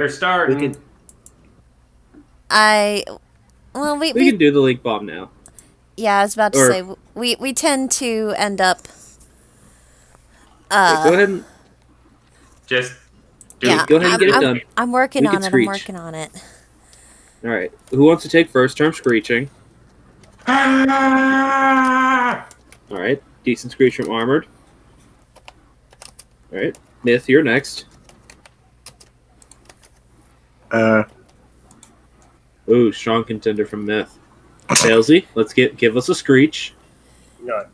They're starting. I We can do the leak bomb now. yeah, I was about to Or- say we tend to end up Go ahead and Just do yeah, go ahead and get it done. I'm working We on can it. I'm screech. working on it. All right. Who wants to take first turn screeching? Ah! All right. Decent screech from Armored. All right. Myth, you're next. Ooh, strong contender from Myth. Salesy, let's give us a screech. No.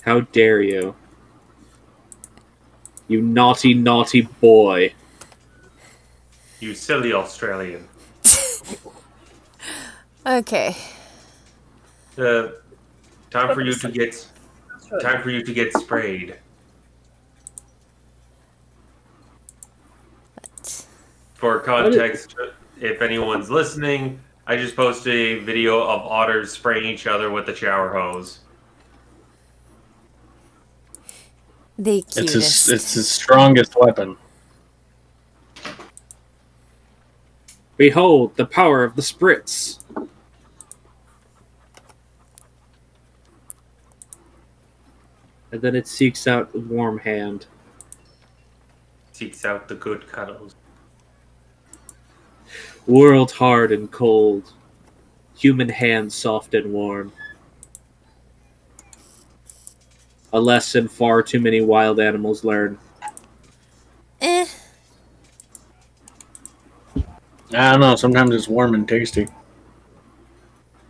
How dare you? You naughty, naughty boy. You silly Australian. Okay. Time for you to get sprayed. For context, if anyone's listening, I just posted a video of otters spraying each other with the shower hose. The cutest. It's his strongest weapon. Behold the power of the spritz. And then it seeks out a warm hand. Seeks out the good cuddles. World hard and cold. Human hand soft and warm. A lesson far too many wild animals learn. Eh. I don't know. Sometimes it's warm and tasty.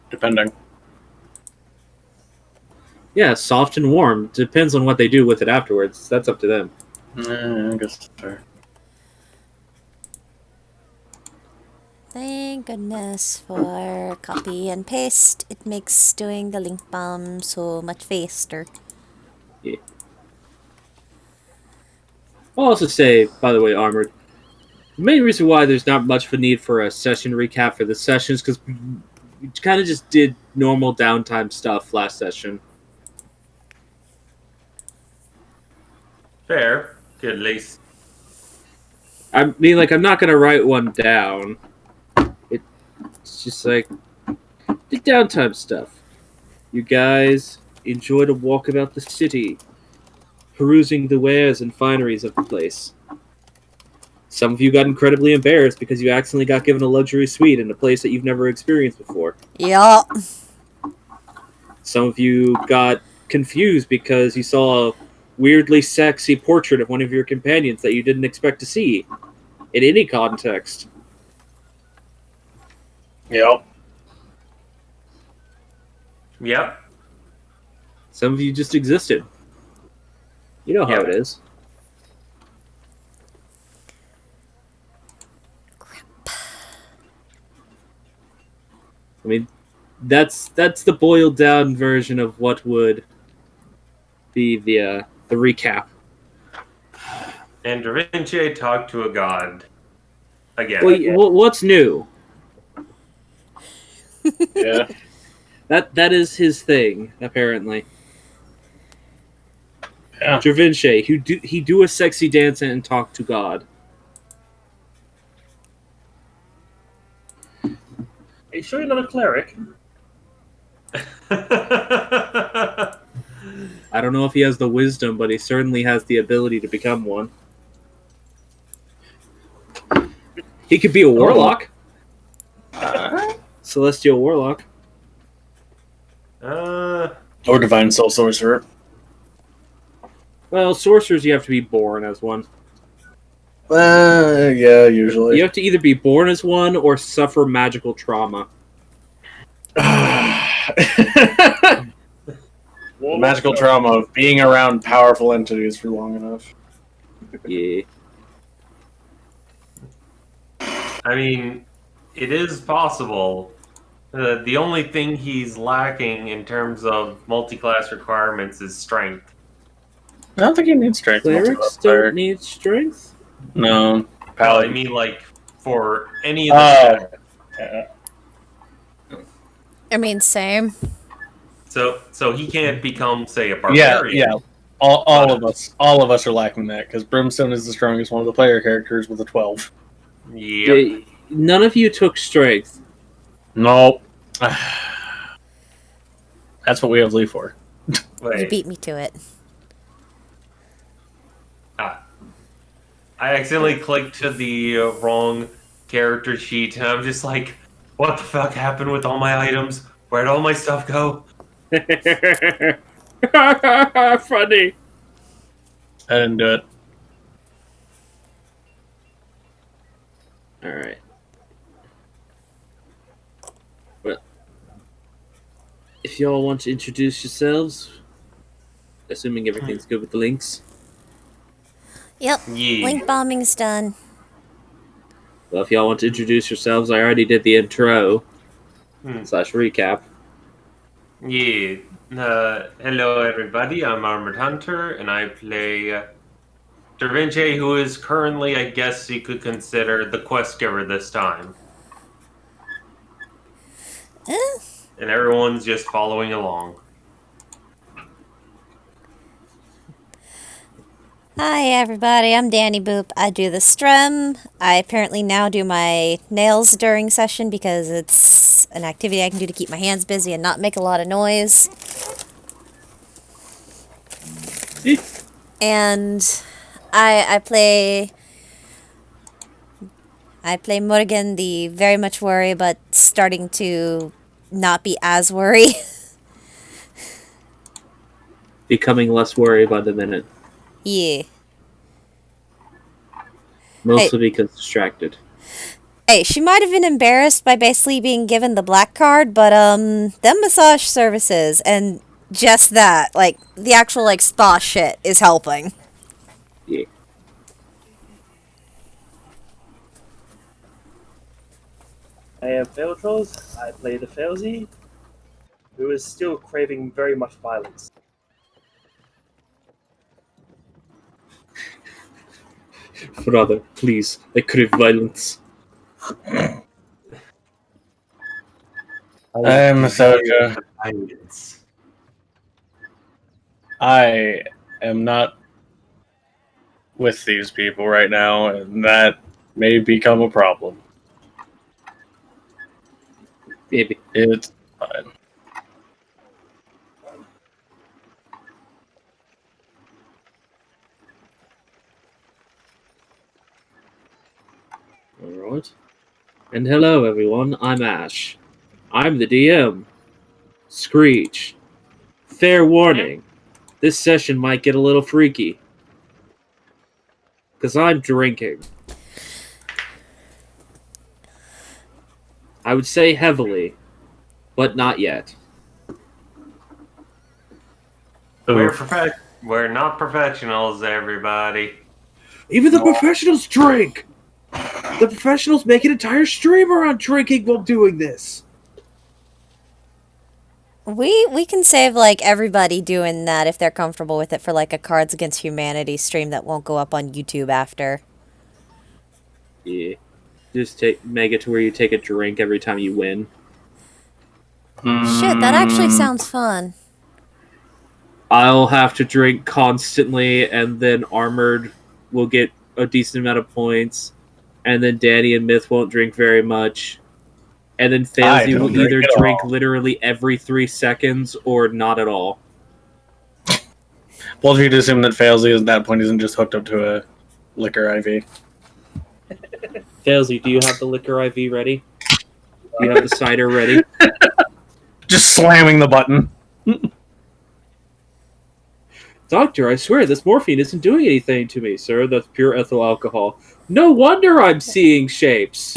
Depending. Yeah, soft and warm. Depends on what they do with it afterwards. That's up to them. I guess that's fair. Thank goodness for copy and paste. It makes doing the link bomb so much faster. Yeah. I'll also say, by the way, Armored, the main reason why there's not much of a need for a session recap for the sessions because we kind of just did normal downtime stuff last session. Fair. Good, at least. I mean, like, I'm not going to write one down. It's just like the downtime stuff. You guys enjoyed a walk about the city, perusing the wares and fineries of the place. Some of you got incredibly embarrassed because you accidentally got given a luxury suite in a place that you've never experienced before. Yeah. Some of you got confused because you saw a weirdly sexy portrait of one of your companions that you didn't expect to see in any context. Yep. Yep. Some of you just existed. You know how it is. I mean, that's the boiled down version of what would be the recap. And Da Vinci talked to a god. Again. Well, what's new? Yeah. That is his thing, apparently. Yeah. Da Vinci, he do a sexy dance and talk to God. Are you sure you're not a cleric? I don't know if he has the wisdom, but he certainly has the ability to become one. He could be a warlock. Celestial warlock. Or divine soul sorcerer. Well, sorcerers you have to be born as one. Yeah, usually. You have to either be born as one or suffer magical trauma. The magical trauma of being around powerful entities for long enough. Yeah. I mean, it is possible. The only thing he's lacking in terms of multi-class requirements is strength. I don't think he needs strength. Clerics don't need strength? No. Well, I mean, like, for any of the... Yeah. I mean, same. So he can't become, say, a barbarian. All of us are lacking that because Brimstone is the strongest one of the player characters with a 12. Yep. None of you took strength. Nope. That's what we have Lee for. You Wait. beat me to it. I accidentally clicked to the wrong character sheet, and I'm just like, what the fuck happened with all my items? Where'd all my stuff go? Funny. I didn't do it. All right. Well, if y'all want to introduce yourselves, assuming everything's good with the links. Yep. Yeah. Link bombing's done. Well, if y'all want to introduce yourselves, I already did the intro / recap. Yeah. Hello, everybody. I'm Armored Hunter, and I play Da Vinci, who is currently, I guess you could consider, the quest giver this time. And everyone's just following along. Hi everybody, I'm Danny Boop. I do the strum. I apparently now do my nails during session because it's an activity I can do to keep my hands busy and not make a lot of noise. And I play Morgan, the very much worry but starting to not be as worry. Becoming less worried by the minute. Yeah. Mostly because distracted. Hey, she might have been embarrassed by basically being given the black card, but them massage services and just that, like the actual like spa shit is helping. Yeah. I am Feltros. I play the Felzy, who is still craving very much violence. Brother, please, I crave violence. I am Masoja. I am not with these people right now, and that may become a problem. Maybe. It's fine. Alright. And hello, everyone. I'm Ash. I'm the DM. Screech. Fair warning. This session might get a little freaky. Because I'm drinking. I would say heavily, but not yet. We're not professionals, everybody. Even the professionals drink! The professionals make an entire stream around drinking while doing this! We can save like everybody doing that if they're comfortable with it for like a Cards Against Humanity stream that won't go up on YouTube after. Yeah. Just make it to where you take a drink every time you win. Shit, that actually sounds fun. I'll have to drink constantly, and then Armored will get a decent amount of points, and then Danny and Myth won't drink very much, and then Fancy will either drink literally every 3 seconds or not at all. Well, if you'd assume that Failsy at that point isn't just hooked up to a liquor IV. Failsy, do you have the liquor IV ready? Do you have the cider ready? Just slamming the button. Doctor, I swear this morphine isn't doing anything to me, sir. That's pure ethyl alcohol. No wonder I'm seeing shapes.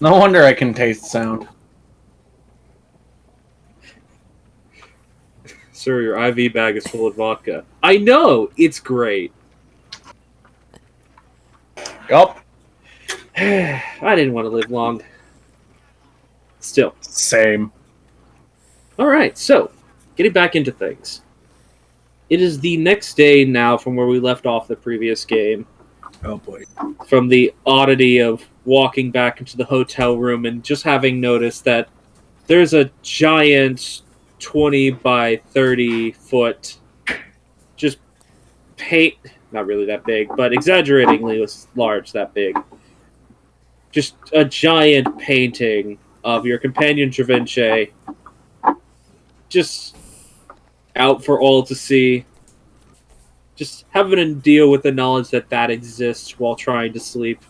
No wonder I can taste sound. Sir, your IV bag is full of vodka. I know! It's great. Yup. I didn't want to live long. Still. Same. Alright, so, getting back into things. It is the next day now from where we left off the previous game. Oh boy. From the oddity of walking back into the hotel room and just having noticed that there's a giant 20 by 30 foot, just paint, not really that big, but exaggeratingly large, that big. Just a giant painting of your companion Travince, just out for all to see. Just having to deal with the knowledge that that exists while trying to sleep.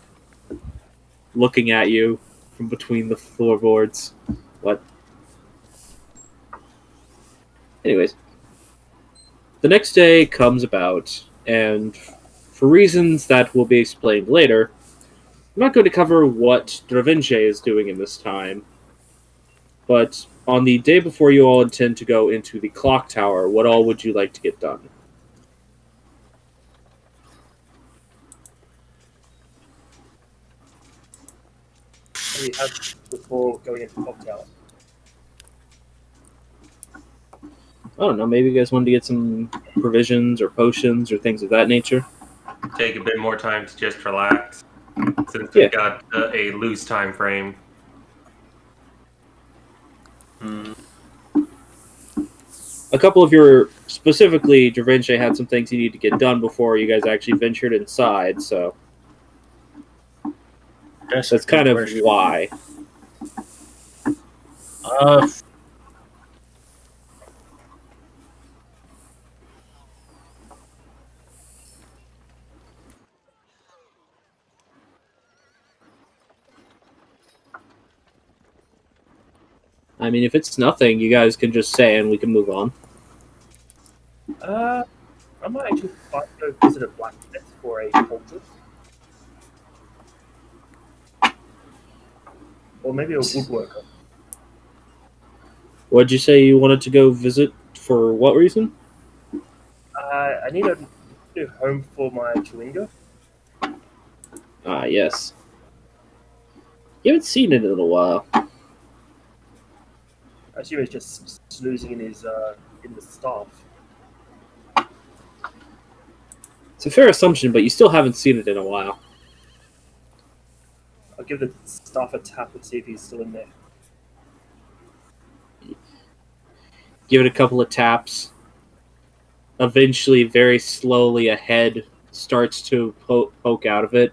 Looking at you from between the floorboards. What? Anyways. The next day comes about, and for reasons that will be explained later, I'm not going to cover what Dravince is doing in this time. But on the day before you all intend to go into the clock tower, what all would you like to get done? We have before going into cocktail. I don't know, maybe you guys wanted to get some provisions or potions or things of that nature? Take a bit more time to just relax, since Yeah. we've got a loose time frame. Hmm. A couple of your, specifically, Dravince had some things you need to get done before you guys actually ventured inside, so that's kind of why. Uh, I mean, if it's nothing, you guys can just say and we can move on. I might actually go visit a blacksmith for a culture. Or maybe a woodworker. What'd you say you wanted to go visit? For what reason? I need a new home for my Chewinga. Ah, yes. You haven't seen it in a little while. I assume he's just snoozing in his in the staff. It's a fair assumption, but you still haven't seen it in a while. I'll give the staff a tap and see if he's still in there. Give it a couple of taps. Eventually, very slowly, a head starts to poke out of it.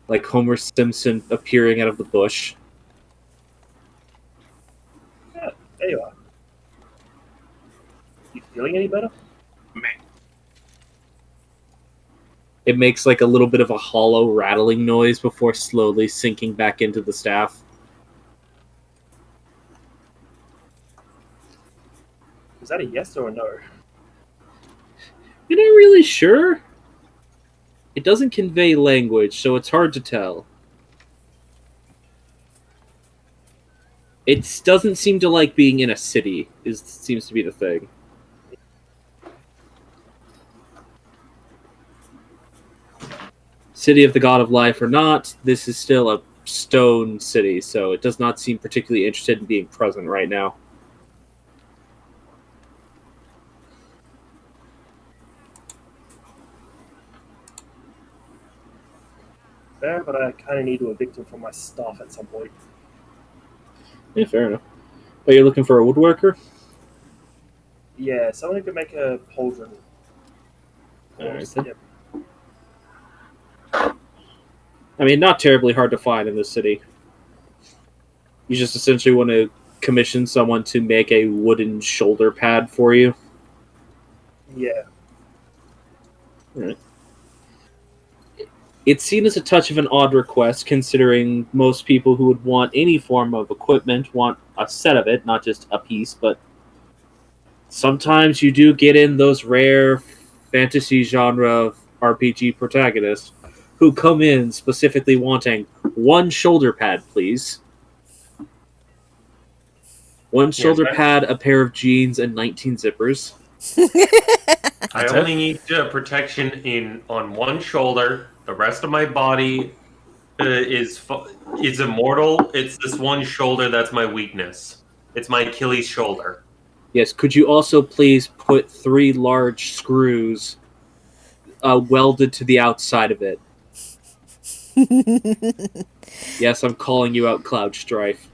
Like Homer Simpson appearing out of the bush. Yeah, there you are. You feeling any better? It makes like a little bit of a hollow rattling noise before slowly sinking back into the staff. Is that a yes or a no? You're not really sure? It doesn't convey language, so it's hard to tell. It doesn't seem to like being in a city, seems to be the thing. City of the God of Life or not, this is still a stone city, so it does not seem particularly interested in being present right now. Fair, but I kind of need to evict him from my staff at some point. Yeah, fair enough. But you're looking for a woodworker? Yeah, someone who can make a pauldron. Alright then. I mean, not terribly hard to find in this city. You just essentially want to commission someone to make a wooden shoulder pad for you. Yeah. Alright. It's seen as a touch of an odd request, considering most people who would want any form of equipment want a set of it, not just a piece, but sometimes you do get in those rare fantasy genre RPG protagonists who come in specifically wanting one shoulder pad, please. One shoulder pad, a pair of jeans, and 19 zippers. I only need protection on one shoulder. The rest of my body is immortal. It's this one shoulder that's my weakness. It's my Achilles shoulder. Yes, could you also please put 3 large screws welded to the outside of it? Yes, I'm calling you out, Cloud Strife.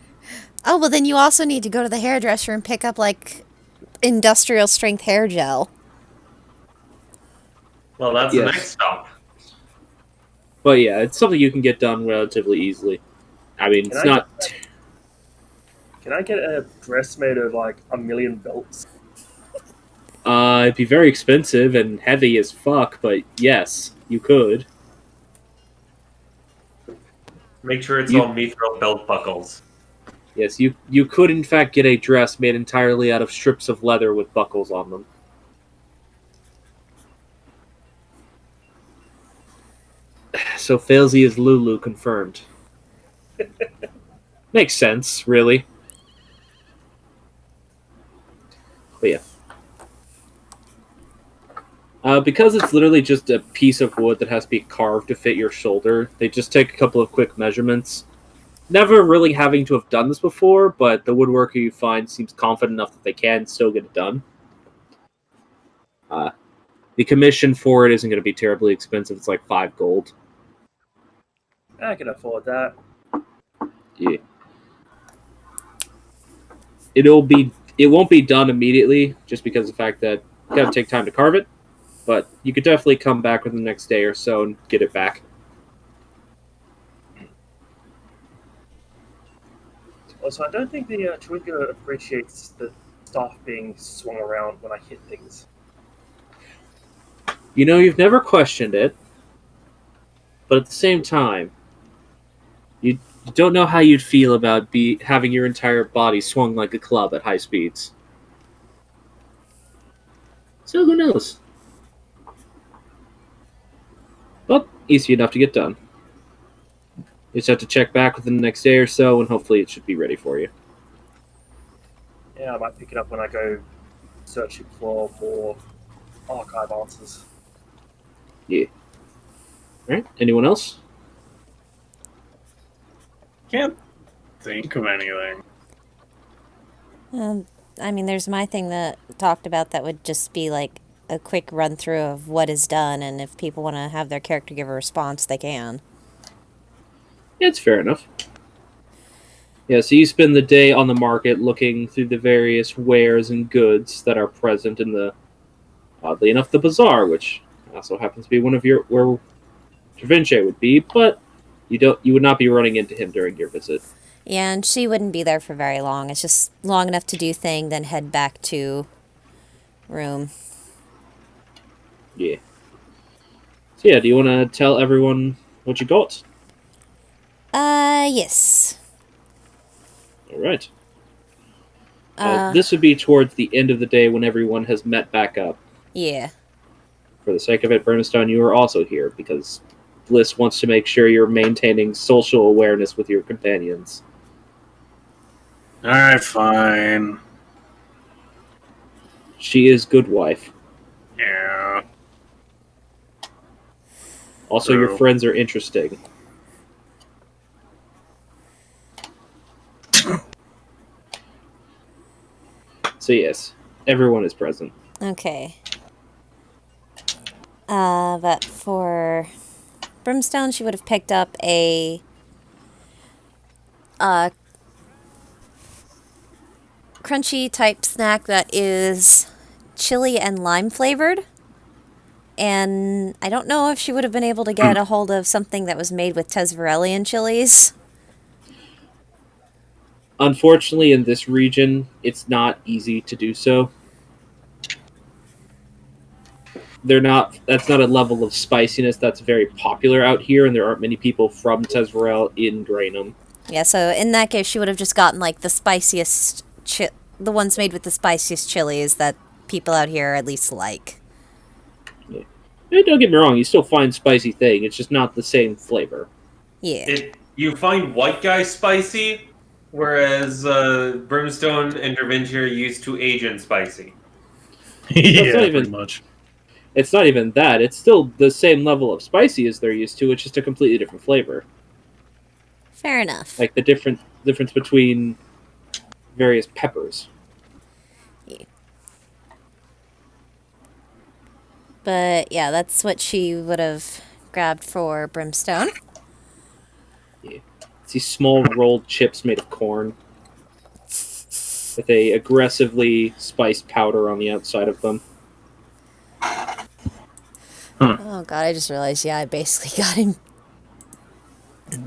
Oh, well, then you also need to go to the hairdresser and pick up, like, industrial strength hair gel. Well, that's the Yes. next stop. But yeah, it's something you can get done relatively easily. I mean, Can it's I not. Can I get a dress made of like a million belts? It'd be very expensive and heavy as fuck, but yes, you could. Make sure it's You- all mithril belt buckles. Yes, you could in fact get a dress made entirely out of strips of leather with buckles on them. So Failsy is Lulu confirmed. Makes sense, really. But yeah. Because it's literally just a piece of wood that has to be carved to fit your shoulder, they just take a couple of quick measurements. Never really having to have done this before, but the woodworker you find seems confident enough that they can still get it done. The commission for it isn't going to be terribly expensive. It's like 5 gold. I can afford that. Yeah. It won't be done immediately, just because of the fact that you got to take time to carve it. But you could definitely come back within the next day or so and get it back. Also, I don't think the Chewinga appreciates the stuff being swung around when I hit things. You know, you've never questioned it, but at the same time, you don't know how you'd feel about having your entire body swung like a club at high speeds. So who knows? But easy enough to get done. You just have to check back within the next day or so, and hopefully it should be ready for you. Yeah, I might pick it up when I go searching for more archive answers. Yeah. Alright, anyone else? Can't think of anything. I mean, there's my thing that talked about that would just be like a quick run through of what is done, and if people want to have their character give a response, they can. Yeah, it's fair enough. Yeah, so you spend the day on the market looking through the various wares and goods that are present in the, oddly enough, the bazaar, which also happens to be one of your where Da Vinci would be, but you would not be running into him during your visit. Yeah, and she wouldn't be there for very long. It's just long enough to do thing, then head back to room. Yeah. So yeah, do you want to tell everyone what you got? Yes. All right. Uh, This would be towards the end of the day when everyone has met back up. yeah. For the sake of it, Brimstone, you are also here because Bliss wants to make sure you're maintaining social awareness with your companions. Alright, fine. She is good wife. Yeah. Also, True. your friends are interesting. So yes, everyone is present. Okay. But for Brimstone, she would have picked up a crunchy type snack that is chili and lime flavored. And I don't know if she would have been able to get a hold of something that was made with Tesvarelian chilies. Unfortunately, in this region, it's not easy to do so. That's not a level of spiciness that's very popular out here, and there aren't many people from Tesvarel in Grainham. Yeah, so in that case, she would have just gotten like the spiciest, the ones made with the spiciest chilies that people out here at least like. Don't get me wrong, you still find spicy thing, it's just not the same flavor. Yeah. You find white guy spicy, whereas Brimstone and Da Vinci are used to Asian spicy. Yeah, not even- pretty much. It's not even that, it's still the same level of spicy as they're used to, it's just a completely different flavor. Fair enough. Like the difference between various peppers. But yeah, that's what she would have grabbed for Brimstone. It's these small rolled chips made of corn. with a aggressively spiced powder on the outside of them. Oh god, I just realized, yeah, I basically got him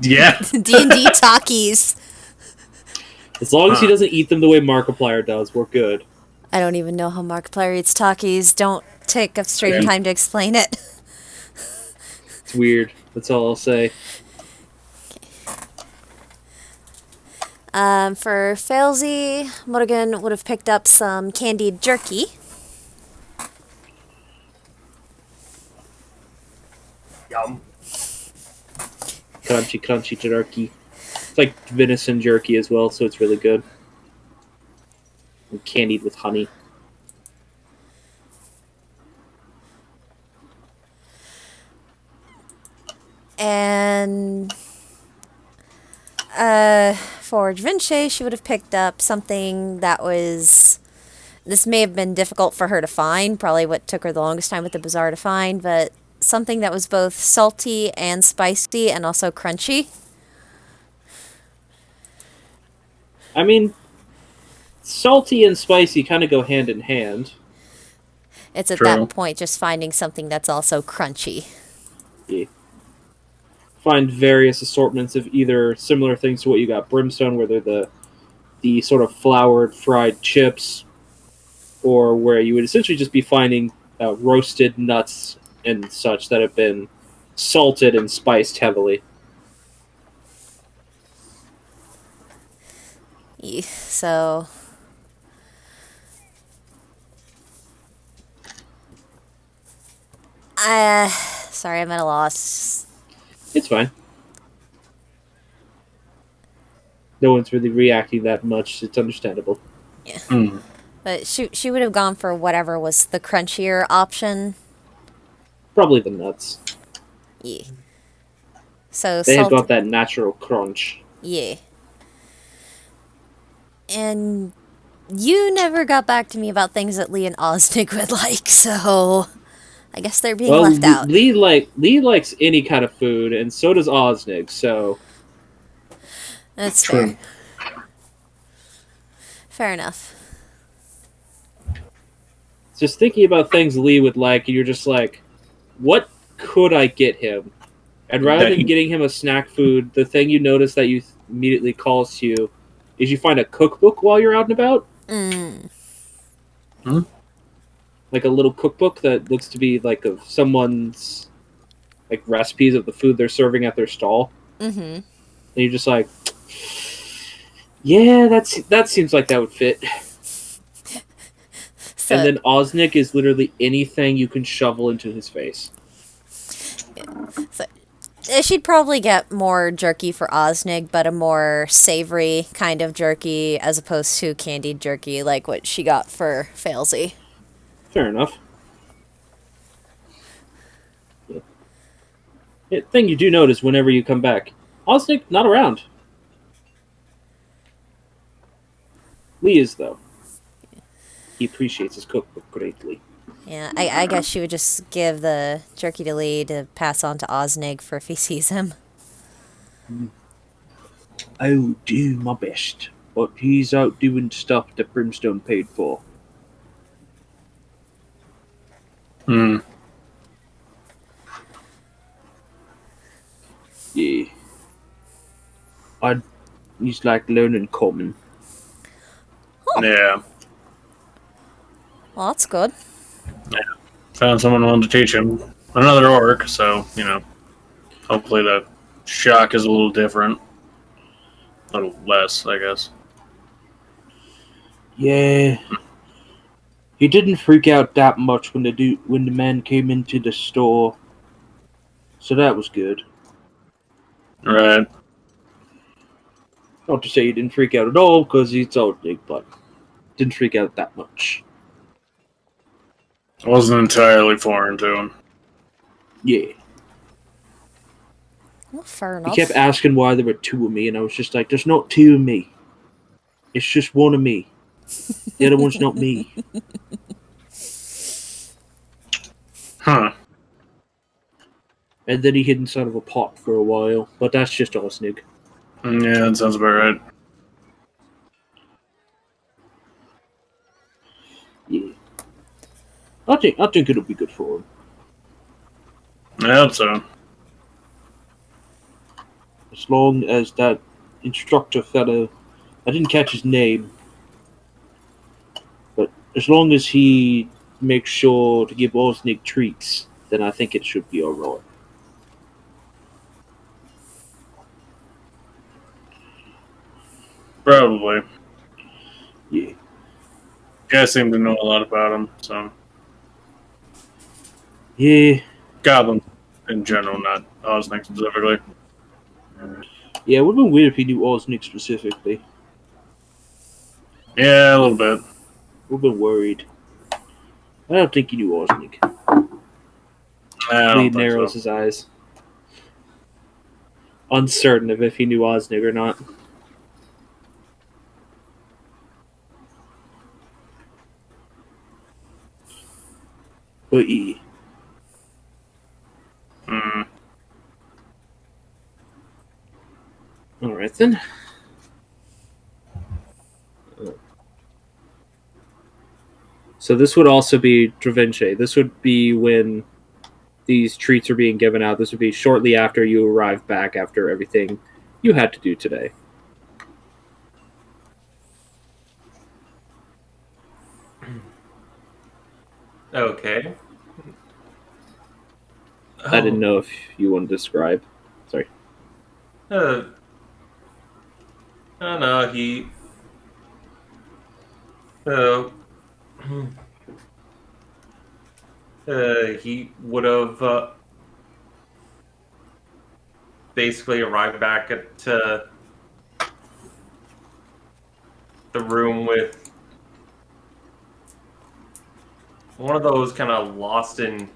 Yeah. D&D talkies. As long as he Huh. doesn't eat them the way Markiplier does, we're good. I don't even know how Markiplier eats talkies. Don't take a stream time to explain it. It's weird. That's all I'll say. For Failsy, Morgan would have picked up some candied jerky. Yum. Crunchy, crunchy jerky. It's like venison jerky as well, so it's really good. And candied with honey. And for Vinci, she would have picked up something that was... This may have been difficult for her to find, probably what took her the longest time with the bazaar to find, but something that was both salty and spicy and also crunchy. I mean, salty and spicy kind of go hand in hand. It's at True. that point just finding something that's also crunchy. Yeah. Find various assortments of either similar things to what you got Brimstone, where they're the sort of floured fried chips, or where you would essentially just be finding roasted nuts and such that have been salted and spiced heavily. So... sorry, I'm at a loss. It's fine. No one's really reacting that much. It's understandable. Hmm. But she would have gone for whatever was the crunchier option. Probably the nuts. Yeah. So They had salt. got that natural crunch. Yeah. And you never got back to me about things that Lee and Osnick would like, so I guess they're being left out. Lee likes any kind of food, and so does Osnig. So That's True. fair. Fair enough. just thinking about things Lee would like, and you're just like, what could I get him? And rather than Dang. getting him a snack food, the thing you notice that you immediately calls to you is you find a cookbook while you're out and about. Like a little cookbook that looks to be like of someone's like recipes of the food they're serving at their stall. Mm-hmm. And you're just like, yeah, that seems like that would fit. So, And then Osnick is literally anything you can shovel into his face. she'd probably get more jerky for Osnig, but a more savory kind of jerky as opposed to candied jerky like what she got for Failsy. Fair enough. The thing you do notice whenever you come back, Osnick not around. Lee is, though. He appreciates his cookbook greatly. Yeah, I guess she would just give the jerky to Lee to pass on to Osnig for if he sees him. I will do my best, but he's out doing stuff that Brimstone paid for. Hmm. Yeah. He's like learning common. Yeah. Well, that's good. Found someone who wanted to teach him another orc, so, hopefully the shock is a little different. A little less, I guess. Yeah. He didn't freak out that much when the man came into the store. So that was good. Right. Not to say he didn't freak out at all, because he's old, but didn't freak out that much. Wasn't entirely foreign to him. Yeah. Well, fair He enough. kept asking why there were two of me, and I was just like, there's not two of me. It's just one of me. The other one's not me. Huh. And then he hid inside of a pot for a while, but that's just Osnig. Yeah, that sounds about right. I think it'll be good for him. I hope so. As long as that instructor fellow, I didn't catch his name, but as long as he makes sure to give Osnick treats, then I think it should be alright. Probably. Yeah. You guys seem to know a lot about him, so Yeah. goblins in general, not Osnick specifically. Yeah, it would have been weird if he knew Osnick specifically. Yeah, a little bit. Would have been worried. I don't think he knew Osnick. I Lee don't think narrows so. his eyes. Uncertain of if he knew Osnick or not. But yeah. Mm. Alright then. So this would also be Dravinci. This would be when these treats are being given out. This would be shortly after you arrive back after everything you had to do today. Okay. I didn't Oh, know if you want to describe. Sorry. uh, I don't know. Uh, he would have basically arrived back at the room with one of those kind of lost in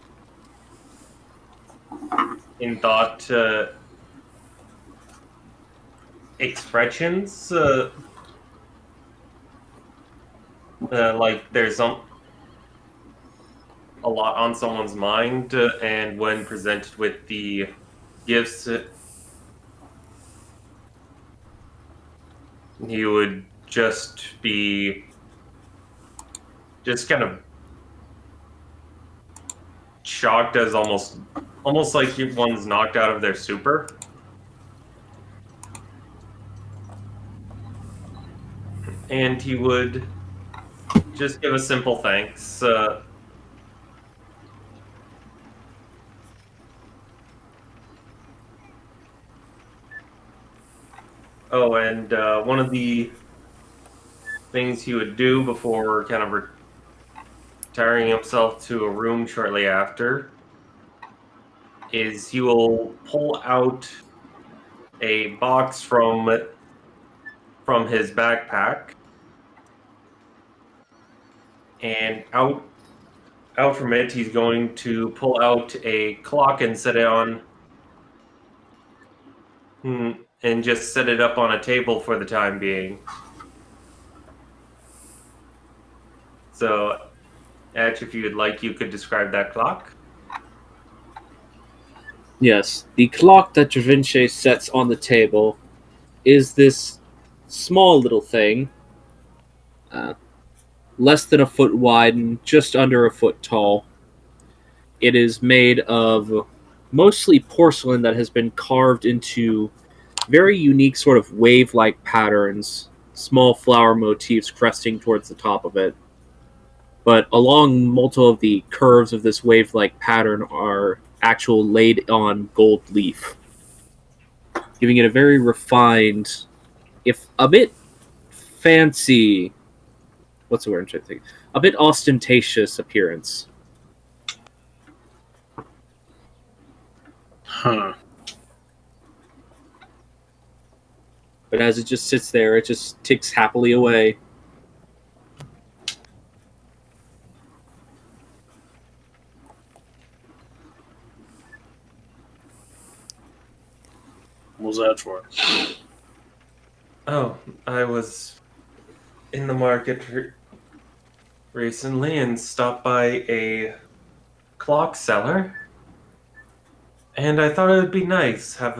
thought expressions, like there's a lot on someone's mind, and when presented with the gifts, he would just be just kind of shocked, as almost like one's knocked out of their stupor. And he would just give a simple thanks. Oh, and one of the things he would do before kind of retiring himself to a room shortly after is he will pull out a box from his backpack, and out from it he's going to pull out a clock and set it on and just set it up on a table for the time being. So, Etch, if you would like, you could describe that clock. Yes, the clock that Dravinci sets on the table is this small little thing, uh, less than a foot wide and just under a foot tall. It is made of mostly porcelain that has been carved into very unique sort of wave-like patterns, small flower motifs cresting towards the top of it. But along multiple of the curves of this wave-like pattern are actual laid-on gold leaf, giving it a very refined, if a bit fancy, what's the word I'm trying to think? A bit ostentatious appearance. Huh. But as it just sits there, it just ticks happily away. What was that for? Oh, I was in the market recently and stopped by a clock seller, and I thought it would be nice have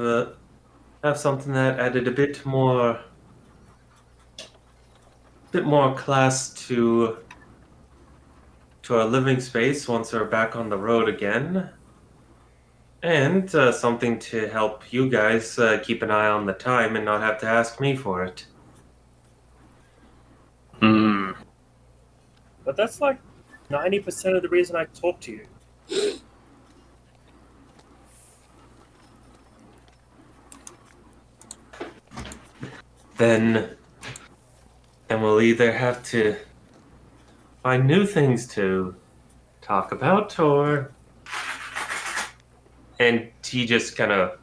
something that added a bit more class to to our living space once we're back on the road again. And something to help you guys keep an eye on the time and not have to ask me for it. Hmm. But that's like 90% of the reason I talk to you. Then we'll either have to find new things to talk about, or and he just kind of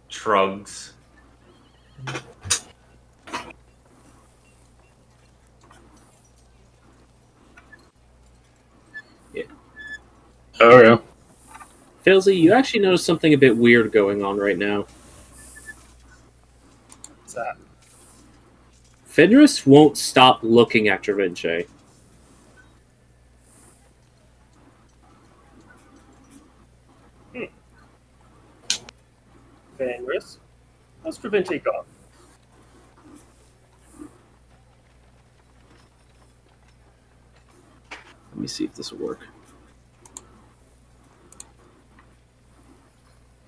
shrugs. Oh yeah. Failsy, you actually notice something a bit weird going on right now. What's that? Fenris won't stop looking at Dravince. Fenris? How's Travinci gone? Let me see if this will work.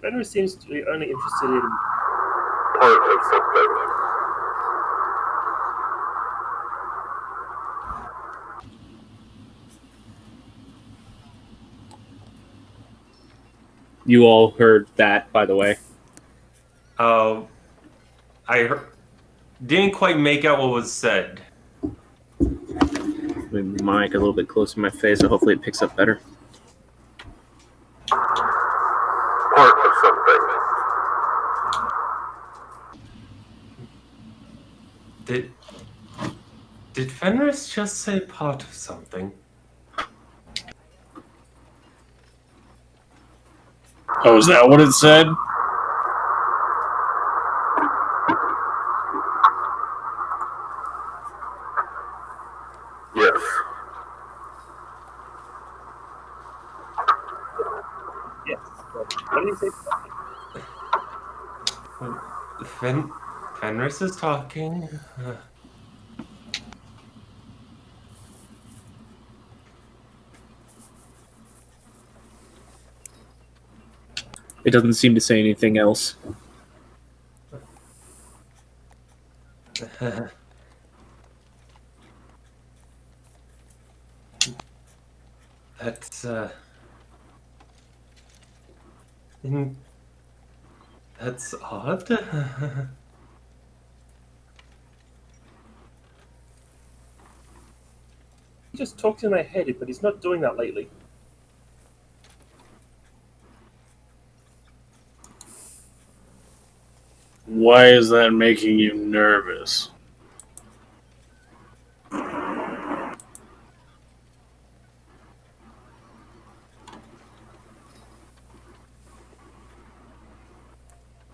Fenris seems to be only interested in Part of something. You all heard that, by the way. I didn't quite make out what was said. Maybe the mic a little bit closer to my face, and hopefully it picks up better. Part of something. Did Fenris just say part of something? Oh, is that what it said? Yes. yes. What did he say? Fenris is talking. It doesn't seem to say anything else. That's that's odd. He just talks in my head, but he's not doing that lately. Why is that making you nervous? Have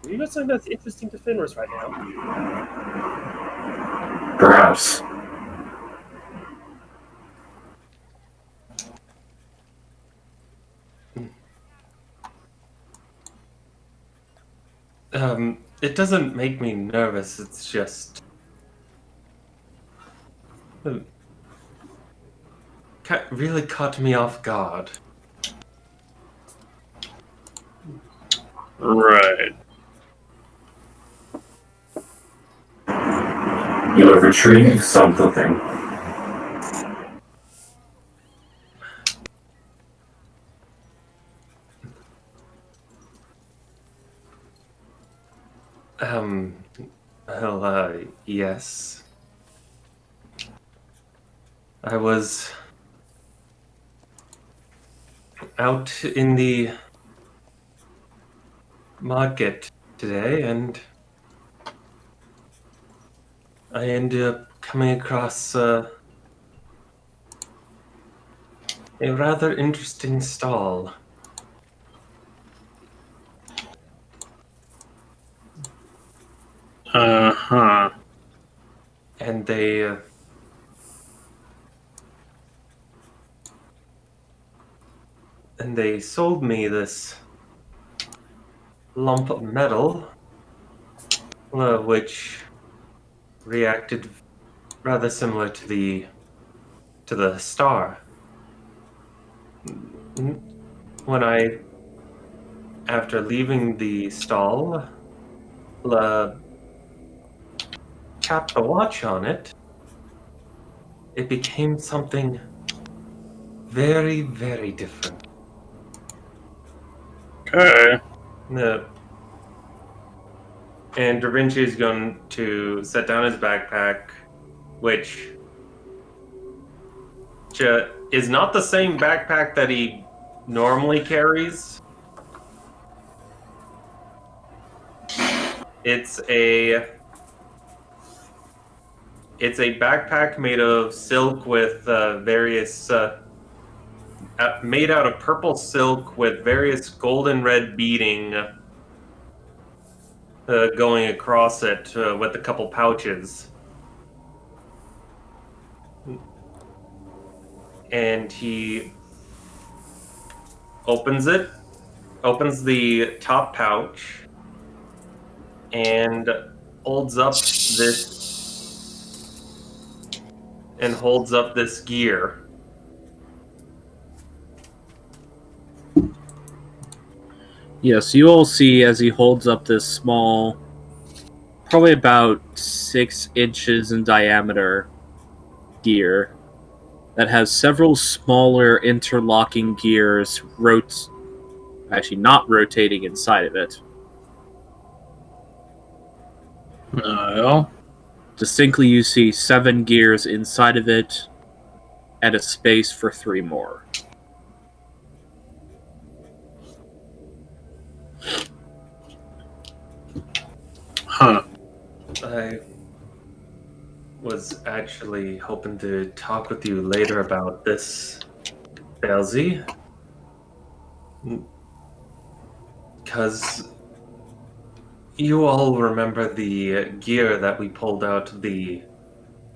you got something that's interesting to Fenris right now? Perhaps. It doesn't make me nervous. It's just really caught me off guard. Right. You have retrieved something. Yes. I was out in the market today, and I ended up coming across a rather interesting stall. Uh-huh. And they sold me this lump of metal, which reacted rather similar to the star when I, after leaving the stall, tapped the watch on it, it became something very, very different. Okay. And Da Vinci is going to set down his backpack, which is not the same backpack that he normally carries. It's a backpack made of silk with made out of purple silk with various golden red beading going across it with a couple pouches. And he opens the top pouch, and holds up this gear. Yes, you all see as he holds up this small, probably about 6 inches in diameter gear that has several smaller interlocking gears actually not rotating inside of it. Well, Distinctly, you see 7 gears inside of it and a space for 3 more. huh. I was actually hoping to talk with you later about this, Belzy. Because you all remember the gear that we pulled out of the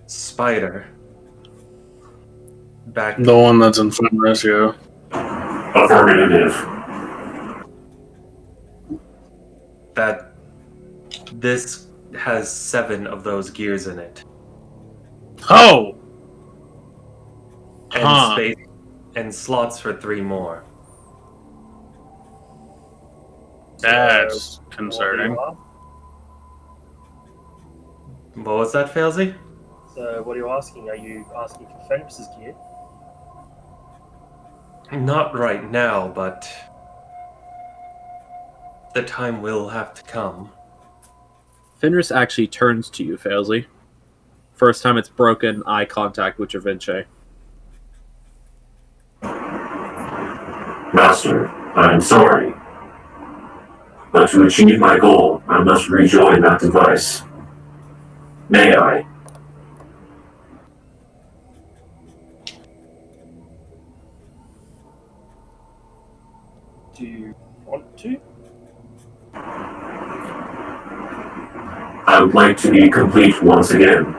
spider back. The one that's in Fenris, yeah. Affirmative. That this has 7 of those gears in it, Oh! and Huh. space and slots for 3 more. That's What concerning. are you What was that, Failsy? So what are you asking? Are you asking for Fenris's gear? Not right now, but the time will have to come. Fenris actually turns to you, Failsy. First time it's broken eye contact with Javinci. Master, I am sorry. But to achieve my goal, I must rejoin that device. May I? Do you want to? I would like to be complete once again.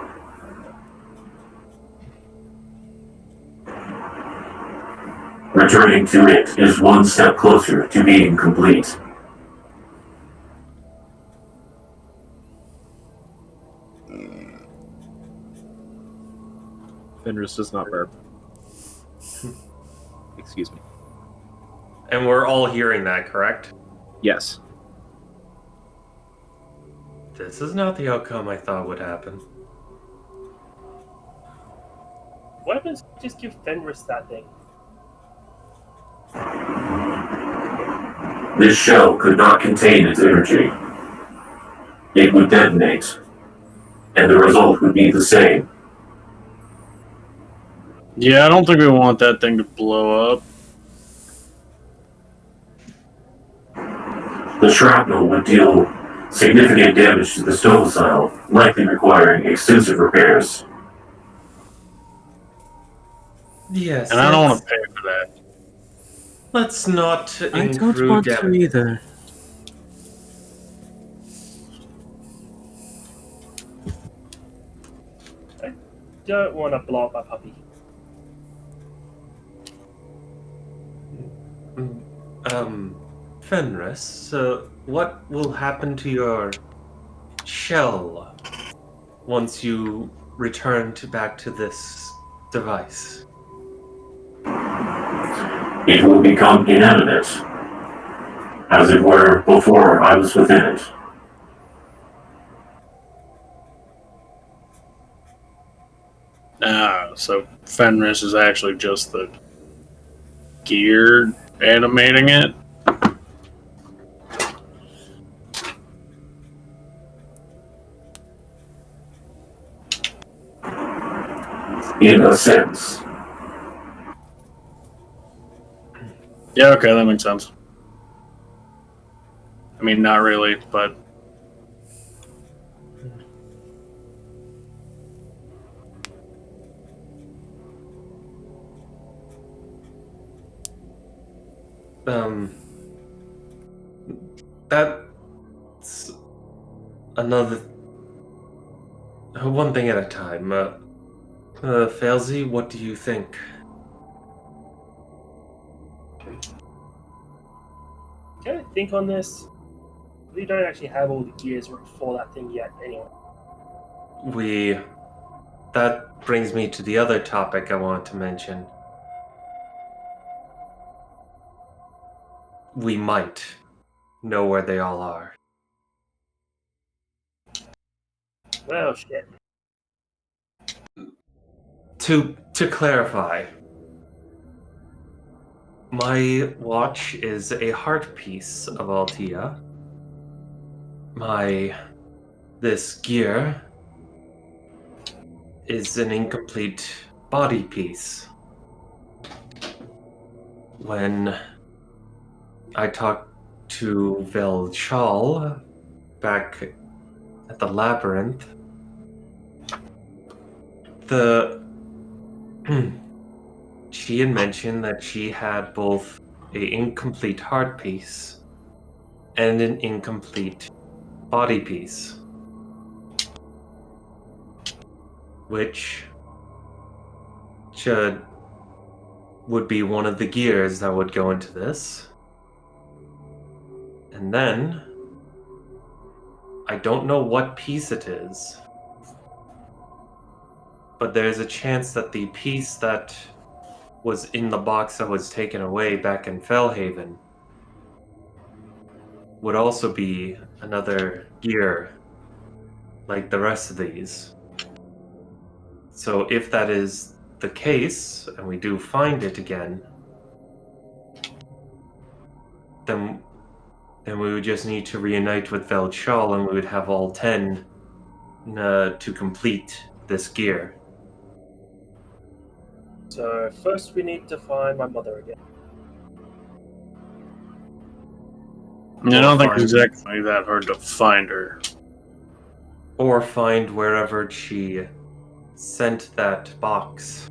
Returning to it is one step closer to being complete. Fenris does not burp. Excuse me. And we're all hearing that, correct? Yes. This is not the outcome I thought would happen. Why don't you just give Fenris that thing? This shell could not contain its energy. It would detonate, and the result would be the same. Yeah, I don't think we want that thing to blow up. The shrapnel would deal significant damage to the stovecile, likely requiring extensive repairs. Yes, And I don't want to pay for that. let's not I don't include want to damage. either. Don't want to blow up my puppy. Fenris, what will happen to your shell once you return back to this device? It will become inanimate, as it were before I was within it. So Fenris is actually just the gear animating it? In a sense. Yeah, okay, that makes sense. I mean, not really, but That's another one thing at a time. Felzy, what do you think? Can I think on this? We don't actually have all the gears for that thing yet, anyway. That brings me to the other topic I want to mention. We might know where they all are. Well, shit. To clarify, my watch is a heart piece of Altia. This gear is an incomplete body piece. When I talked to Velchal back at the labyrinth, she had mentioned that she had both a incomplete heart piece and an incomplete body piece, which would be one of the gears that would go into this. And then I don't know what piece it is, but there's a chance that the piece that was in the box that was taken away back in Fellhaven would also be another gear like the rest of these. So if that is the case, and we do find it again, then we would just need to reunite with Velchal, and we would have all 10 to complete this gear. So first we need to find my mother again. I don't think it's exactly that hard to find her. Or find wherever she sent that box.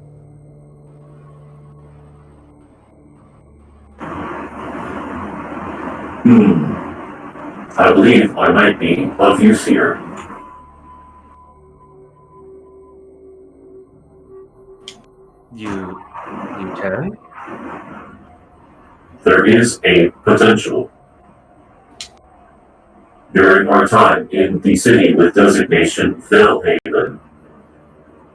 I believe I might be of use here. You can? There is a potential. During our time in the city with designation Fellhaven,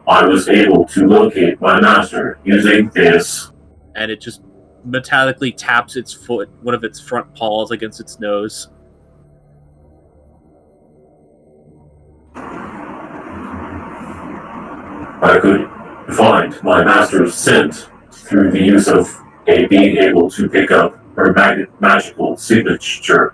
I was able to locate my master using this. And it just metallically taps its foot, one of its front paws against its nose. I could find my master's scent through the use of being able to pick up her magical signature.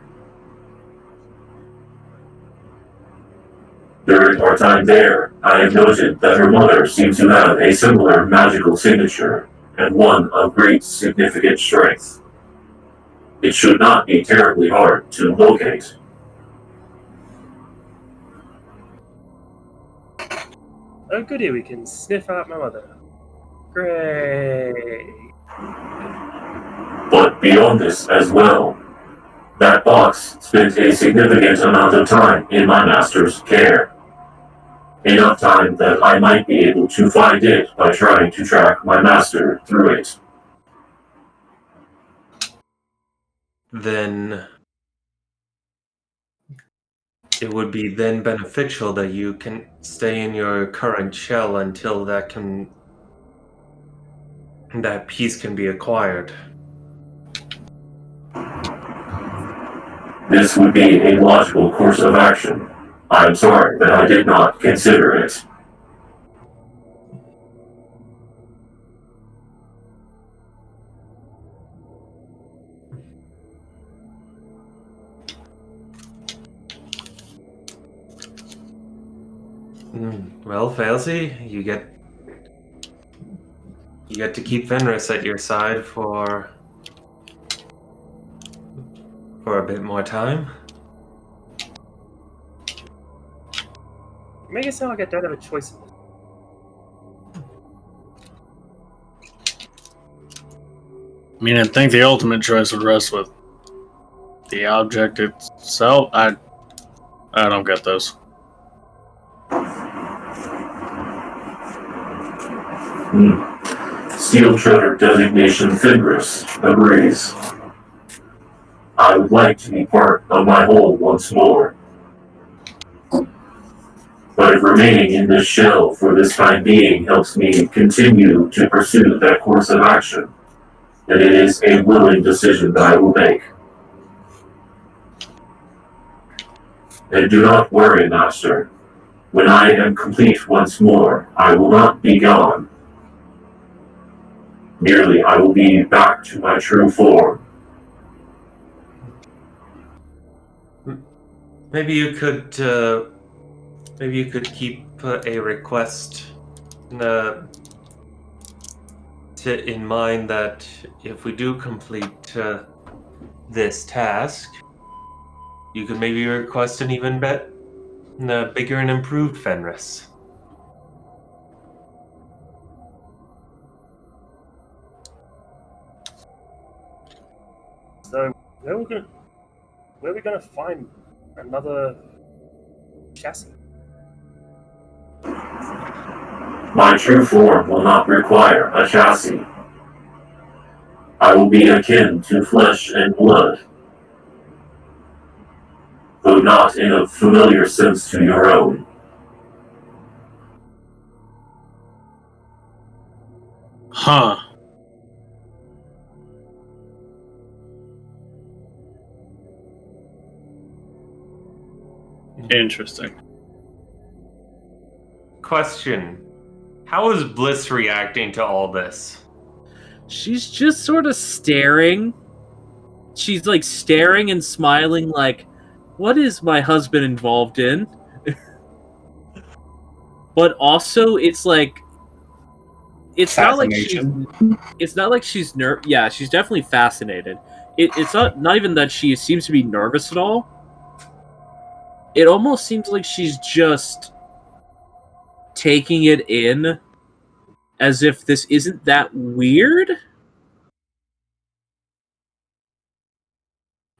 During our time there, I have noted that her mother seemed to have a similar magical signature, and one of great significant strength. It should not be terribly hard to locate. Oh goody, we can sniff out my mother. Great. But beyond this as well, that box spent a significant amount of time in my master's care. Enough time that I might be able to find it by trying to track my master through it. Then it would be then beneficial that you can stay in your current shell until that piece can be acquired. this would be a logical course of action. I'm sorry that I did not consider it. Well, Failsy, you get to keep Fenris at your side for a bit more time. You make it sound like I don't have a choice in this. I mean, I think the ultimate choice would rest with the object itself. I don't get those. Steel Treader designation Fenris agrees. I would like to be part of my whole once more. But if remaining in this shell for this time being helps me continue to pursue that course of action, then it is a willing decision that I will make. And do not worry, Master. When I am complete once more, I will not be gone. Merely, I will be back to my true form. Maybe you could keep a request in mind that if we do complete this task, you could maybe request an even bigger and improved Fenris. So where are we gonna find another chassis? My true form will not require a chassis. I will be akin to flesh and blood, though not in a familiar sense to your own. Huh. Interesting. Question: how is Bliss reacting to all this? She's just sort of staring. She's like staring and smiling like, what is my husband involved in? But also it's like it's not like she's yeah, she's definitely fascinated. It's not even that she seems to be nervous at all. It almost seems like she's just taking it in as if this isn't that weird.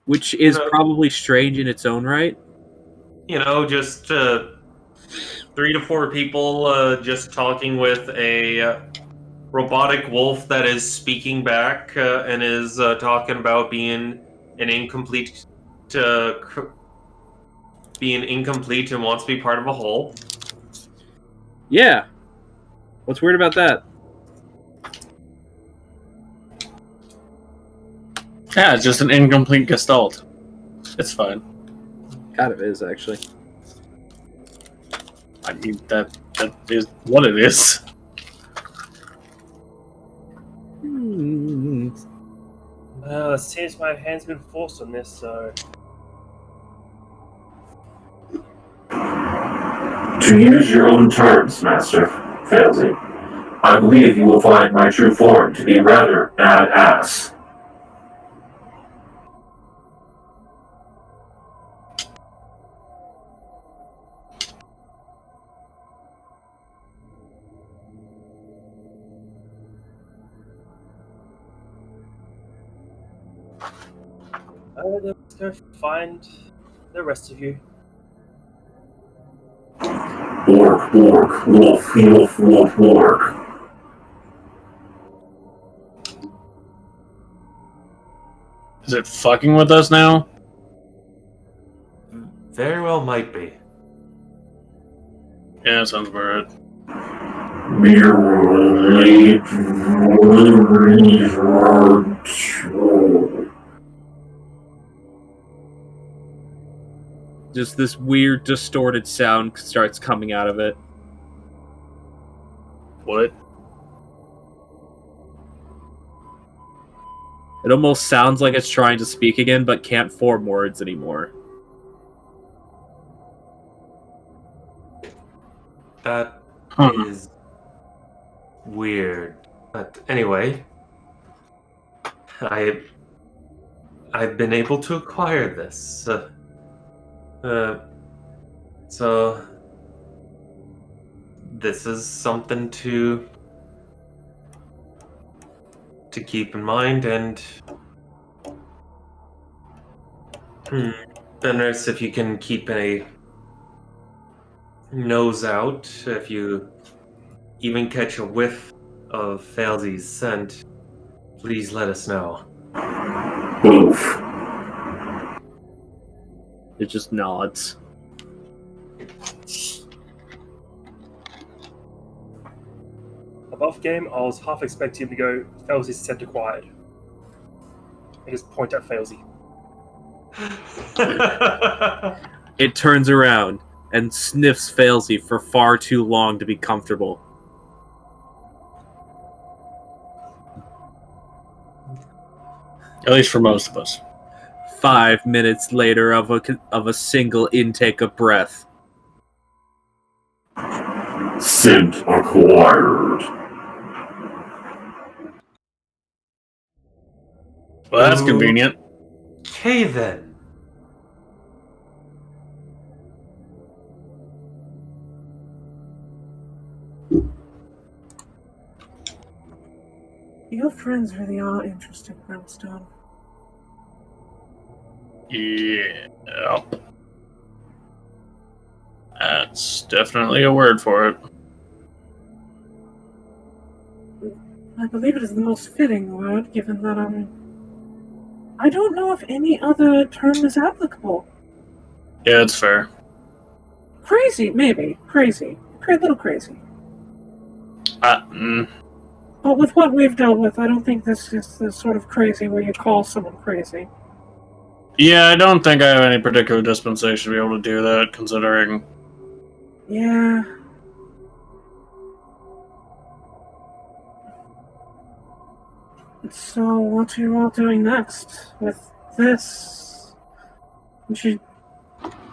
Which is probably strange in its own right. You know, just 3 to 4 people just talking with a robotic wolf that is speaking back and is talking about being incomplete and wants to be part of a whole. Yeah. What's weird about that? Yeah, it's just an incomplete gestalt. It's fine. Kind of is, actually. I mean, that is what it is. Well, it seems my hand's been forced on this, so... To use your own terms, Master Failsy, I believe you will find my true form to be rather badass. Let's go find the rest of you. Orc, orc, wolf, wolf, wolf, orc. Is it fucking with us now? Very well might be. Yeah, sounds about right. just this weird, distorted sound starts coming out of it. What? It almost sounds like it's trying to speak again, but can't form words anymore. That Huh. is weird. But anyway, I've been able to acquire this. So this is something to keep in mind, and Fenris, if you can keep a nose out, if you even catch a whiff of Falsey's scent, please let us know. Oof. It just nods. Above game, I was half expecting him to go, Failsy's scent acquired. And just point at Failsy. It turns around and sniffs Failsy for far too long to be comfortable. At least for most of us. 5 minutes later of a single intake of breath. Scent acquired. Well, that's Ooh. convenient. Okay then. Your friends really are interesting, Brimstone. Yeah. That's definitely a word for it. I believe it is the most fitting word, given that, I don't know if any other term is applicable. Yeah, it's fair. Crazy, maybe. Crazy. A little crazy. But with what we've dealt with, I don't think this is the sort of crazy where you call someone crazy. Yeah, I don't think I have any particular dispensation to be able to do that, considering... Yeah. So, what are you all doing next with this?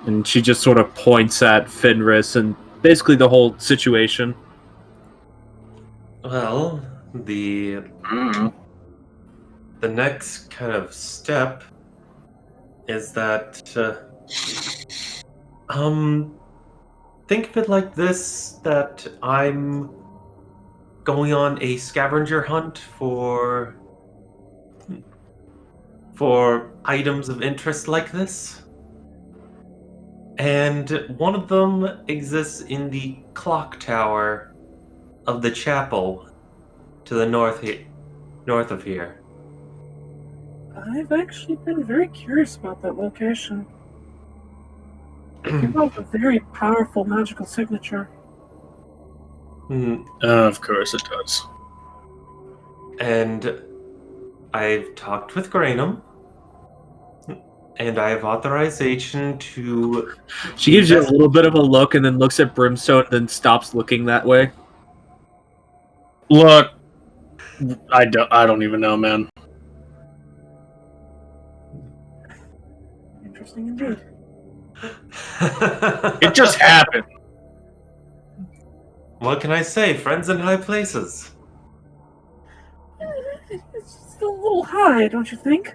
And she just sort of points at Fenris and basically the whole situation. Well, the next kind of step is that think of it like this, that I'm going on a scavenger hunt for items of interest like this. And one of them exists in the clock tower of the chapel to the north of here. I've actually been very curious about that location. You have a very powerful magical signature. Of course it does. And I've talked with Granum, and I have authorization to... She gives you a little bit of a look and then looks at Brimstone and then stops looking that way. Look, I don't even know, man. Interesting indeed. It just happened. What can I say? Friends in high places. It's just a little high, don't you think?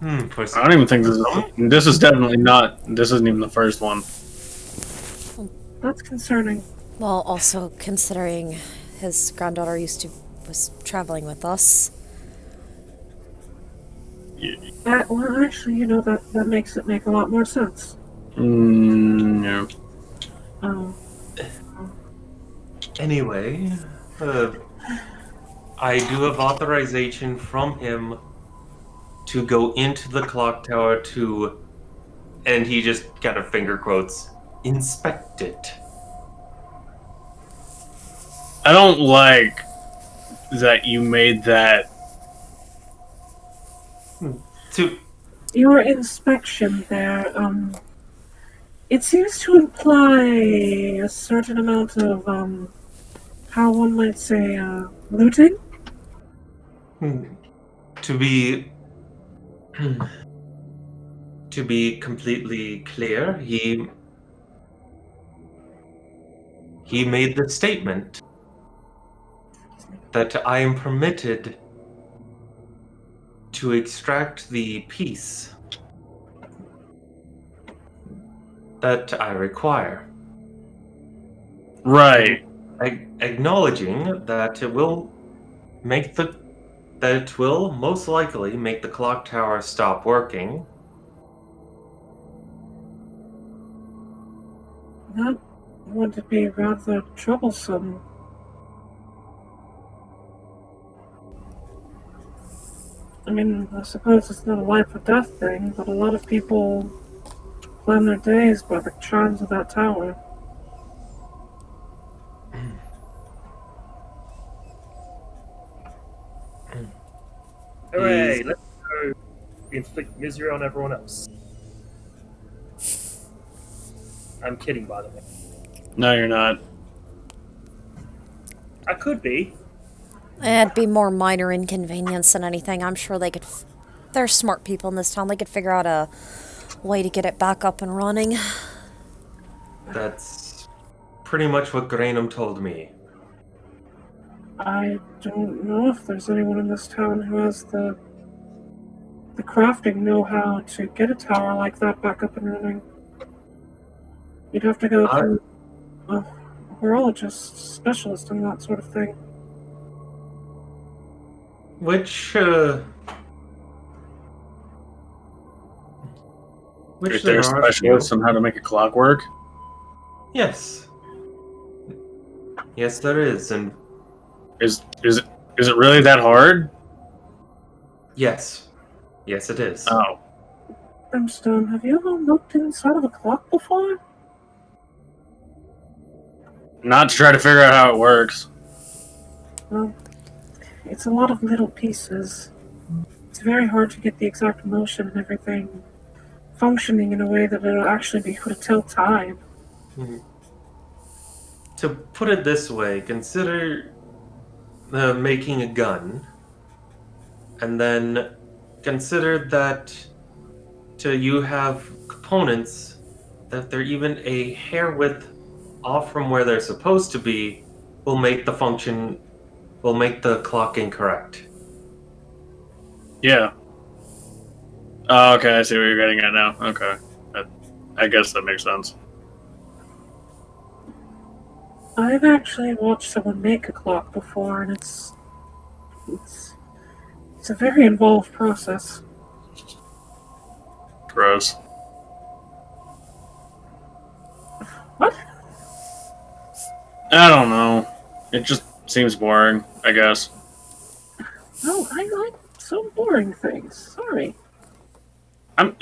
I don't even think this is definitely not. This isn't even the first one. That's concerning. Well, also considering his granddaughter was traveling with us. Well, actually, that makes it make a lot more sense. Yeah. Anyway, I do have authorization from him to go into the clock tower to, and he just kind of finger quotes, inspect it. I don't like that you made that. your inspection there, it seems to imply a certain amount of, how one might say, looting? To be to be completely clear, he made the statement that I am permitted to extract the piece that I require. Right. Acknowledging that it will most likely make the clock tower stop working. That would be rather troublesome. I mean, I suppose it's not a life or death thing, but a lot of people plan their days by the charms of that tower. Hooray! He's Let's go inflict misery on everyone else. I'm kidding, by the way. No, you're not. I could be. It'd be more minor inconvenience than anything. I'm sure they could. There's smart people in this town. They could figure out a way to get it back up and running. That's pretty much what Granum told me. I don't know if there's anyone in this town who has the crafting know-how to get a tower like that back up and running. You'd have to go through a horologist specialist and that sort of thing. Which Is there a specialist on how to make a clock work? Yes. Yes, there is, and Is it really that hard? yes. Yes, it is. Oh. Brimstone, have you ever looked inside of a clock before? Not to try to figure out how it works. Well, it's a lot of little pieces. It's very hard to get the exact motion and everything functioning in a way that it'll actually be able to tell time. To put it this way, consider making a gun, and then consider that you have components that they're even a hair width off from where they're supposed to be will make the clock incorrect. Yeah. Oh, okay, I see what you're getting at now. Okay. I guess that makes sense. I've actually watched someone make a clock before, and it's a very involved process. Gross. What? I don't know. It just seems boring, I guess. Oh, I like so boring things. Sorry. I'm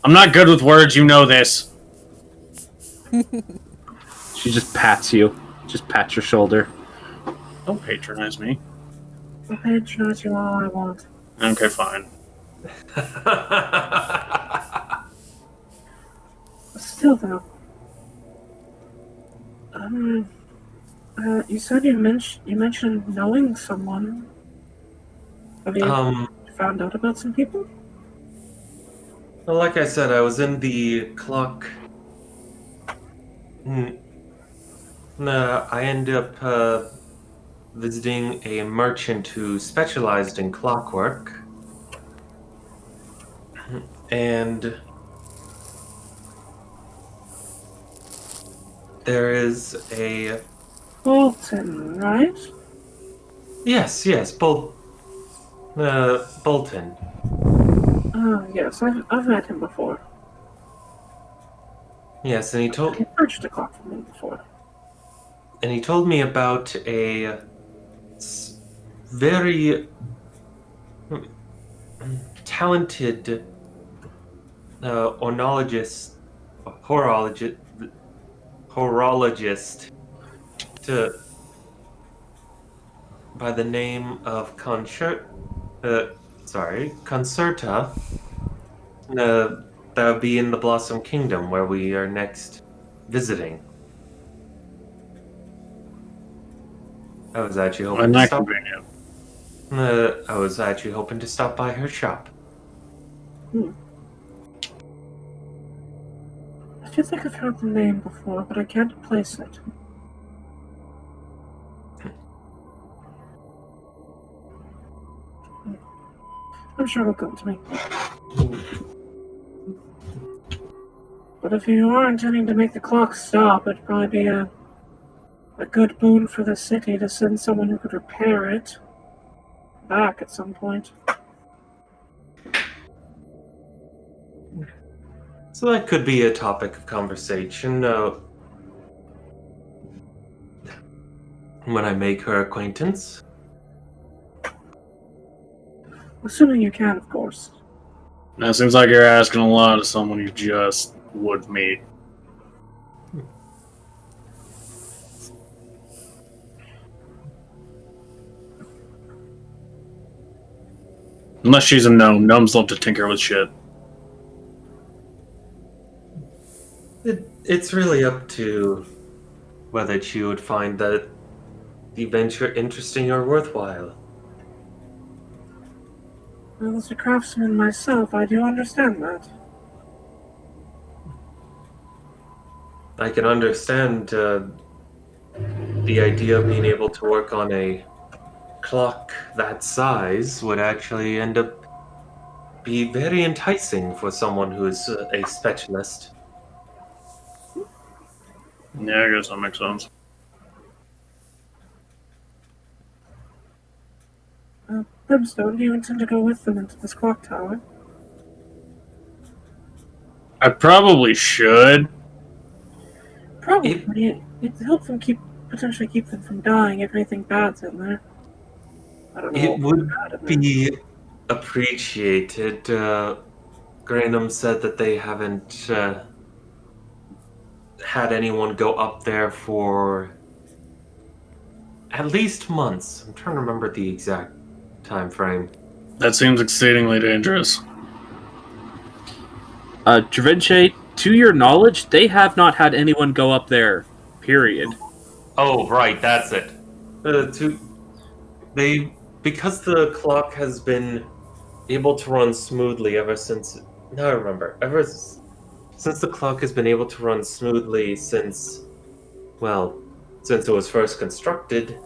not good with words, you know this. She just pats you. Just pats your shoulder. Don't patronize me. I'll patronize you all I want. Okay, fine. Still, though. You said you mentioned knowing someone. Have you found out about some people? Well, like I said, I was in the clock. I ended up visiting a merchant who specialized in clockwork. And there is a... Bolton, right? Yes, Bolton. Oh, yes, I've met him before. Yes, and he purchased a clock from him before. And he told me about a very talented horologist by the name of Concerta. That would be in the Blossom Kingdom, where we are next visiting. I was actually hoping And to not stop. convenient. I was actually hoping to stop by her shop. I feel like I've heard the name before, but I can't place it. I'm sure it'll come to me. But if you are intending to make the clock stop, it'd probably be a good boon for the city to send someone who could repair it back at some point. So that could be a topic of conversation when I make her acquaintance. Assuming you can, of course. Now it seems like you're asking a lot of someone you just would meet. Unless she's a gnome. Gnomes love to tinker with shit. It's really up to whether she would find that the venture interesting or worthwhile. Well, as a craftsman myself, I do understand that. I can understand the idea of being able to work on a clock that size would actually end up be very enticing for someone who is a specialist. Yeah, I guess that makes sense. Brimstone, do you intend to go with them into this clock tower? I probably should. Probably. It'd help them potentially keep them from dying if anything bad's in there. I don't know. It what would bad in there. be appreciated. Granum said that they haven't had anyone go up there for at least months. I'm trying to remember the exact time frame. That seems exceedingly dangerous. Dravinche, to your knowledge, they have not had anyone go up there. Period. Oh, right, that's it. Because the clock has been able to run smoothly ever since. Now I remember. Since the clock has been able to run smoothly since it was first constructed,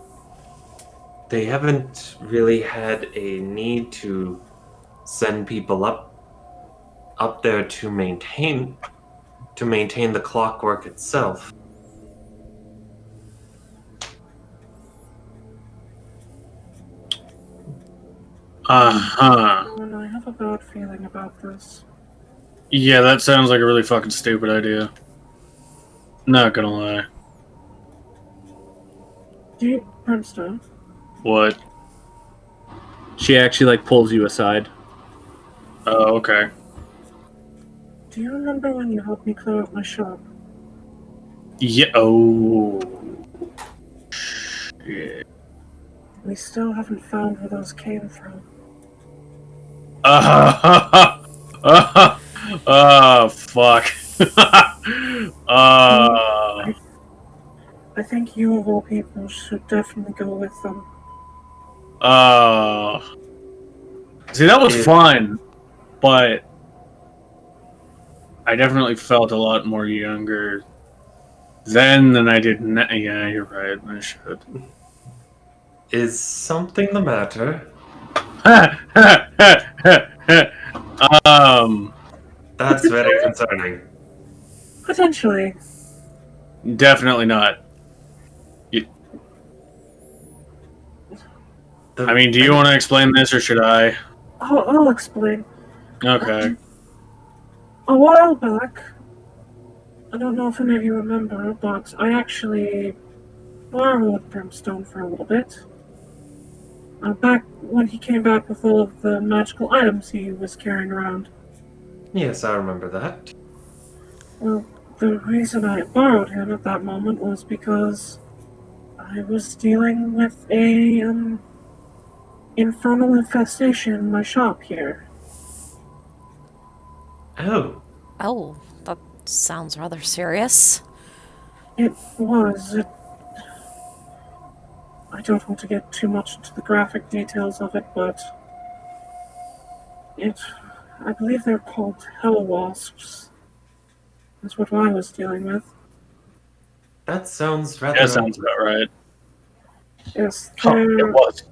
they haven't really had a need to send people up there to maintain the clockwork itself. Uh-huh. And I have a bad feeling about this. Yeah, that sounds like a really fucking stupid idea. Not gonna lie. Brimstone, What? She actually pulls you aside. Oh, okay. do you remember when you helped me clear out my shop? Yeah. Oh. Shit. We still haven't found where those came from. Fuck. I think you of all people should definitely go with them. See, that was fun, but I definitely felt a lot more younger then than I did now. Yeah, you're right. I should. Is something the matter? That's very concerning. Potentially. Definitely not. I mean, do you want to explain this, or should I? I'll explain. Okay. A while back, I don't know if any of you remember, but I actually borrowed Brimstone for a little bit. Back when he came back with all of the magical items he was carrying around. Yes, I remember that. Well, the reason I borrowed him at that moment was because I was dealing with a infernal infestation in my shop here. Oh, Oh, that sounds rather serious. It was. I don't want to get too much into the graphic details of it, but I believe they're called hell wasps. That's what I was dealing with. that sounds Yeah, rather. sounds about right. Yes, Huh, it was.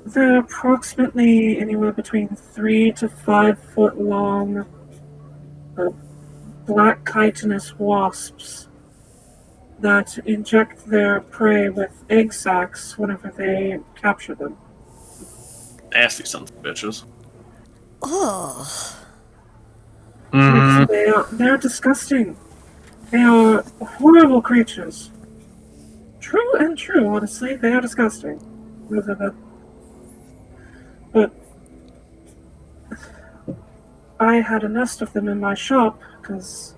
they're approximately anywhere between 3 to 5 foot long black chitinous wasps that inject their prey with egg sacs whenever they capture them. Nasty sons of bitches. Oh, Mm-hmm. They're disgusting. They are horrible creatures. True and true, honestly. They are disgusting. But I had a nest of them in my shop because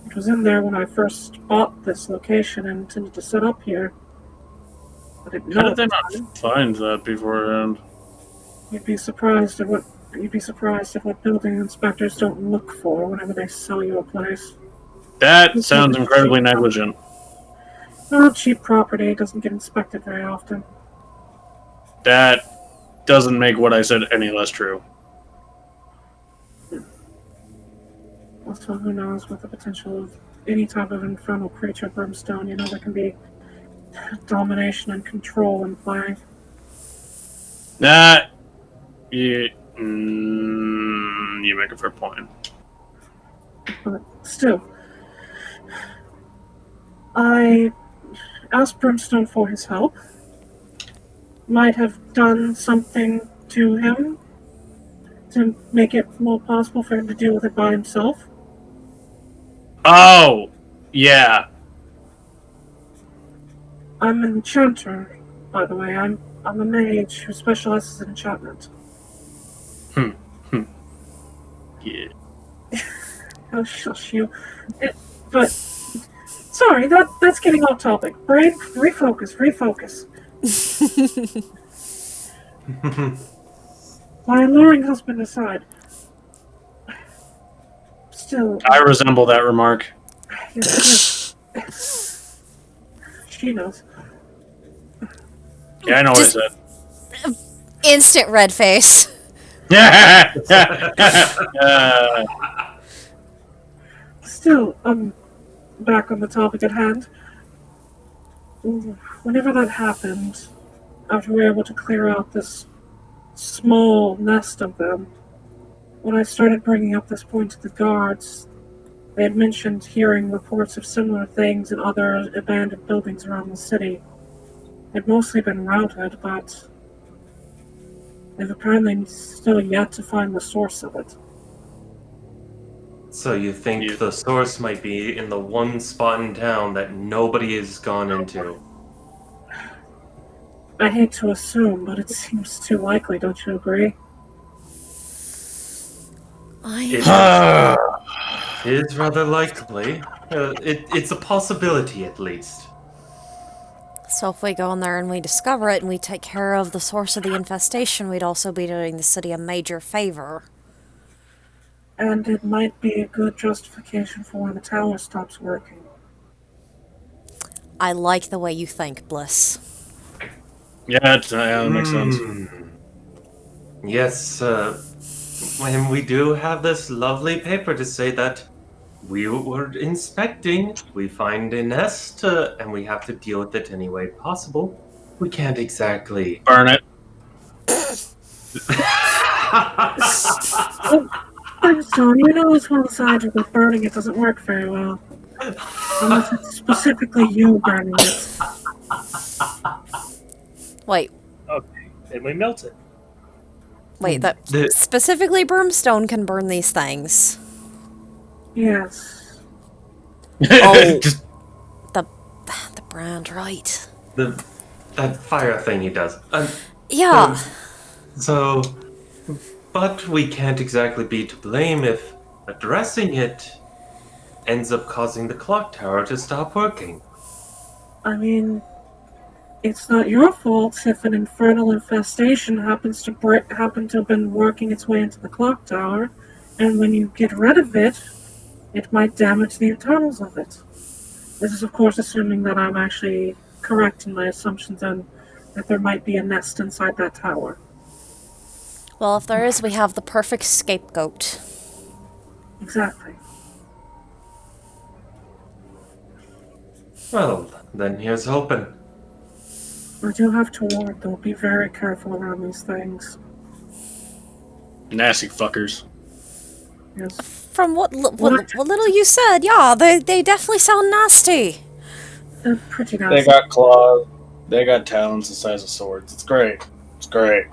it was in there when I first bought this location and intended to set up here. I didn't How know did at they the not time. find that beforehand? You'd be surprised at what building inspectors don't look for whenever they sell you a place. That It's not sounds a incredibly cheap negligent. Not cheap property. It doesn't get inspected very often. That doesn't make what I said any less true. Also, who knows with the potential of any type of infernal creature brimstone, there can be domination and control in play. That you make a fair point. But still, I asked Brimstone for his help. Might have done something to him to make it more possible for him to deal with it by himself. Oh, yeah. I'm an enchanter, by the way. I'm a mage who specializes in enchantment. Yeah. Oh, shush you. But sorry, that's getting off topic. Brain, refocus. My alluring husband aside, still, I resemble that remark. yes, she knows. Yeah, I know what Just- I instant red face. said. Still, back on the topic at hand. Whenever that happened, after we were able to clear out this small nest of them, when I started bringing up this point to the guards, they had mentioned hearing reports of similar things in other abandoned buildings around the city. They'd mostly been routed, but they've apparently still yet to find the source of it. So you think Yeah. the source might be in the one spot in town that nobody has gone into? I hate to assume, but it seems too likely, don't you agree? It is rather likely. It's a possibility, at least. So if we go in there and we discover it and we take care of the source of the infestation, we'd also be doing the city a major favor. And it might be a good justification for when the tower stops working. I like the way you think, Bliss. Yeah, that makes sense. Yes, and we do have this lovely paper to say that we were inspecting, we find a nest, and we have to deal with it any way possible. We can't exactly. Burn it. I'm sorry, it's one of the sides with burning it doesn't work very well. Unless it's specifically you burning it. Wait, Okay, then we melt it. that The- specifically Brimstone can burn these things. Yes. Oh. Just The brand, right? That fire thing he does. Yeah. But we can't exactly be to blame if addressing it ends up causing the clock tower to stop working. I mean, It's not your fault if an infernal infestation happen to have been working its way into the clock tower, and when you get rid of it, it might damage the internals of it. This is, of course, assuming that I'm actually correct in my assumptions and that there might be a nest inside that tower. Well, if there is, we have the perfect scapegoat. Exactly. Well, then here's hoping. I do have to warn, though, be very careful around these things. Nasty fuckers. Yes. From what little you said, yeah, they definitely sound nasty. They're pretty They nasty. got claws. They got talons the size of swords. It's great. It's great.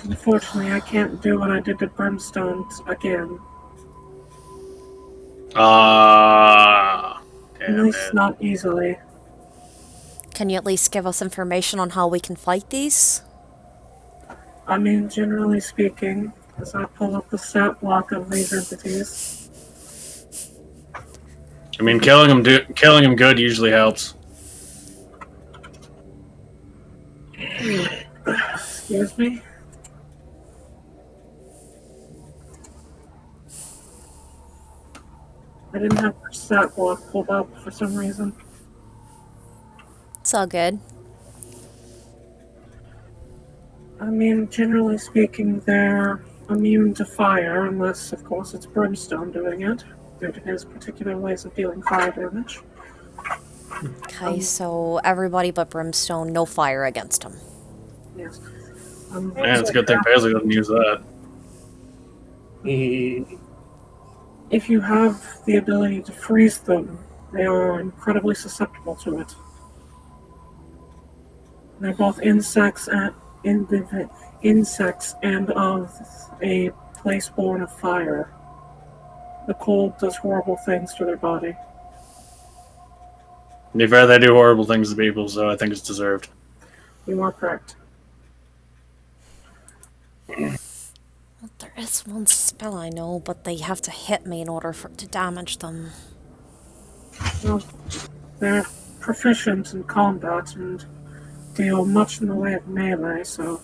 Unfortunately, I can't do what I did to Brimstone again. Ah, At damn least it. not easily. Can you at least give us information on how we can fight these? I mean, generally speaking, as I pull up the stat block of these entities, I mean, killing them good usually helps. excuse me? I didn't have the stat block pulled up for some reason. It's all good. I mean, generally speaking, they're immune to fire, unless, of course, it's Brimstone doing it, due to his particular ways of dealing fire damage. Okay, so everybody but Brimstone, no fire against him. Yes. Man, it's a good thing Paisley doesn't use that. If you have the ability to freeze them, they are incredibly susceptible to it. They're both insects and of a place born of fire. The cold does horrible things to their body. To be fair, they do horrible things to people, so I think it's deserved. You are correct. Well, there is one spell I know, but they have to hit me in order to damage them. Well, they're proficient in combat and deal much in the way of melee, so...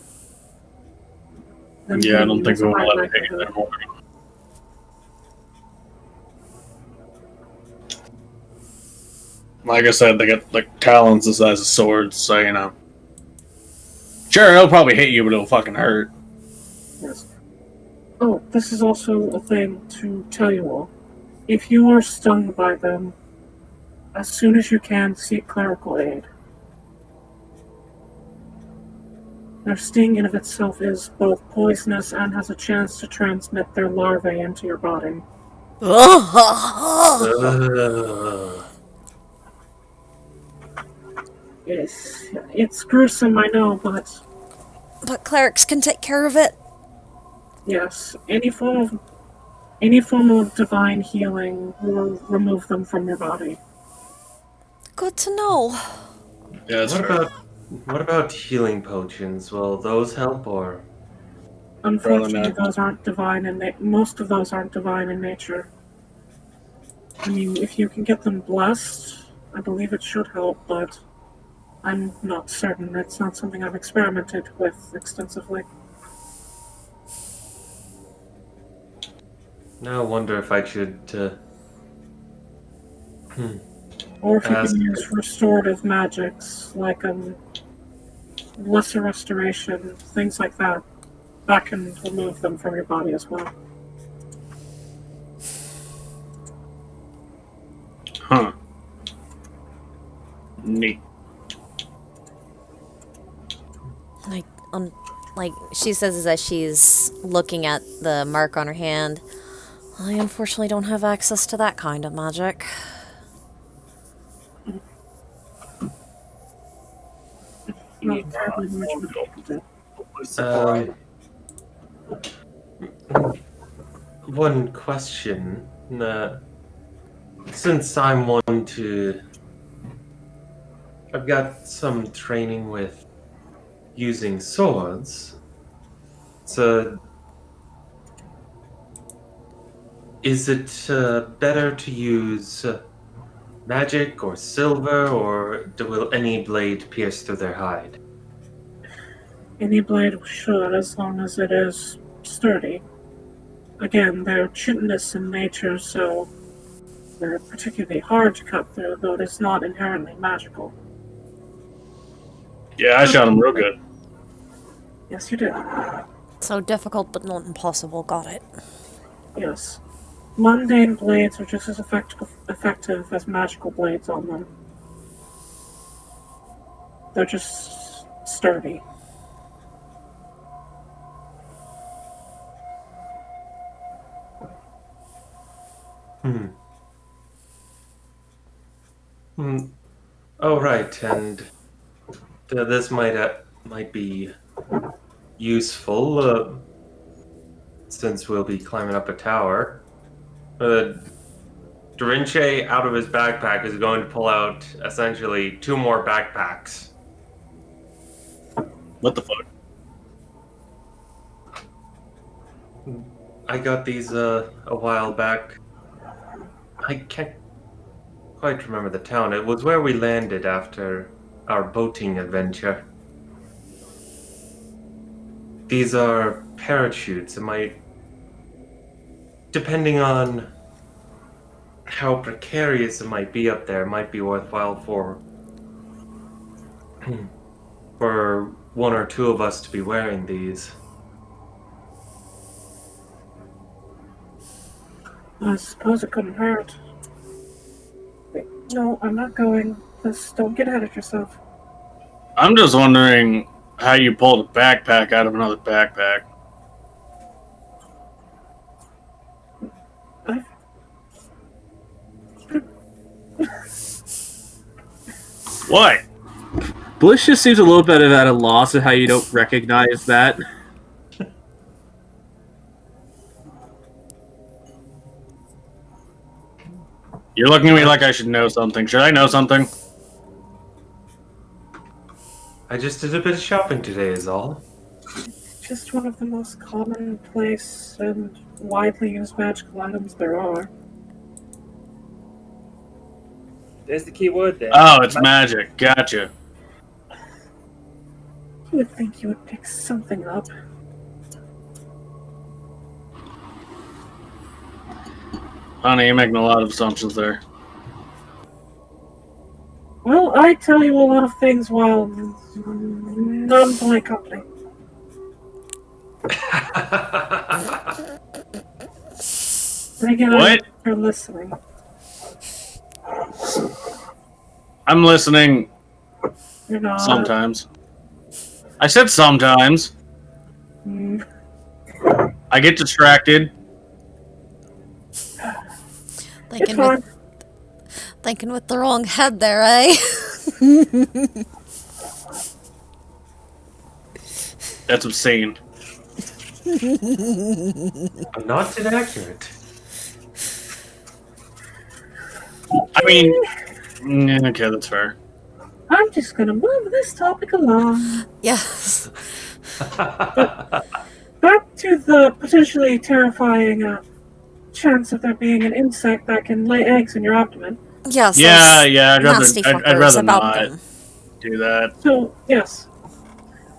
them Yeah, I hitting don't you think is we a want high to let it hit you likelihood. anymore. Like I said, they got like talons the size of swords, so you know. Sure, it'll probably hit you, but it'll fucking hurt. Yes. Oh, this is also a thing to tell you all. If you are stung by them, as soon as you can, seek clerical aid. Their sting in of itself is both poisonous and has a chance to transmit their larvae into your body. Ugh. Yes, it's gruesome, I know, but But clerics can take care of it. yes, any form of divine healing will remove them from your body. Good to know. Yeah, that's What fair. about healing potions? Will those help or? Unfortunately, not. those aren't divine, and most of those aren't divine in nature. I mean, if you can get them blessed, I believe it should help, but I'm not certain. It's not something I've experimented with extensively. Now I wonder if I should. Or if you Ask- can use restorative magics, like lesser restoration, things like that. That can remove them from your body as well. Huh. Neat. Like she says as she's looking at the mark on her hand. I unfortunately don't have access to that kind of magic. Not terribly much of a deal. One question. Since I'm one to. I've got some training with using swords. So. Is it better to use magic or silver, or will any blade pierce through their hide? Any blade should, as long as it is sturdy. Again, they're chitinous in nature, so they're particularly hard to cut through, though it is not inherently magical. Yeah, I shot him real good. Yes, you did. So difficult, but not impossible. Got it. Yes. Mundane blades are just as effective as magical blades on them. They're just sturdy. Hmm. Hmm. Oh, right, and this might be useful since we'll be climbing up a tower. Dorinche, out of his backpack, is going to pull out essentially 2 more backpacks. What the fuck? I got these a while back. I can't quite remember the town. It was where we landed after our boating adventure. These are parachutes. It might, depending on how precarious it might be up there, it might be worthwhile for for 1 or 2 of us to be wearing these. I suppose it couldn't hurt. Wait, no, I'm not going. Just don't get ahead of yourself. I'm just wondering how you pulled a backpack out of another backpack. I- What? Bliss just seems a little bit at a loss of how you don't recognize that. You're looking at me like I should know something. Should I know something? I just did a bit of shopping today, is all. Just one of the most commonplace and widely used magical items there are. There's the key word there. Oh, it's magic. Gotcha. You would think you would pick something up. Honey, you're making a lot of assumptions there. Well, I tell you a lot of things while not in my company. And again, What? you're listening. I'm listening You're not. sometimes. I said sometimes. Mm, I get distracted. it's fine. Thinking with the wrong head there, eh? That's obscene. I'm not inaccurate. I mean, okay, that's fair. I'm just gonna move this topic along. Yes. Back to the potentially terrifying chance of there being an insect that can lay eggs in your abdomen. Yes. Yeah, those yeah. nasty I'd fuckers rather about not them. do that. So, yes.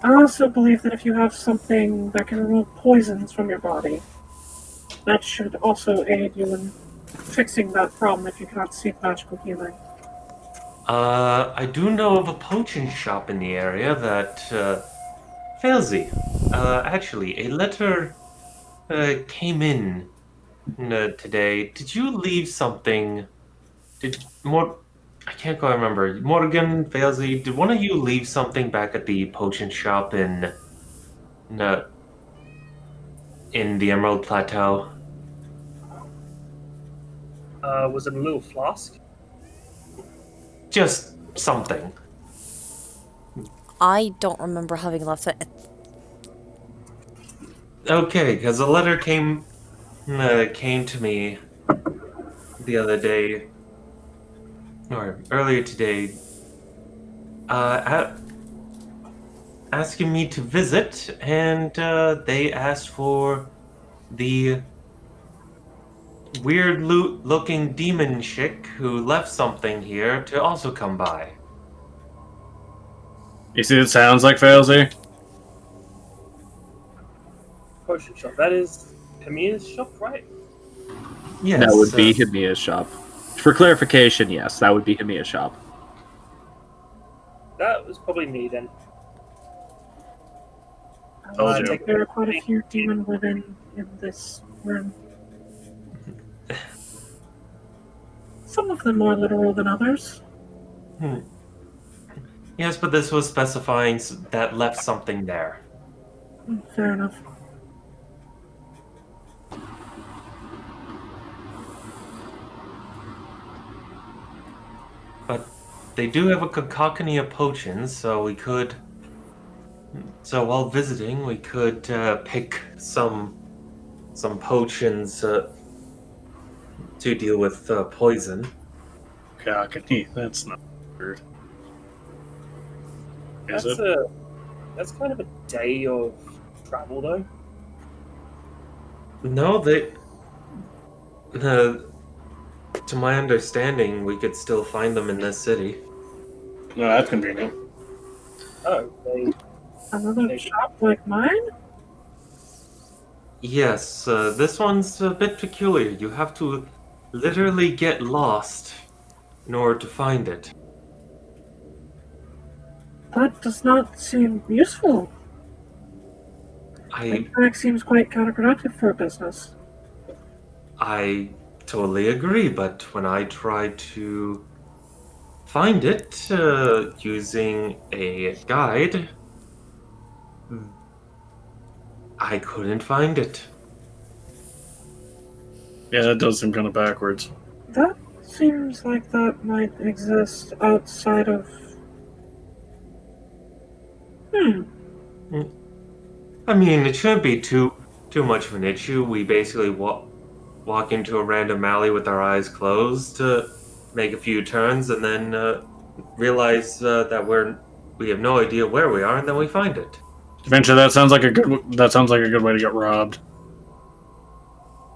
I also believe that if you have something that can remove poisons from your body, that should also aid you in fixing that problem if you cannot seek magical healing. I do know of a potion shop in the area that, Failsy. Actually, a letter, came in, today. Did you leave something? I can't quite remember. Morgan, Failsy, did one of you leave something back at the potion shop uh, in the Emerald Plateau? Was it a little flask? Just something. I don't remember having left it. Okay, because a letter came to me the other day, or earlier today, asking me to visit, and they asked for the weird-looking demon chick who left something here to also come by. You see, it sounds like Failsy. Potion shop. That is Hamia's shop, right? Yes, That would be Hamia's shop. For clarification, yes, that would be Hamia's shop. That was probably me then. Told you. Take There are quite a few demon women in this room. Some of them more literal than others. Yes, but this was specifying that left something there. Fair enough. But they do have a cacophony of potions, so we could. So while visiting, we could pick some potions to deal with poison. Cockney, that's not weird. Is That's it? that's kind of a day of travel though. No, they. To my understanding, we could still find them in this city. No, that's convenient. Oh, they Another shop like mine? Yes, this one's a bit peculiar. You have to literally get lost in order to find it. That does not seem useful. In fact, seems quite counterproductive for a business. I totally agree, but when I tried to find it using a guide, I couldn't find it. Yeah, that does seem kind of backwards. That seems like that might exist outside of. I mean, it shouldn't be too much of an issue. We basically walk into a random alley with our eyes closed to make a few turns, and then realize that we have no idea where we are, and then we find it. Eventually, that sounds like a good way to get robbed.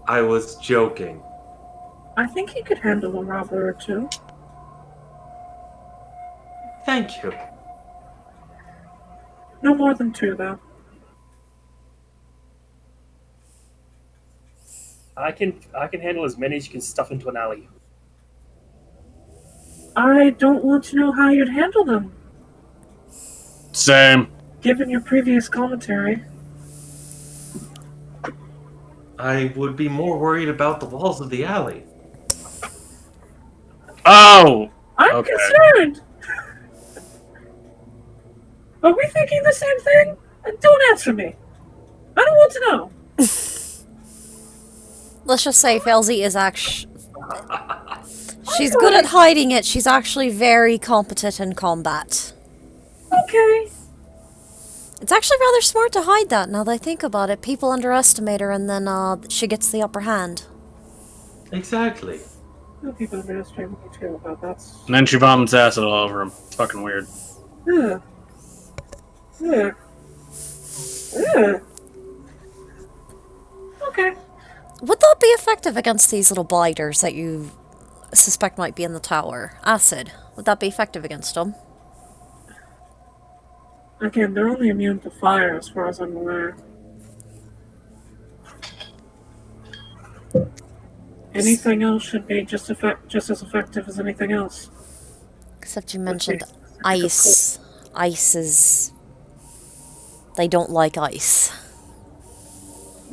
I was joking. I think he could handle a robber or two. Thank you. No more than two, though. I can handle as many as you can stuff into an alley. I don't want to know how you'd handle them, Same. given your previous commentary. I would be more worried about the walls of the alley. Oh! I'm Okay. concerned! Are we thinking the same thing? Don't answer me. I don't want to know. Let's just say Felzy is actually... She's good at hiding it. She's actually very competent in combat. Okay. It's actually rather smart to hide that, now that I think about it. People underestimate her, and then she gets the upper hand. Exactly. People underestimate me too, but that's. And then she vomits acid all over him. It's fucking weird. Ugh. Ugh. Ugh. Okay. Would that be effective against these little biters that you suspect might be in the tower? Acid. Would that be effective against them? Again, they're only immune to fire, as far as I'm aware. Anything else should be just as effective as anything else. Except you mentioned ice. Ice is... They don't like ice.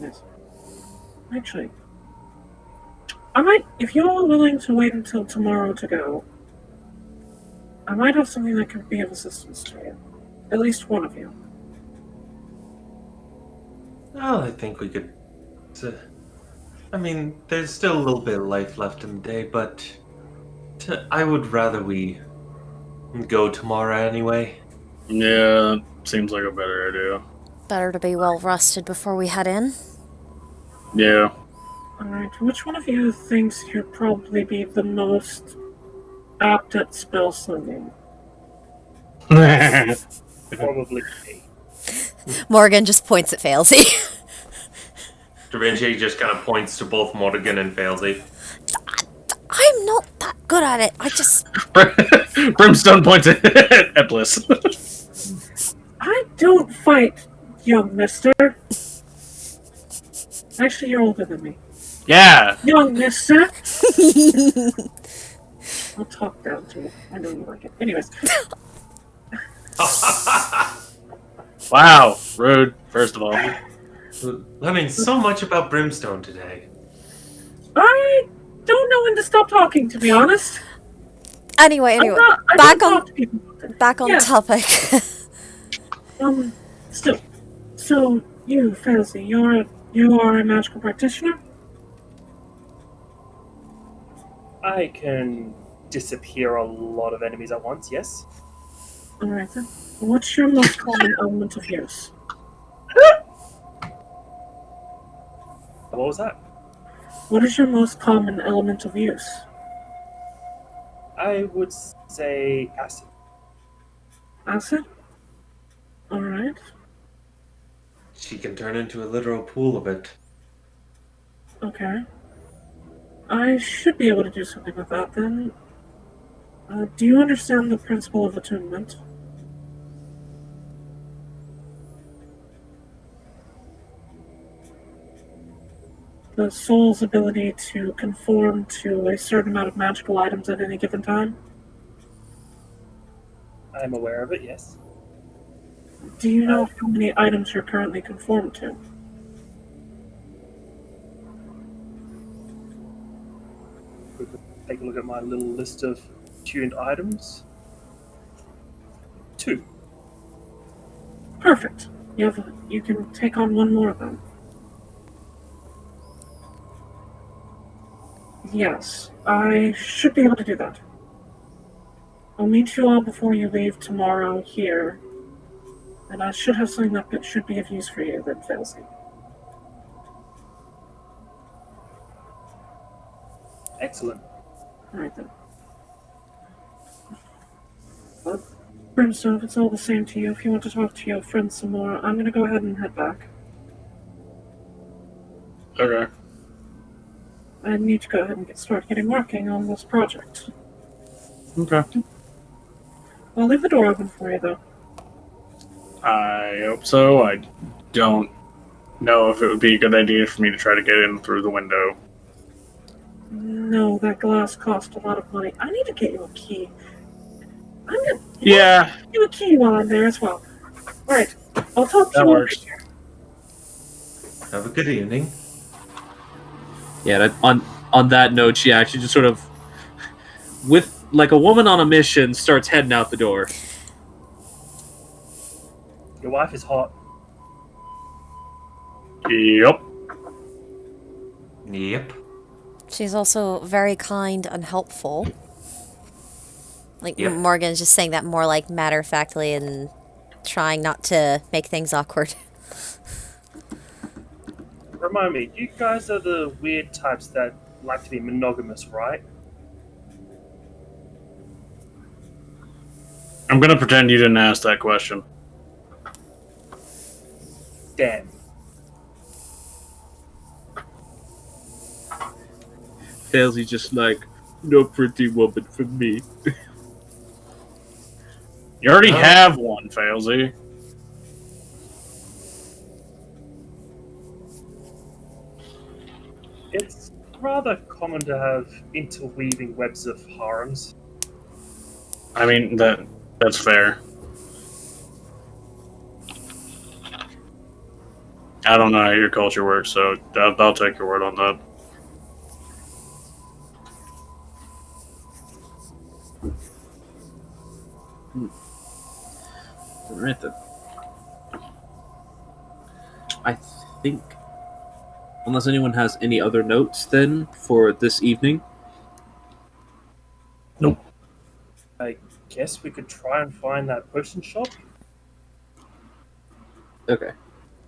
Yes. Actually, I might, if you're all willing to wait until tomorrow to go, I might have something that could be of assistance to you. At least one of you. Well, I think we could. I mean, there's still a little bit of life left in the day, but I would rather we go tomorrow anyway. Yeah, that seems like a better idea. Better to be well rested before we head in. Yeah. Alright, which one of you thinks you'd probably be the most apt at spell slinging? Probably me. Morgan just points at Failsy. Da Vinci just kind of points to both Morgan and Failsy. I'm not that good at it. I just. Brimstone points at Bliss. I don't fight, young mister. Actually, you're older than me. Yeah. Young mister. I'll talk down to you. I know you like it. Anyways, Wow. Rude, first of all. Learning so much about Brimstone today. I don't know when to stop talking, to be honest. Anyway, I back don't on talk to people. back on Yes. topic. Still. So, you, Fancy, you are a magical practitioner? I can disappear a lot of enemies at once, yes? Alright then. What's your most common element of use? What was that? What is your most common element of use? I would say acid. Acid? Alright. She can turn into a literal pool of it. Okay. I should be able to do something with that then. Do you understand the principle of attunement? The soul's ability to conform to a certain amount of magical items at any given time? I'm aware of it, yes. Do you know how many items you're currently conformed to? We could take a look at my little list of tuned items. 2. Perfect. You can take on one more then. Yes, I should be able to do that. I'll meet you all before you leave tomorrow here, and I should have something that should be of use for you that fails you. Excellent. Alright then. Well, Brimstone, if it's all the same to you, if you want to talk to your friends some more, I'm gonna go ahead and head back. Okay. I need to go ahead and start getting working on this project. Okay. I'll leave the door open for you, though. I hope so. I don't know if it would be a good idea for me to try to get in through the window. No, that glass cost a lot of money. I need to get you a key. I'm gonna Yeah, get you a key while I'm there as well. Alright, I'll talk to that you works. later. Have a good evening. Yeah, on that note, she actually just sort of, with like a woman on a mission, starts heading out the door. Your wife is hot. Yep. Yep. She's also very kind and helpful. Like, Yep. Morgan's just saying that more like matter-of-factly and trying not to make things awkward. Remind me, you guys are the weird types that like to be monogamous, right? I'm gonna pretend you didn't ask that question. Damn. Halsey's just like, no pretty woman for me. You already Oh. have one, Failsy. It's rather common to have interweaving webs of harems. I mean, that's fair. I don't know how your culture works, so I'll take your word on that. Alright then. I think, unless anyone has any other notes then for this evening. I guess we could try and find that potion shop. Okay.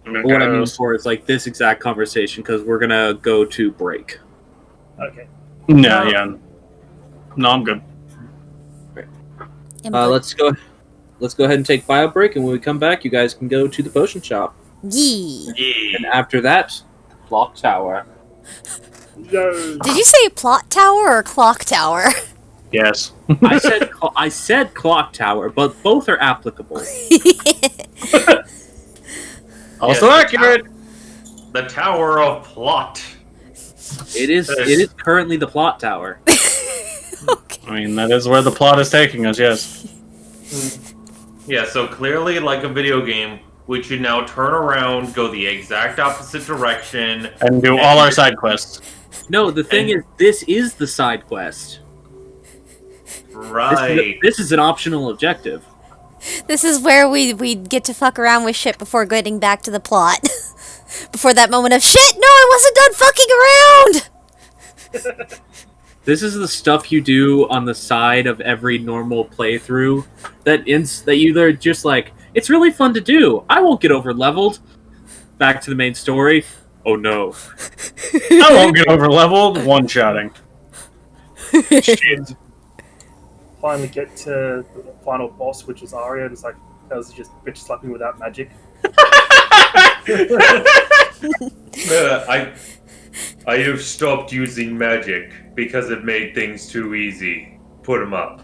I mean, What I mean for is like this exact conversation because we're gonna go to break. Okay. no, yeah. No, I'm good. Let's go ahead and take bio break, and when we come back, you guys can go to the potion shop. Yee. Yeah. And after that, Clock tower. No. Did you say plot tower or clock tower? Yes. I said clock tower, but both are applicable. Also Yes, accurate. The Tower of Plot. It is currently the plot tower. Okay. I mean, that is where the plot is taking us. Yes. Yeah, so clearly, like a video game, we should now turn around, go the exact opposite direction, And do all our side quests. No, the thing is, this is the side quest. Right. This is an optional objective. This is where we get to fuck around with shit before getting back to the plot. Before that moment of shit, no, I wasn't done fucking around! This is the stuff you do on the side of every normal playthrough that you're just like, it's really fun to do. I won't get over leveled. Back to the main story. Oh no. I won't get over leveled. One-shotting. Shit. Finally get to the final boss, which is Arya, and it's like, that was just bitch slapping without magic. I have stopped using magic because it made things too easy. Put him up.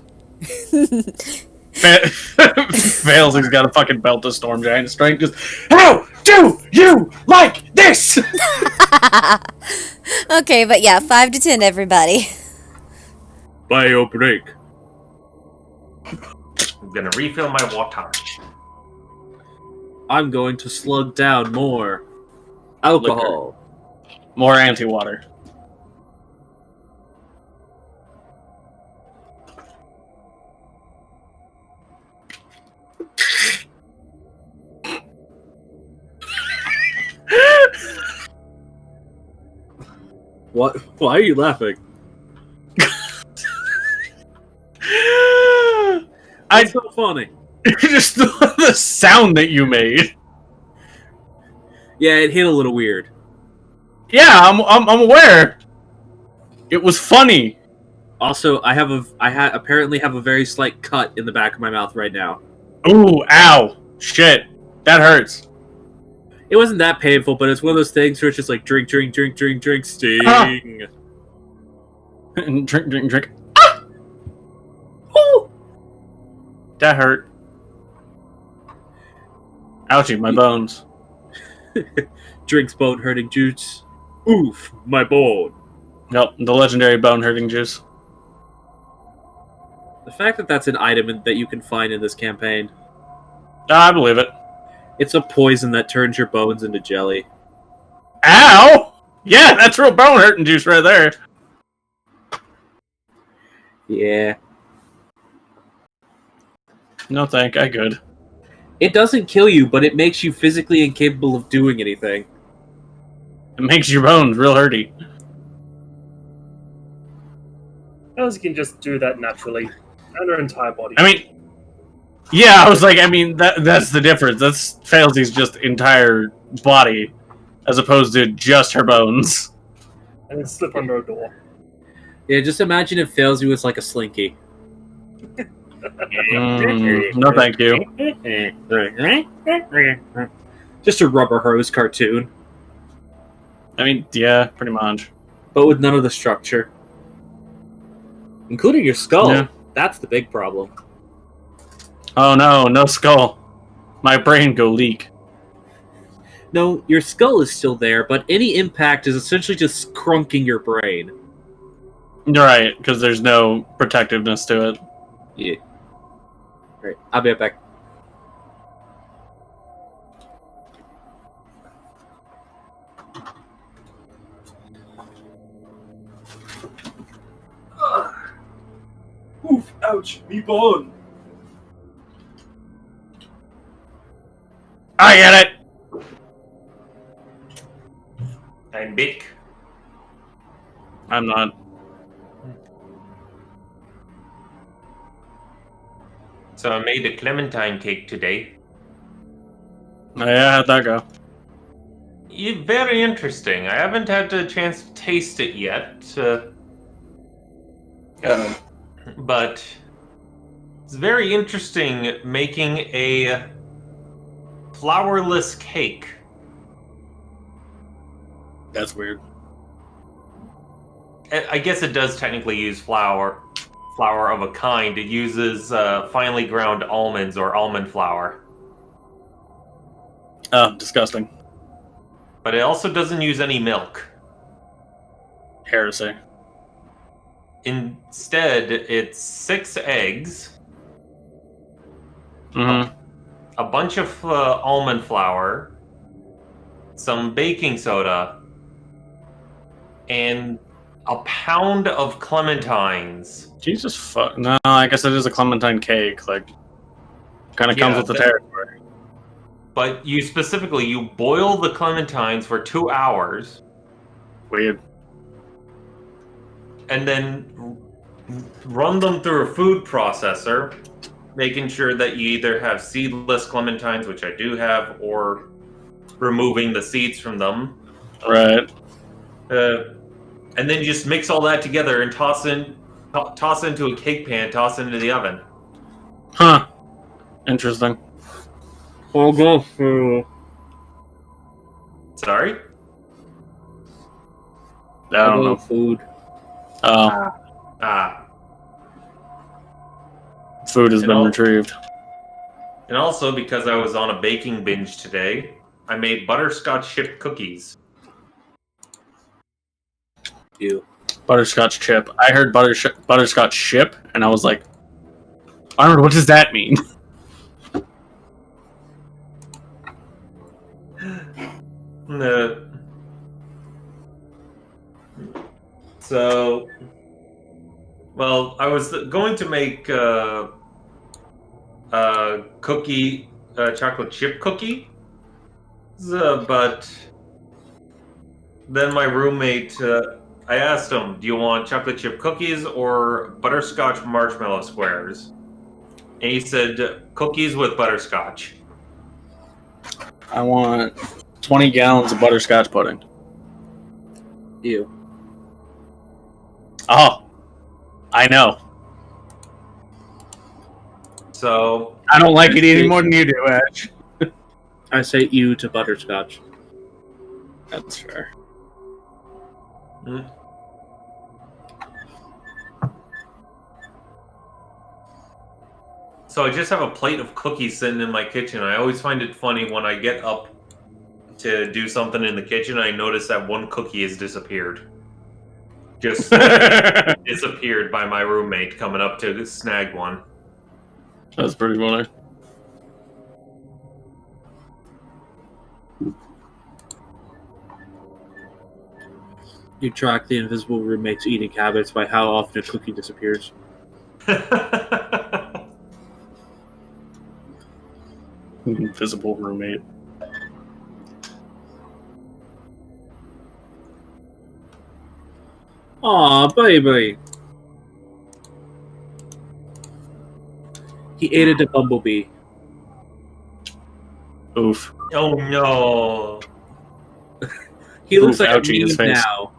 Fails, he's got a fucking belt of Storm Giant strength. Just, how do you like this? Okay, but yeah, 5 to 10, everybody. Bio break. I'm gonna refill my water. I'm going to slug down more alcohol. More anti-water. What? Why are you laughing? What's so funny? Just the sound that you made. Yeah, it hit a little weird. Yeah, I'm aware. It was funny. Also, I apparently have a very slight cut in the back of my mouth right now. Ooh, ow, shit, that hurts. It wasn't that painful, but it's one of those things where it's just like drink, drink, drink, drink, drink, sting. Drink. Ah! Ooh! That hurt. Ouchie, my bones. Drinks bone hurting juice. Oof, my bone. Nope, the legendary bone hurting juice. The fact that that's an item that you can find in this campaign. I believe it. It's a poison that turns your bones into jelly. Ow! Yeah, that's real bone hurting juice right there. Yeah. No thank, I good. It doesn't kill you, but it makes you physically incapable of doing anything. It makes your bones real hurty. Else you can just do that naturally. And her entire body. I mean, yeah, I was like, I mean, that's the difference. That's Failsy's just entire body, as opposed to just her bones. And then slip under a door. Yeah, just imagine if Failsy was like a slinky. No thank you. Just a rubber hose cartoon, I mean, yeah, pretty much. but with none of the structure. Including your skull. Yeah. That's the big problem. Oh no, no skull. My brain go leak. No, your skull is still there, but any impact is essentially just crunking your brain. You're right, because there's no protectiveness to it. Yeah. Alright, I'll be right back. Oof, ouch, me bone. I get it! I'm big. I'm not. So I made a clementine cake today. Oh, yeah, how'd that go? Very interesting. I haven't had a chance to taste it yet. But it's very interesting making a flourless cake. That's weird. I guess it does technically use flour of a kind. It uses finely ground almonds or almond flour. Oh, disgusting. But it also doesn't use any milk. Heresy. Instead, it's 6 eggs, Mm-hmm. a bunch of almond flour, some baking soda, and a pound of clementines. Jesus fuck. No, I guess it is a clementine cake. Like, kind of comes with the territory. But you boil the clementines for 2 hours, Weird. and then run them through a food processor, making sure that you either have seedless clementines, which I do have, or removing the seeds from them. Right. And then just mix all that together and toss into a cake pan, toss into the oven. Huh. Interesting. I'll go for Sorry? I don't know. food. Oh, Ah. food has And been all- retrieved. And also, because I was on a baking binge today, I made butterscotch chip cookies. You. Butterscotch chip. I heard butterscotch chip, and I was like, Arnold, what does that mean? No. So, well, I was going to make chocolate chip cookie, but then my roommate, I asked him, "Do you want chocolate chip cookies or butterscotch marshmallow squares?" And he said, "Cookies with butterscotch." I want 20 gallons of butterscotch pudding. You. Oh, I know. So I don't like it any more than you do, Ash. I say you to butterscotch. That's fair. So I just have a plate of cookies sitting in my kitchen. I always find it funny when I get up to do something in the kitchen, I notice that one cookie has disappeared. Just disappeared by my roommate coming up to snag one. That's pretty funny. You track the invisible roommate's eating habits by how often a cookie disappears. Invisible roommate. Aw, baby. He ate a bumblebee. Oof. Oh no. He looks Oof, like ouchie, a his meme face. now.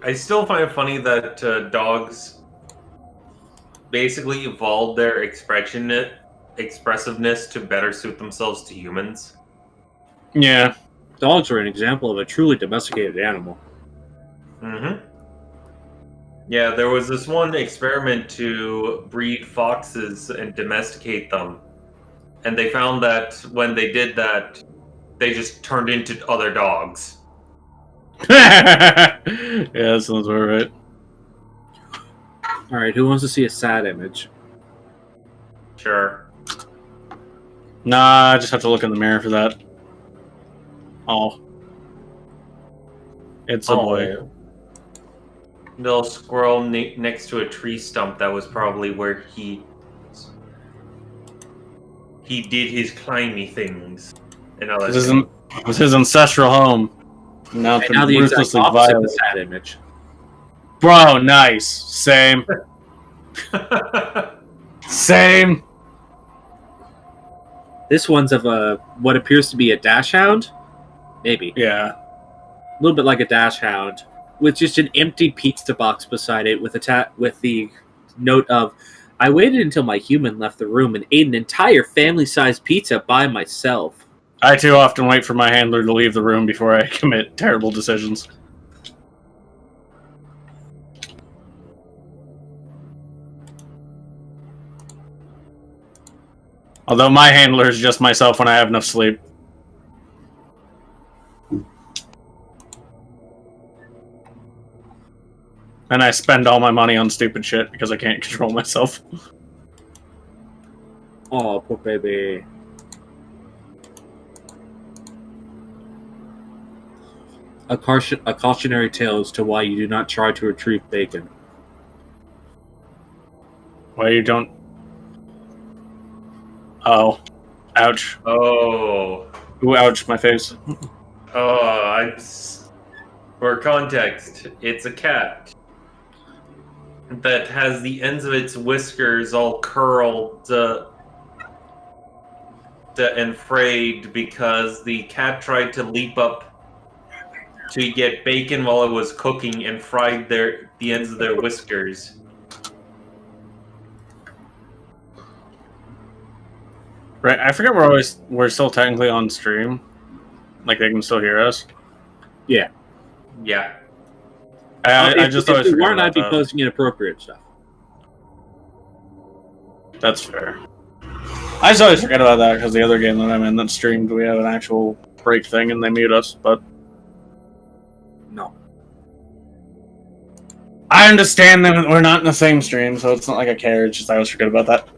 I still find it funny that dogs basically evolved their expressiveness to better suit themselves to humans. Yeah. Dogs are an example of a truly domesticated animal. Mm-hmm. Yeah, there was this one experiment to breed foxes and domesticate them. And they found that when they did that, they just turned into other dogs. Yeah, that sounds about right. Alright, who wants to see a sad image? Sure. Nah, I just have to look in the mirror for that. Oh. It's a boy. Little squirrel next to a tree stump that was probably where he did his climby things and all that. It was his ancestral home. Now it's And been now the exact ruthlessly opposite of violated. the sad image. Bro, nice. Same. Same. This one's of what appears to be a dash hound. Maybe. Yeah. A little bit like a dash hound. With just an empty pizza box beside it with with the note of I waited until my human left the room and ate an entire family-sized pizza by myself. I too often wait for my handler to leave the room before I commit terrible decisions. Although my handler is just myself when I have enough sleep. And I spend all my money on stupid shit because I can't control myself. Oh, poor baby. A cautionary tale as to why you do not try to retrieve bacon. Why you don't... Oh. Ouch. Oh. Ooh, ouch, my face. Oh, for context, it's a cat that has the ends of its whiskers all curled and frayed because the cat tried to leap up to get bacon while it was cooking and fried the ends of their whiskers. Right, I forget we're still technically on stream. Like, they can still hear us. Yeah. Yeah. I just always if we forget weren't, about I'd be that. posting inappropriate stuff. That's fair. I just always forget about that because the other game that I'm in that's streamed, we have an actual break thing and they mute us, but... No. I understand that we're not in the same stream, so it's not like I care, it's just I always forget about that.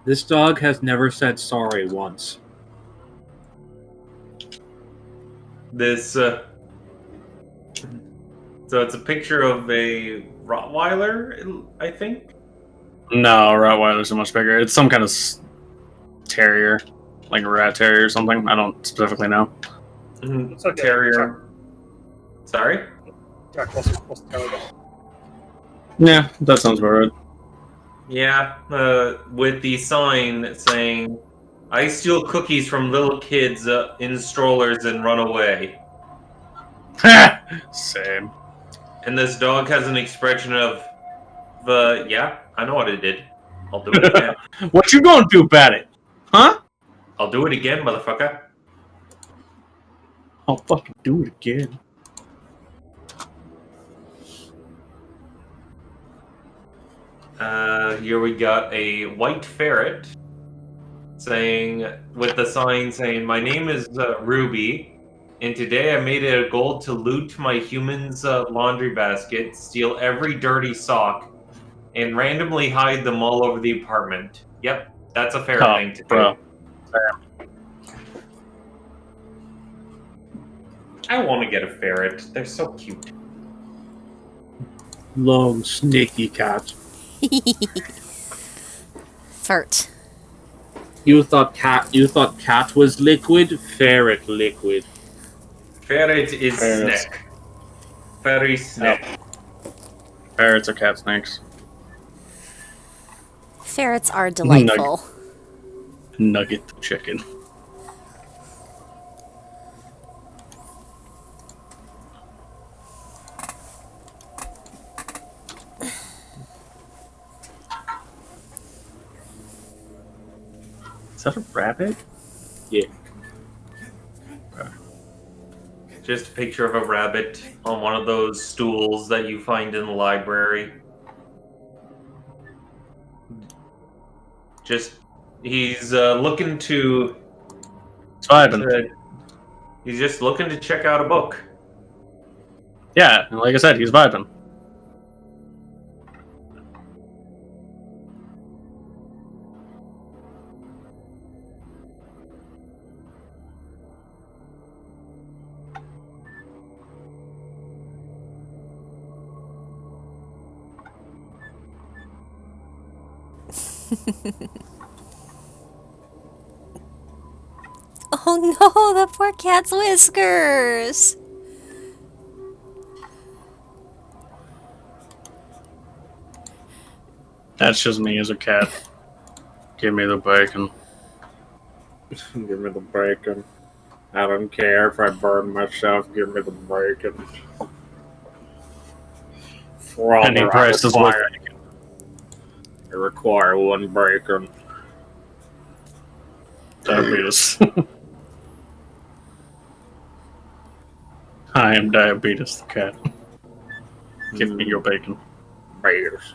This dog has never said sorry once. This, so it's a picture of a Rottweiler, I think? No, Rottweilers are much bigger. It's some kind of terrier, like a rat terrier or something. I don't specifically know. Looks like a Terrier. Sorry? Jack Russell Terrier. Yeah, that sounds about right. Yeah, with the sign saying, I steal cookies from little kids in strollers and run away. Same. And this dog has an expression of, yeah, I know what I did. I'll do it again. What you gonna do about it? Huh? I'll do it again, motherfucker. I'll fucking do it again. Here we got a white ferret saying, with the sign saying, my name is Ruby, and today I made it a goal to loot my human's laundry basket, steal every dirty sock, and randomly hide them all over the apartment. Yep, that's a fair thing to bro. do. I want to get a ferret. They're so cute. Long, snaky cat. Fart. You thought cat was liquid? Ferret liquid. Ferret is Ferrets. snack. Furry snack. Ferrets are cat snakes. Ferrets are delightful. Nugget chicken. Is that a rabbit? Yeah. Just a picture of a rabbit on one of those stools that you find in the library. Just, he's looking to... It's vibing. He's just looking to check out a book. Yeah, and like I said, he's vibing. Oh no, the poor cat's whiskers! That's just me as a cat. Give me the bacon. Give me the bacon. I don't care if I burn myself. Give me the bacon. Any price is worth it. I require one bacon. Diabetes. I am Diabetes the cat. Give me your bacon. Bears.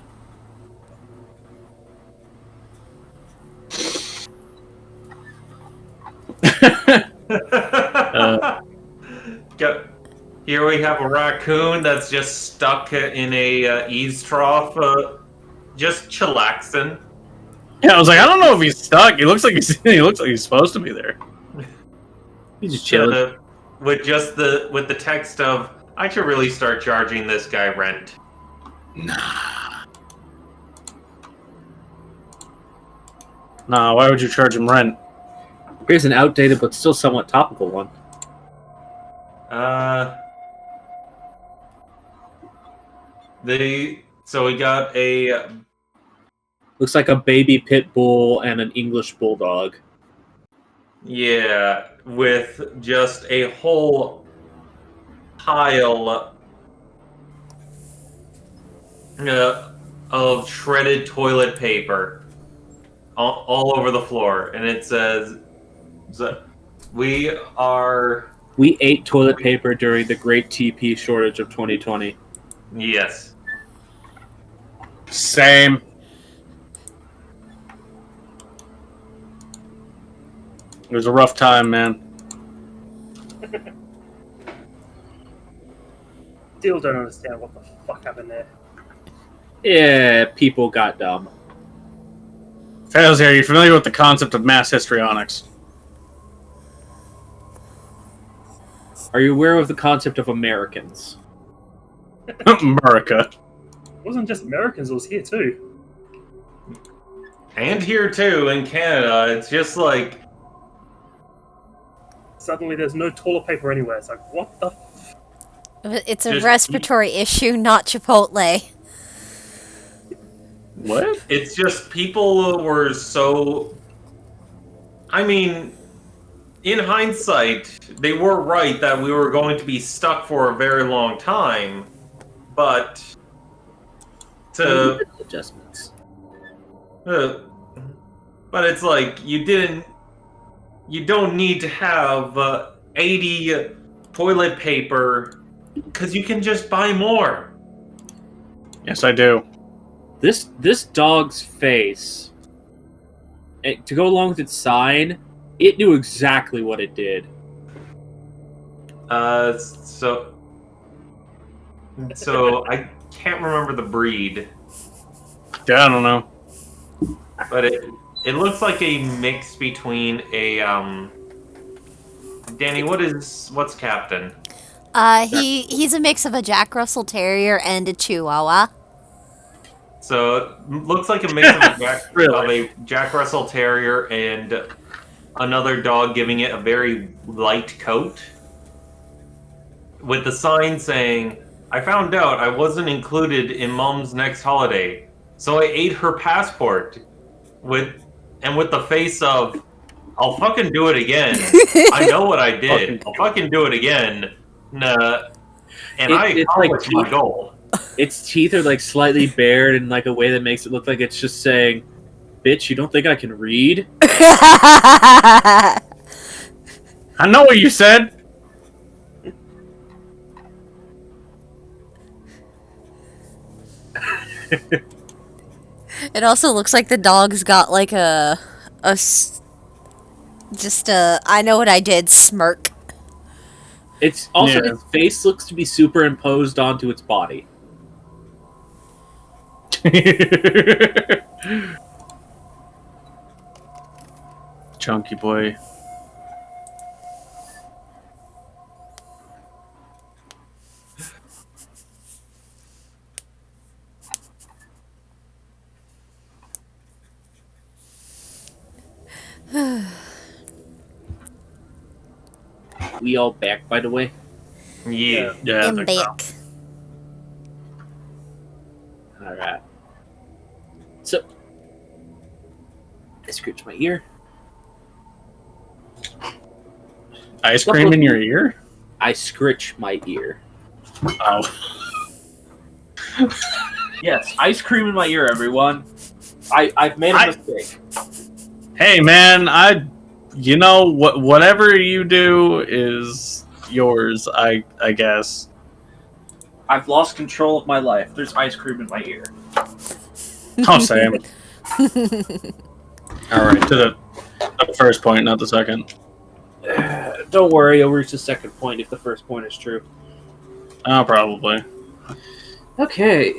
Here we have a raccoon that's just stuck in a eaves trough, just chillaxing. Yeah, I was like, I don't know if he's stuck. He looks like he's supposed to be there. He's just chilling. With the text of, I should really start charging this guy rent. Nah, why would you charge him rent? Here's an outdated but still somewhat topical one. So we got a Looks like a baby pit bull and an English bulldog. yeah, with just a whole pile of shredded toilet paper all over the floor, and it says, "We ate toilet paper during the great TP shortage of 2020." Yes." Same. It was a rough time, man. Still don't understand what the fuck happened there. Yeah, people got dumb. Fails here, are you familiar with the concept of mass histrionics? Are you aware of the concept of Americans? America. It wasn't just Americans, it was here too. And here too, in Canada, it's just like, Suddenly there's no toilet paper anywhere. It's like, what the f-? It's a Just- respiratory issue, not Chipotle. What? it's just people were so. I mean, in hindsight, they were right that we were going to be stuck for a very long time, but Adjustments. but it's like you don't need to have 80 toilet paper because you can just buy more. Yes, I do. This dog's face, to go along with its sign, it knew exactly what it did. So I can't remember the breed, Yeah, I don't know. but it looks like a mix between a Danny, what's Captain? He's a mix of a Jack Russell Terrier and a Chihuahua. So it looks like a mix of Really? a Jack Russell Terrier and another dog, giving it a very light coat, with the sign saying, "I found out I wasn't included in Mom's next holiday, so I ate her passport." With the face of, "I'll fucking do it again. I know what I did. I'll fucking do it again. Nah." And I It's like accomplished my goal. Its teeth are like slightly bared in like a way that makes it look like it's just saying, "Bitch, you don't think I can read?" I know what you said. It also looks like the dog's got like just a I know what I did smirk. It's also Yeah. its face looks to be superimposed onto its body. Chunky boy. We all back, by the way. Yeah. Yeah, I I'm think so. back. All right. So, I scratched my ear. Ice cream in your ear? I scritch my ear. Oh. Yes, ice cream in my ear, everyone. I've made a mistake. Hey man, whatever you do is yours, I guess. I've lost control of my life. There's ice cream in my ear. Oh, Sam. All right, to the first point, not the second. Don't worry, I'll reach the second point if the first point is true. Oh, probably. Okay.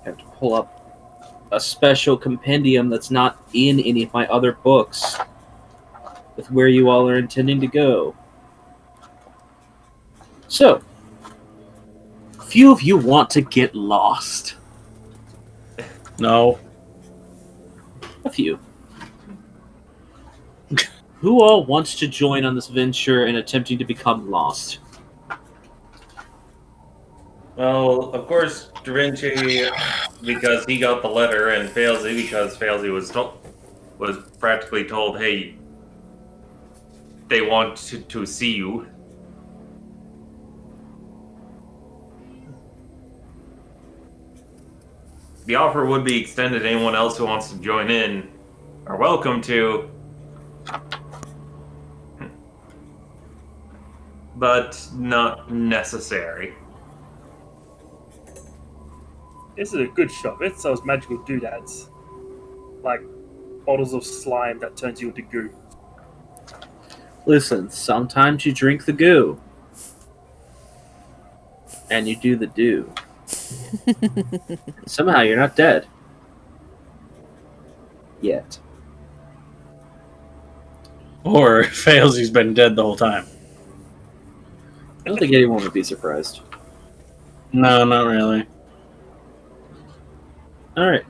Have to pull up a special compendium that's not in any of my other books with where you all are intending to go. So, few of you want to get lost. No. A few. Who all wants to join on this venture in attempting to become lost? Well, of course, Da Vinci, because he got the letter, and Failsy because Failsy was practically told, "Hey, they want to see you." The offer would be extended to anyone else who wants to join in are welcome to, but not necessary. This is a good shop. It sells magical doodads. Like bottles of slime that turns you into goo. Listen, sometimes you drink the goo. And you do the do. Somehow you're not dead. Yet. Or fails, he's been dead the whole time. I don't think anyone would be surprised. No, not really. Alright.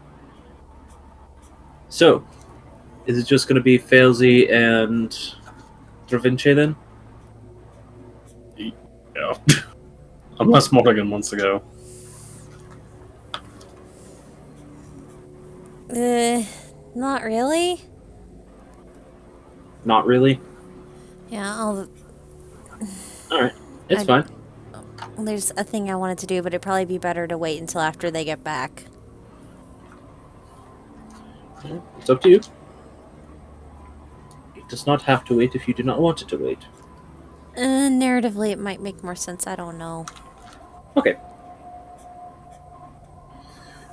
So, is it just going to be Failsy and Da Vinci then? Yeah. Unless Morgan wants to go. Not really. Not really? Yeah, Alright. It's I- fine. there's a thing I wanted to do, but it'd probably be better to wait until after they get back. It's up to you. It does not have to wait if you do not want it to wait. Narratively, it might make more sense. I don't know. Okay.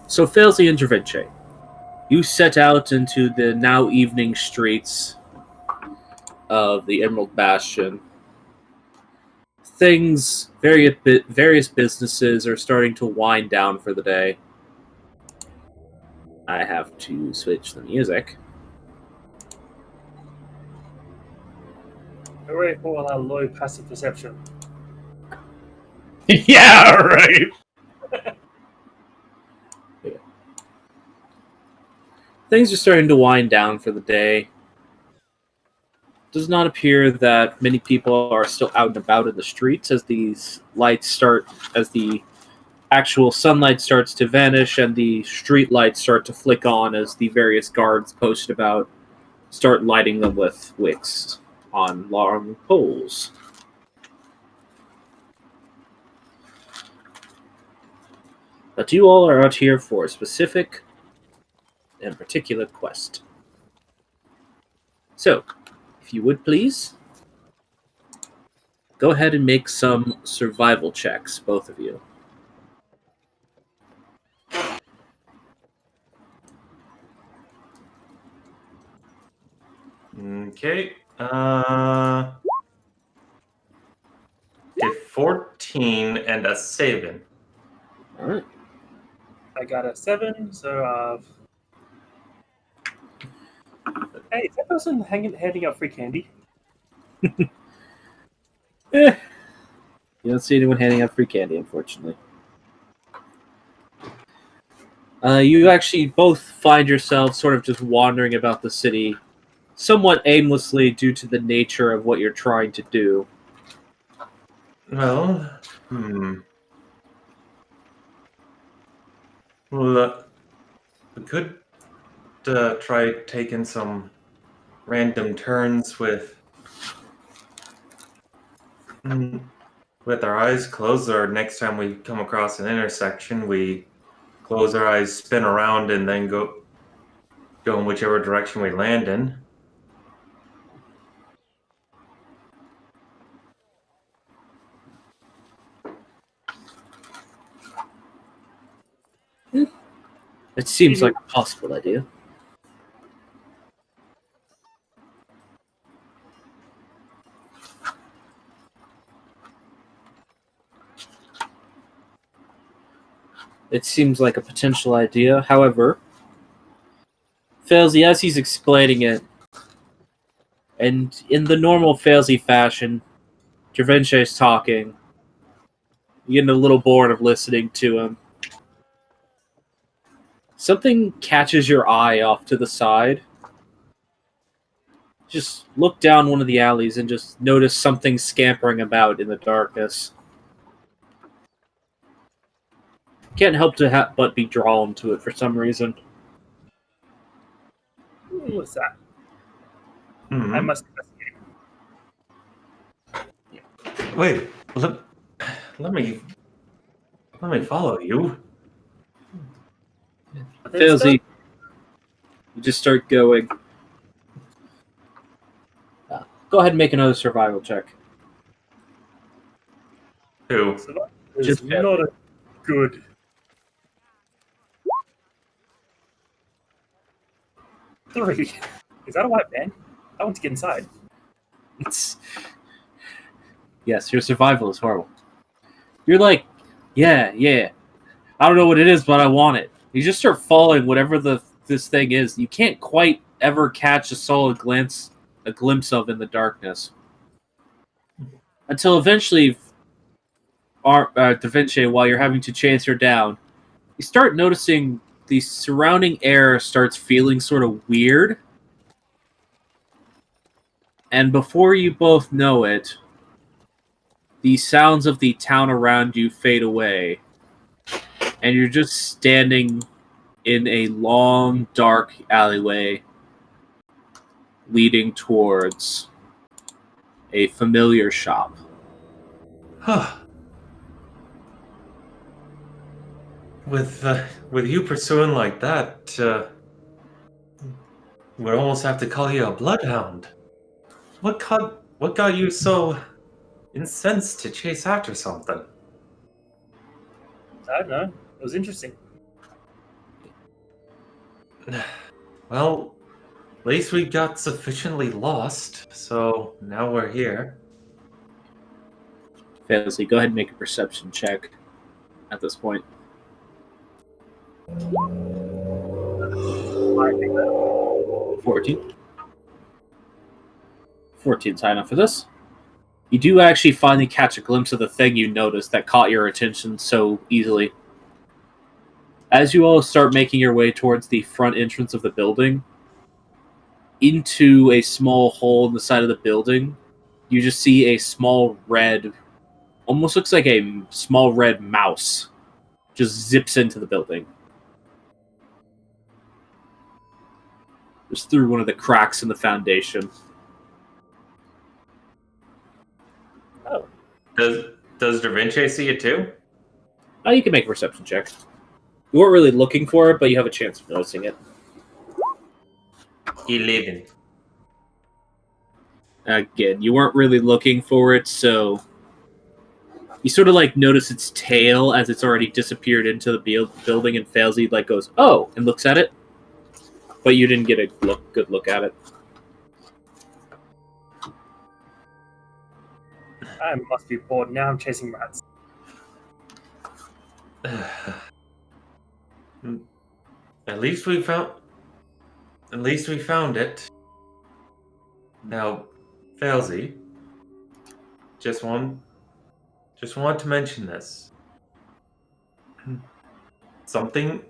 So, Failsy and Da Vinci, you set out into the now evening streets of the Emerald Bastion. Various businesses are starting to wind down for the day. I have to switch the music. Hooray for our low passive perception. Yeah, right. Things are starting to wind down for the day. Does not appear that many people are still out and about in the streets as the actual sunlight starts to vanish and the street lights start to flick on as the various guards posted about start lighting them with wicks on long poles. But you all are out here for a specific and particular quest. So, if you would please, go ahead and make some survival checks, both of you. Okay. 14 and a 7. All right. I got a 7, so hey, is that person handing out free candy? You don't see anyone handing out free candy, unfortunately. You actually both find yourselves sort of just wandering about the city, somewhat aimlessly due to the nature of what you're trying to do. Well, Well, we could try taking some random turns with our eyes closed, or next time we come across an intersection, we close our eyes, spin around, and then go in whichever direction we land in. It seems like a possible idea. It seems like a potential idea. However, Failsy, as he's explaining it, and in the normal Failsy fashion, Javinche is talking. You're getting a little bored of listening to him. Something catches your eye off to the side. Just look down one of the alleys and just notice something scampering about in the darkness. Can't help to but be drawn to it for some reason. What's that? Mhm. I must investigate. Wait, let me follow you. Failsy, you just start going. Go ahead and make another survival check. Who? So that is Just not a good. Three. Is that a white man? I want to get inside. Yes, your survival is horrible. You're like, yeah. I don't know what it is, but I want it. You just start following whatever this thing is. You can't quite ever catch a solid glimpse of in the darkness. Until eventually, Da Vinci, while you're having to chase her down, you start noticing the surrounding air starts feeling sort of weird. And before you both know it, the sounds of the town around you fade away. And you're just standing in a long, dark alleyway leading towards a familiar shop. With you pursuing like that, we'd almost have to call you a bloodhound. What got you so incensed to chase after something? I don't know. It was interesting. Well, at least we got sufficiently lost, so now we're here. Fantasy, go ahead and make a perception check at this point. 14. 14's high enough for this. You do actually finally catch a glimpse of the thing you noticed that caught your attention so easily. As you all start making your way towards the front entrance of the building, into a small hole in the side of the building, you just see a small red, almost looks like a small red mouse, just zips into the building. Just through one of the cracks in the foundation. Oh, Does Da Vinci see it too? You can make a perception check. You weren't really looking for it, but you have a chance of noticing it. 11. Again, you weren't really looking for it, so you sort of like notice its tail as it's already disappeared into the building, and Failsy like goes, "Oh," and looks at it, but you didn't get a good look at it. I must be bored now. I'm chasing rats. At least we found. At least we found it. Now, Failsy, just want to mention this. Something.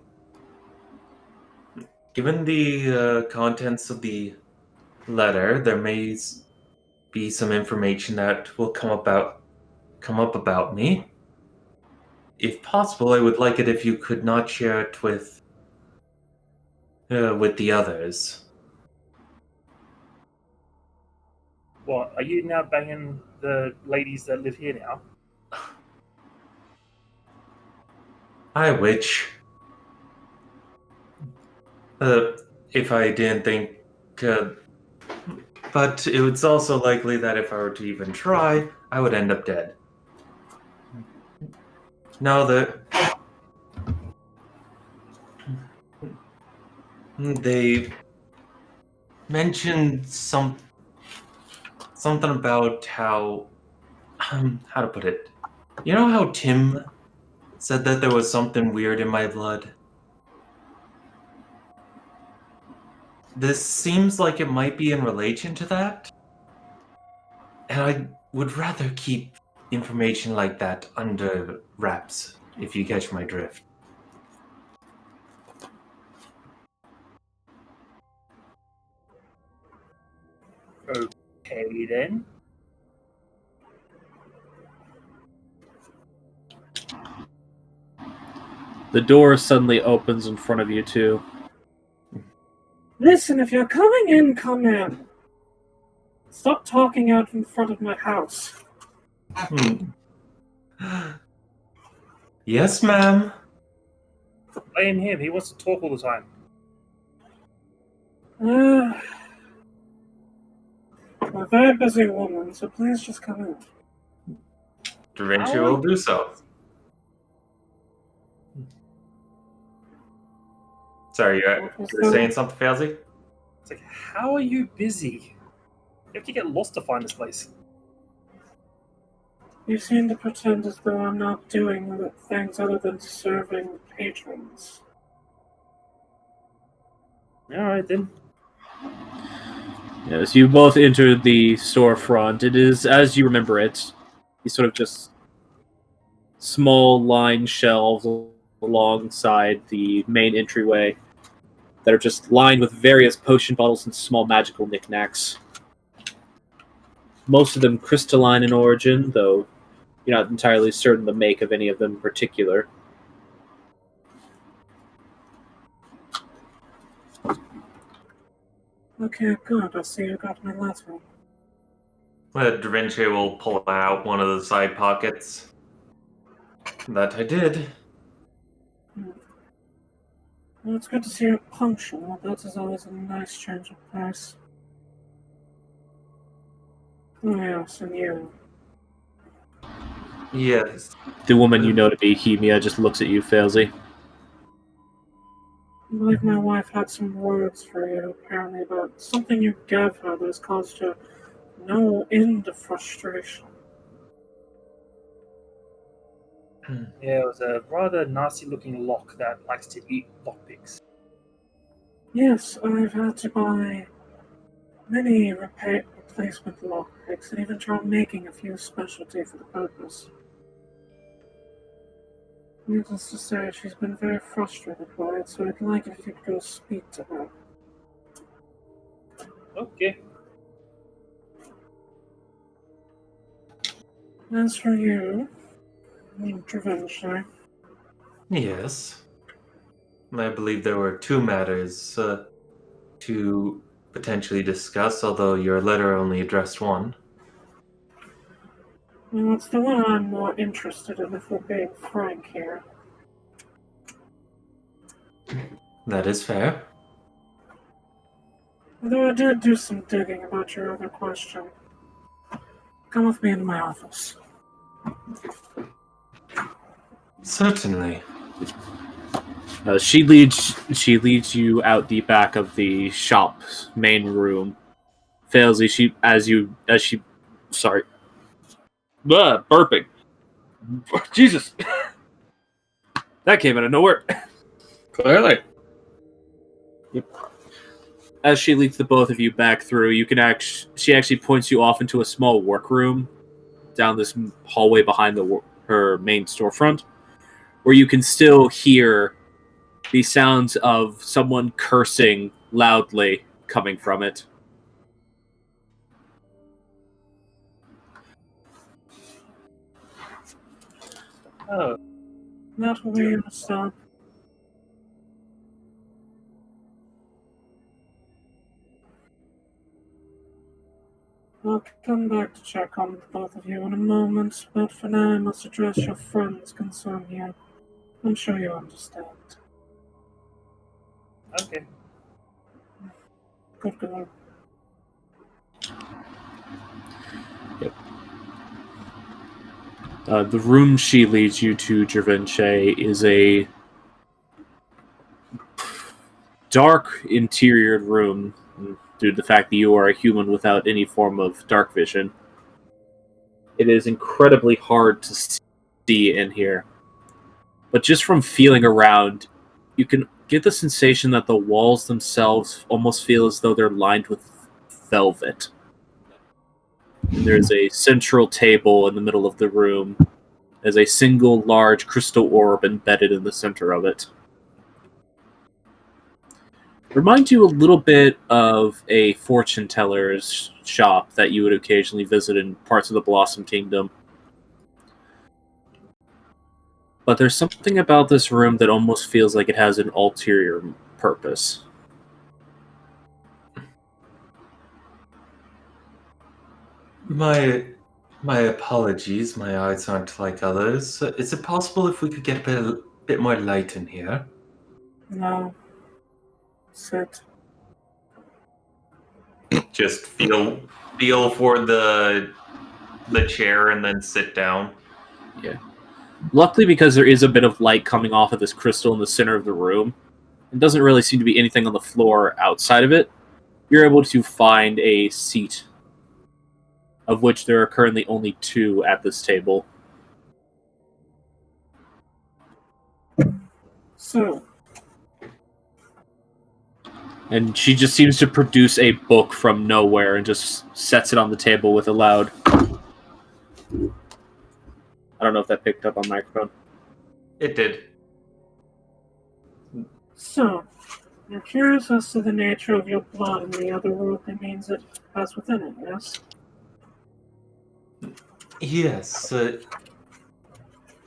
Given the contents of the letter, there may be some information that will come up about me. If possible, I would like it if you could not share it with the others. What, are you now banging the ladies that live here now? I wish. If I didn't think. But it was also likely that if I were to even try, I would end up dead. Now that. They mentioned something about how to put it. You know how Tim said that there was something weird in my blood? This seems like it might be in relation to that. And I would rather keep information like that under wraps, if you catch my drift. Okay, then. The door suddenly opens in front of you two. Listen, if you're coming in, come in. Stop talking out in front of my house. Yes, ma'am. Blame him. He wants to talk all the time. I'm a very busy woman, so please just come in. Da Vinci will do so. Sorry, you're saying something, Failsy? It's like, how are you busy? You have to get lost to find this place. You seem to pretend as though I'm not doing things other than serving patrons. Alright, then. Yes, you both enter the storefront. It is, as you remember it, these sort of just small line shelves alongside the main entryway that are just lined with various potion bottles and small magical knickknacks. Most of them crystalline in origin, though you're not entirely certain the make of any of them in particular. Okay, good. I see you got my letter. Da Vinci will pull out one of the side pockets. That I did. Well, it's good to see you're punctual. That is always a nice change of pace. Oh, yes, and you. Yes. The woman you know to be Hemia just looks at you, Failsy. I believe my wife had some words for you, apparently, about something you gave her that has caused her no end of frustration. Yeah, it was a rather nasty-looking lock that likes to eat lockpicks. Yes, I've had to buy many replacement lockpicks and even try making a few specialty for the purpose. Needless to say, she's been very frustrated by it, so I'd like if you could go speak to her. Okay. As for you, Travinci, Yes. I believe there were two matters to potentially discuss, although your letter only addressed one. well, it's the one I'm more interested in, if we're being frank here. That is fair. Although I did do some digging about your other question. Come with me into my office. Certainly. She leads you out the back of the shop's main room. Failsy, Burping. Jesus. That came out of nowhere. Clearly. As she leads the both of you back through, you can she actually points you off into a small workroom down this hallway behind her main storefront, where you can still hear the sounds of someone cursing loudly coming from it. Oh, That will be a stop. I'll come back to check on both of you in a moment, but for now I must address your friend's concern here. I'm sure you understand. okay. Good girl. The room she leads you to, Jervinche, is a dark interior room, due to the fact that you are a human without any form of dark vision. It is incredibly hard to see in here. But just from feeling around, you can get the sensation that the walls themselves almost feel as though they're lined with velvet. And there's a central table in the middle of the room. There's a single large crystal orb embedded in the center of it. Reminds you a little bit of a fortune teller's shop that you would occasionally visit in parts of the Blossom Kingdom. But there's something about this room that almost feels like it has an ulterior purpose. My apologies. My eyes aren't like others. Is it possible if we could get a bit more light in here? No. Sit. Just feel for the chair and then sit down. Yeah. Luckily, because there is a bit of light coming off of this crystal in the center of the room, it doesn't really seem to be anything on the floor outside of it. You're able to find a seat, of which there are currently only 2 at this table. So, And she just seems to produce a book from nowhere and just sets it on the table with a loud... I don't know if that picked up on microphone. It did. you're curious as to the nature of your blood and the other worldly means it has within it, yes? Yes.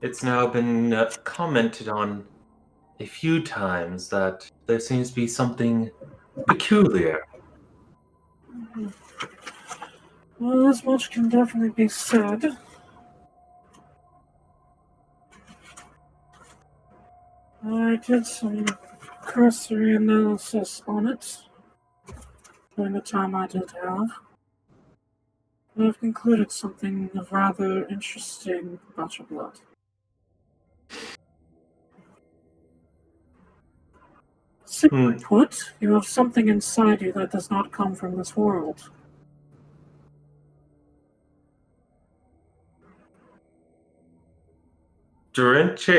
It's now been commented on a few times that there seems to be something peculiar. Well, as much can definitely be said. I did some cursory analysis on it during the time I did have. And I've concluded something rather interesting about your blood. Simply put, you have something inside you that does not come from this world. Durenche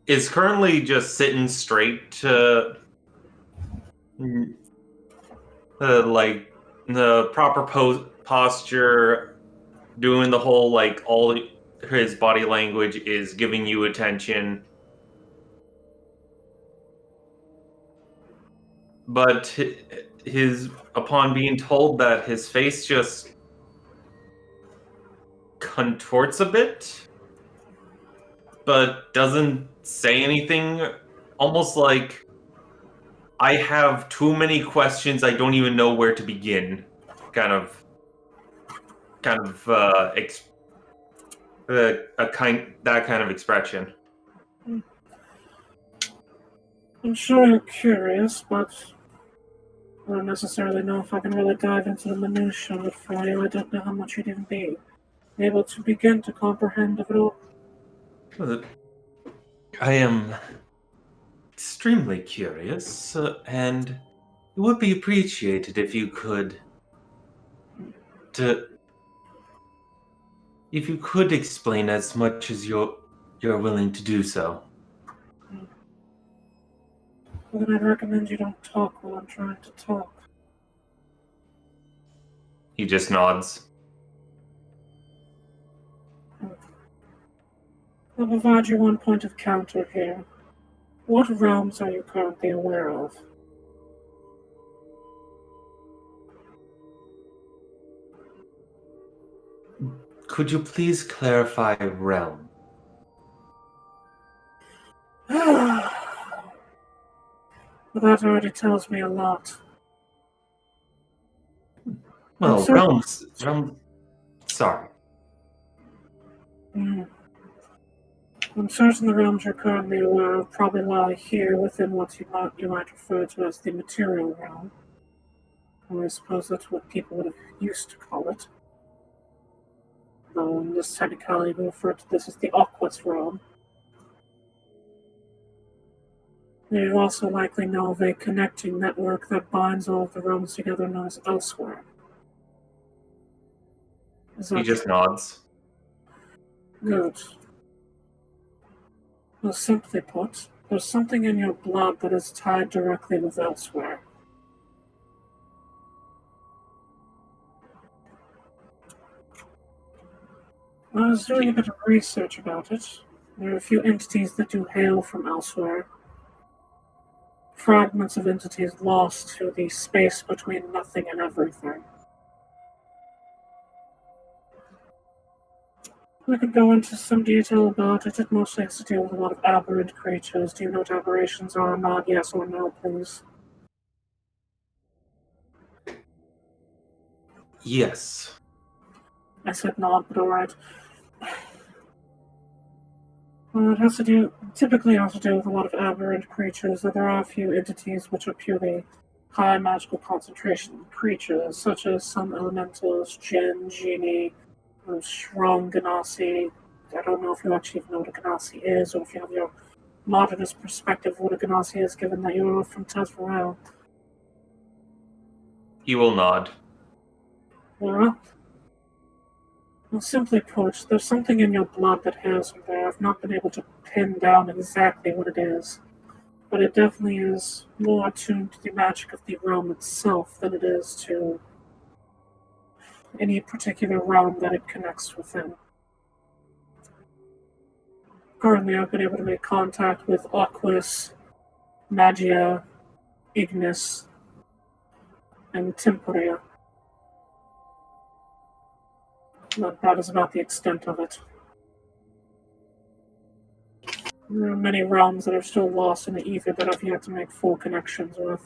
is currently just sitting straight to like the proper posture, doing the whole like all his body language is giving you attention. But his upon being told that, his face just contorts a bit, but doesn't say anything. Almost like, I have too many questions, I don't even know where to begin. That kind of expression. I'm sure you're curious, but I don't necessarily know if I can really dive into the minutiae of it for you. I don't know how much you'd even be able to begin to comprehend of it all. I am extremely curious, and It would be appreciated if you could to if you could explain as much as you're willing to do so. Well, then I'd recommend you don't talk while I'm trying to talk. He just nods. I'll provide you one point of counter here. What realms are you currently aware of? Could you please clarify realm? Well, that already tells me a lot. Well, So- realm. Sorry. I'm certain the realms you're currently aware of probably lie here within what you might refer to as the material realm. Or I suppose that's what people would have used to call it. Though in this technicality we refer to this as the Aquas realm. You also likely know of a connecting network that binds all of the realms together known as Elsewhere. Is He that just nods. good? Well, simply put, there's something in your blood that is tied directly with Elsewhere. I was doing a bit of research about it. There are a few entities that do hail from Elsewhere. Fragments of entities lost to the space between nothing and everything. I could go into some detail about it. It mostly has to deal with a lot of aberrant creatures. Do you know what aberrations are? Nod yes or no, please. Yes. I said nod, but alright. Well, typically has to do with a lot of aberrant creatures, though there are a few entities which are purely high magical concentration creatures, such as some elementals, Jinn, Genie, Shrung, Ganassi. I don't know if you actually know what a Ganassi is, or if you have your modernist perspective of what a Ganassi is, given that you are from Tazvarel. He will nod. Well, simply put, there's something in your blood that has from there. I've not been able to pin down exactly what it is, but it definitely is more attuned to the magic of the realm itself than it is to any particular realm that it connects within. Currently, I've been able to make contact with Aquis, Magia, Ignis, and Temporia. But that is about the extent of it. There are many realms that are still lost in the ether that I've yet to make full connections with.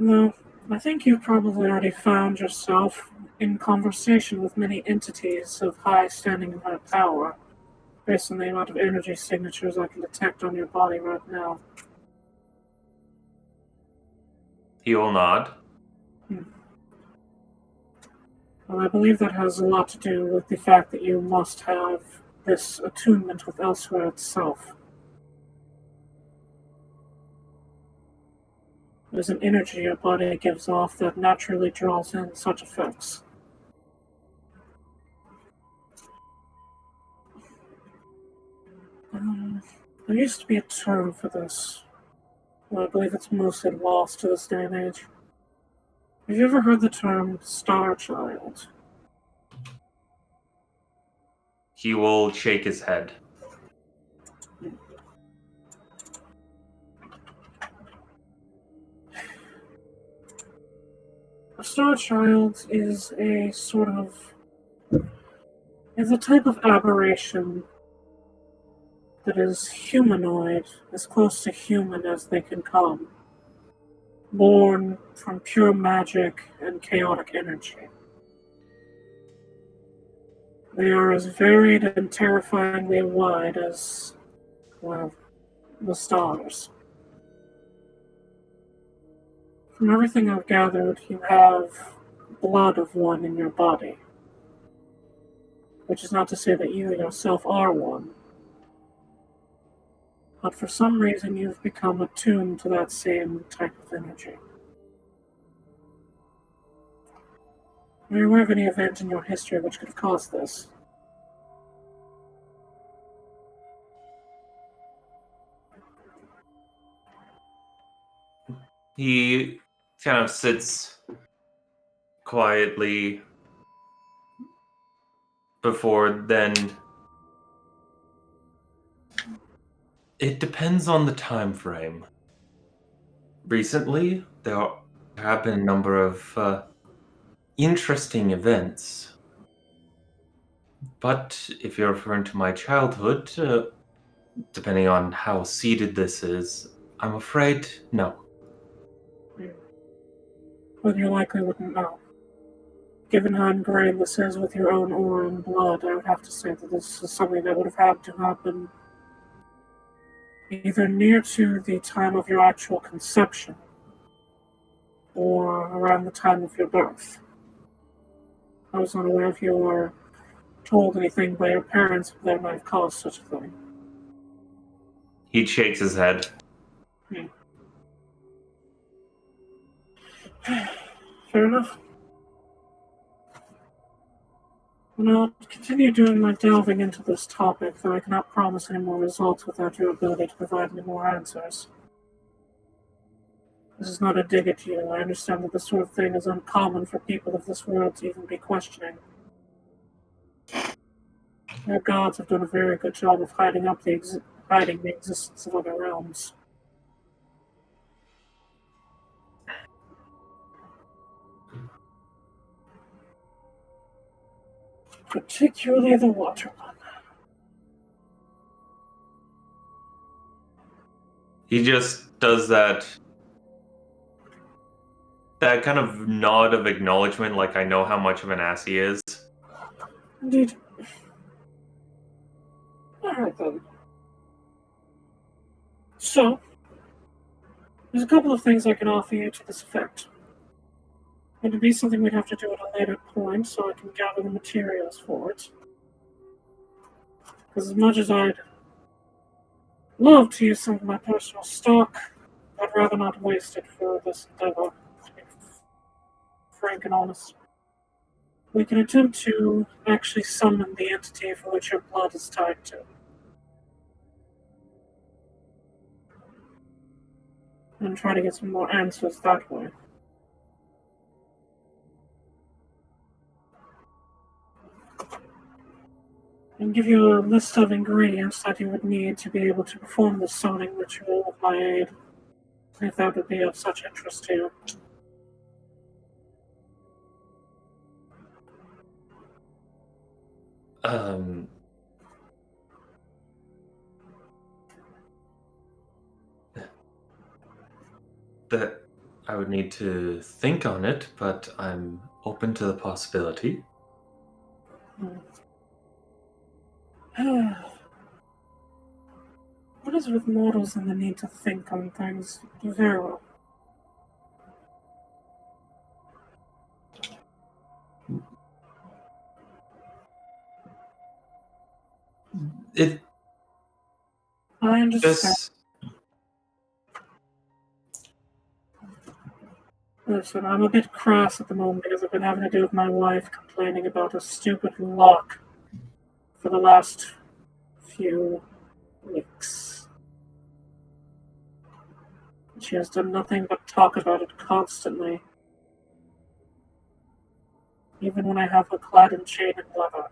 No, I think you've probably already found yourself in conversation with many entities of high standing and high power, based on the amount of energy signatures I can detect on your body right now. He will nod. Well, I believe that has a lot to do with the fact that you must have this attunement with Elsewhere itself. There's an energy your body gives off that naturally draws in such effects. There used to be a term for this. Well, I believe it's mostly lost to this day and age. Have you ever heard the term Star Child? He will shake his head. A Star Child is a type of aberration that is humanoid, as close to human as they can come, born from pure magic and chaotic energy. They are as varied and terrifyingly wide as, well, the stars. From everything I've gathered, you have blood of one in your body. Which is not to say that you yourself are one. but for some reason you've become attuned to that same type of energy. Are you aware of any event in your history which could have caused this? He kind of sits quietly before then. It depends on the time frame. Recently, there have been a number of interesting events. But if you're referring to my childhood, depending on how seeded this is, I'm afraid no. Well, you likely wouldn't know. Given how ingrained this is with your own aura and blood, I would have to say that this is something that would have had to happen either near to the time of your actual conception or around the time of your birth. I was unaware if you were told anything by your parents that might have caused such a thing. He shakes his head. Fair enough. And I'll continue doing my delving into this topic, though I cannot promise any more results without your ability to provide me more answers. This is not a dig at you. I understand that this sort of thing is uncommon for people of this world to even be questioning. Their gods have done a very good job of hiding the existence of other realms. Particularly the water one. He just does that kind of nod of acknowledgement, like I know how much of an ass he is. Indeed. Alright then. So, there's a couple of things I can offer you to this effect. It would be something we'd have to do at a later point, so I can gather the materials for it. Because as much as I'd love to use some of my personal stock, I'd rather not waste it for this endeavor, to be frank and honest. We can attempt to actually summon the entity for which your blood is tied to. And try to get some more answers that way. And give you a list of ingredients that you would need to be able to perform the summoning ritual with my aid, if that would be of such interest to you. That I would need to think on it, but I'm open to the possibility. What is with mortals and the need to think on things? Very well. It I understand. just Listen, I'm a bit crass at the moment because I've been having to deal with my wife complaining about a stupid lock for the last few weeks. She has done nothing but talk about it constantly. Even when I have her clad in chain and leather.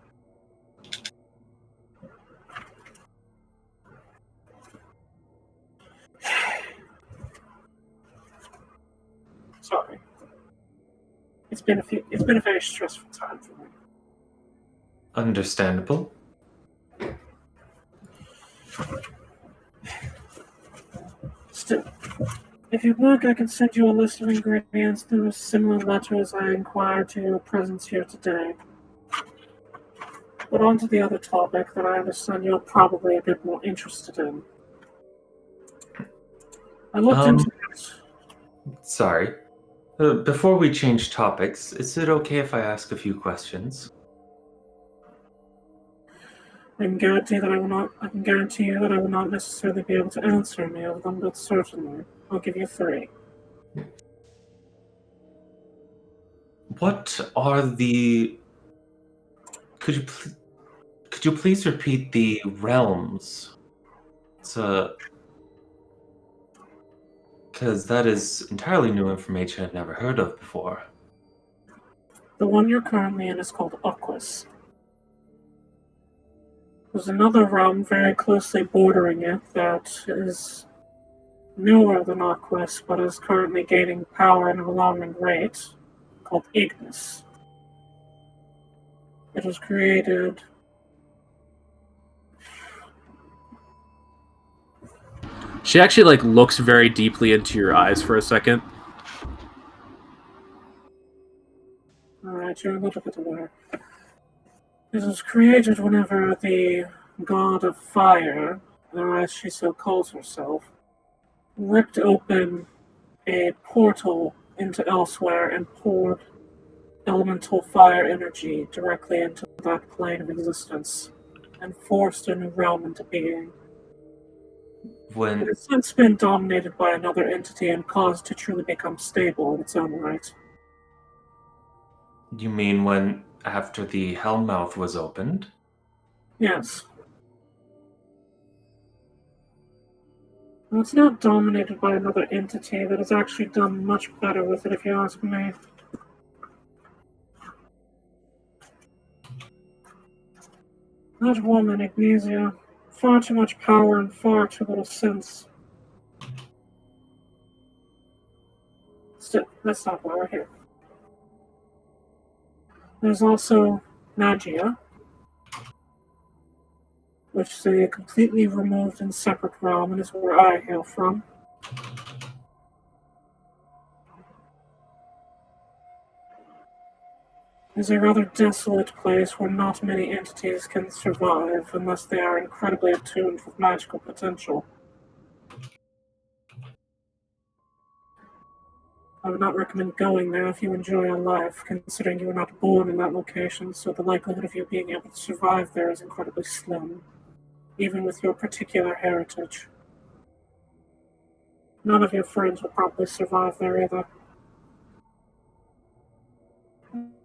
Sorry. It's been a very stressful time for me. understandable. Still, if you'd like, I can send you a list of ingredients through a similar letter as I inquired to your presence here today. But on to the other topic that I understand you're probably a bit more interested in. I looked into it. Sorry. Before we change topics, is it okay if I ask a few questions? I can guarantee that I will not. I can guarantee you that I will not necessarily be able to answer any of them, but certainly I'll give you 3. What are the? Could you please repeat the realms? Because that is entirely new information I've never heard of before. The one you're currently in is called Aquis. There's another realm very closely bordering it that is newer than Aquis, but is currently gaining power at an alarming rate, called Ignis. It was created. She actually looks very deeply into your eyes for a second. Alright, you're a little bit aware. It was created whenever the god of fire, or as she so calls herself, ripped open a portal into elsewhere and poured elemental fire energy directly into that plane of existence and forced a new realm into being. It When has since been dominated by another entity and caused to truly become stable in its own right. you mean when after the Hellmouth was opened? Yes. Well, it's not dominated by another entity that has actually done much better with it, if you ask me. That woman, Ignesia, far too much power and far too little sense. Still, that's not why we're here. There's also Magia, which is a completely removed and separate realm and is where I hail from. It's a rather desolate place where not many entities can survive unless they are incredibly attuned with magical potential. I would not recommend going there if you enjoy your life, considering you were not born in that location, so the likelihood of you being able to survive there is incredibly slim, even with your particular heritage. None of your friends will probably survive there either.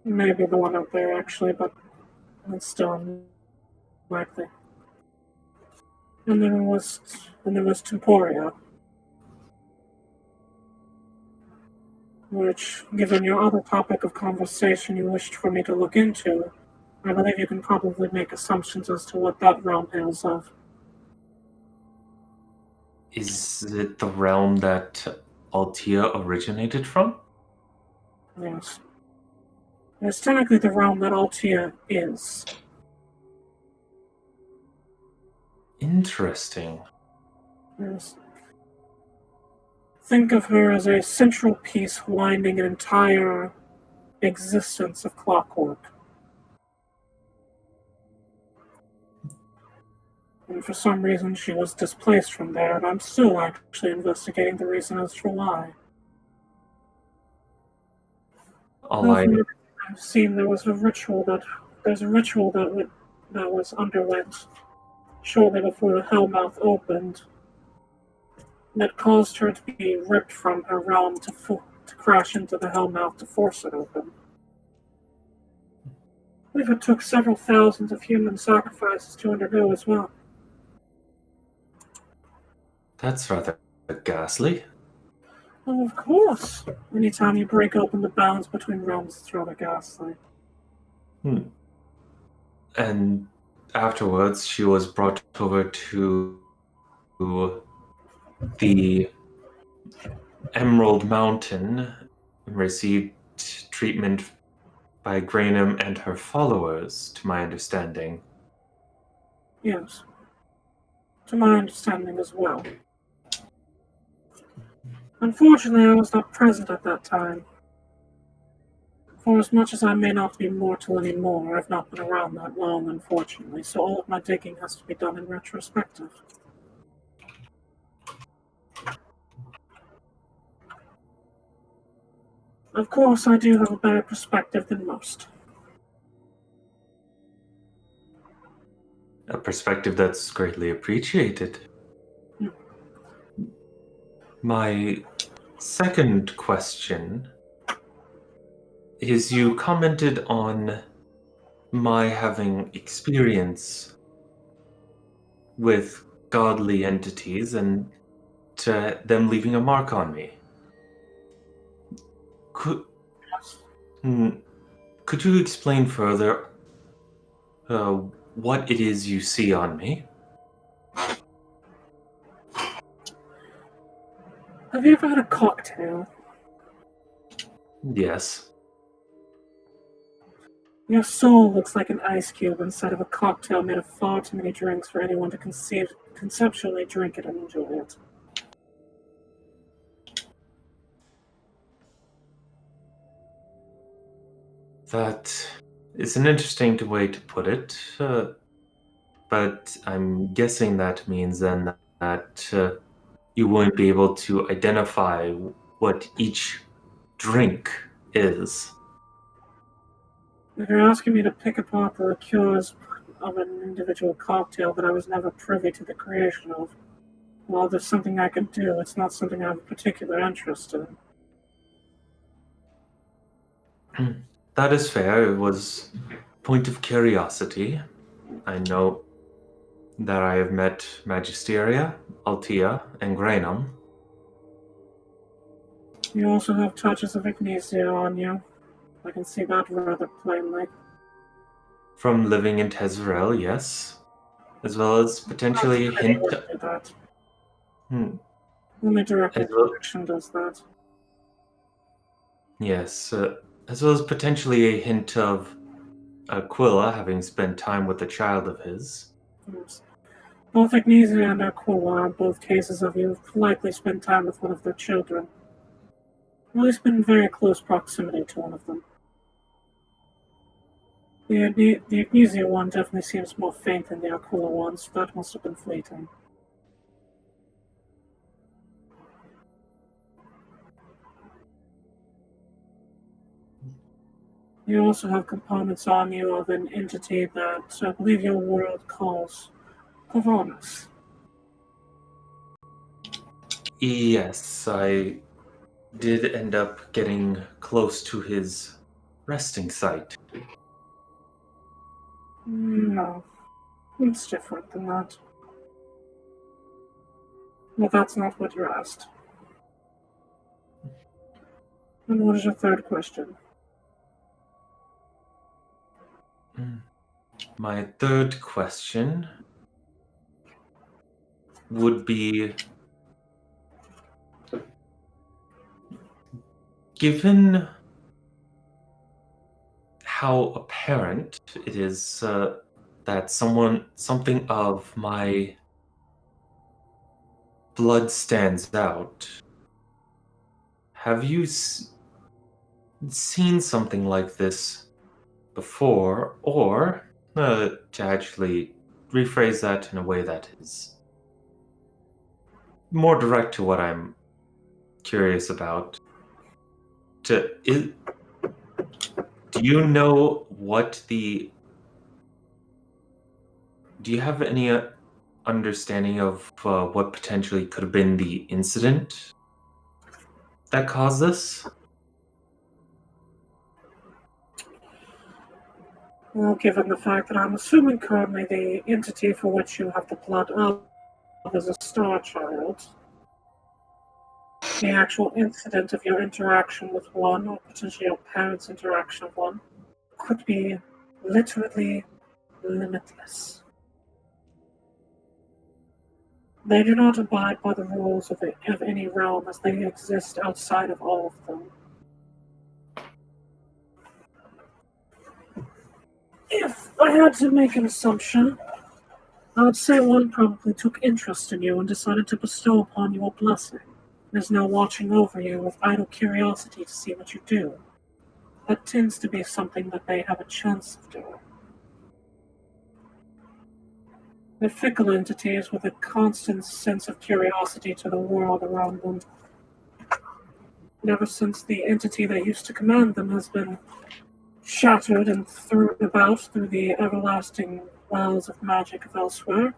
Maybe the one out there, actually, but it's still unlikely. And there was Temporia, which, given your other topic of conversation you wished for me to look into, I believe you can probably make assumptions as to what that realm hails of. Is it the realm that Altia originated from? Yes. It's technically the realm that Altia is. Interesting. Yes. Think of her as a central piece winding an entire existence of clockwork. And for some reason she was displaced from there, and I'm still actually investigating the reason as to why. All Though I from everything I've seen, there's a ritual that was underwent shortly before the Hellmouth opened that caused her to be ripped from her realm to crash into the Hellmouth to force it open. I believe it took several thousands of human sacrifices to undergo as well. That's rather ghastly. Oh, of course. Anytime you break open the bounds between realms, it's rather ghastly. And afterwards, she was brought over to the Emerald Mountain and received treatment by Grainham and her followers, to my understanding. Yes. To my understanding as well. Unfortunately, I was not present at that time. For as much as I may not be mortal anymore, I've not been around that long, unfortunately, so all of my digging has to be done in retrospective. Of course, I do have a better perspective than most. A perspective that's greatly appreciated. My second question is you commented on my having experience with godly entities and to them leaving a mark on me. Could, hmm, could you explain further what it is you see on me? Have you ever had a cocktail? Yes. Your soul looks like an ice cube inside of a cocktail made of far too many drinks for anyone to conceptually drink it and enjoy it. That is an interesting way to put it, but I'm guessing that means then that you won't be able to identify what each drink is. If you're asking me to pick apart the liqueurs of an individual cocktail that I was never privy to the creation of, while there's something I could do, it's not something I have a particular interest in. That is fair. It was point of curiosity. I know that I have met Magisteria, Altea, and Granum. You also have touches of Ignacia on you. I can see that rather plainly. From living in Tezverel, yes. As well as potentially a hint. Anyone do that. Hmm, Only direct as well, interaction does that. yes. As well as potentially a hint of Aquila having spent time with a child of his. Yes. Both Ignacia and Aquila are both cases of you who've likely spent time with one of their children. At least been in very close proximity to one of them. The Ignacia one definitely seems more faint than the Aquila one, so that must have been fleeting. You also have components on you of an entity that I believe your world calls Corvinus. Yes, I did end up getting close to his resting site. No, it's different than that. But that's not what you asked. And what is your third question? My third question would be, given how apparent it is that something of my blood stands out, have you seen something like this before, or to actually rephrase that in a way that is more direct to what I'm curious about? Do you know what the? Do you have any understanding of what potentially could have been the incident that caused this? Well, given the fact that I'm assuming currently the entity for which you have the blood of is a star child, the actual incident of your interaction with one, or potentially your parents' interaction with one, could be literally limitless. They do not abide by the rules of any realm as they exist outside of all of them. If I had to make an assumption, I would say one probably took interest in you and decided to bestow upon you a blessing, and is now watching over you with idle curiosity to see what you do. That tends to be something that they have a chance of doing. They're fickle entities with a constant sense of curiosity to the world around them. And ever since the entity that used to command them has been shattered and thrown about through the everlasting wells of magic elsewhere.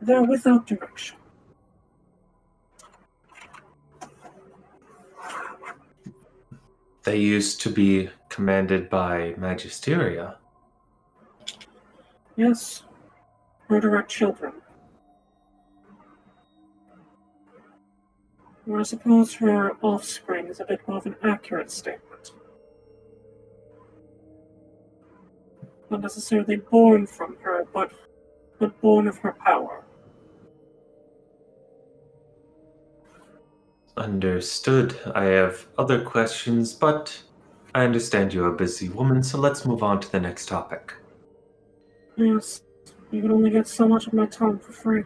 They're without direction. They used to be commanded by Magisteria. Yes, her direct children. Or I suppose her offspring is a bit more of an accurate statement. Not necessarily born from her, but born of her power. Understood. I have other questions, but I understand you're a busy woman, so let's move on to the next topic. Yes, you can only get so much of my time for free.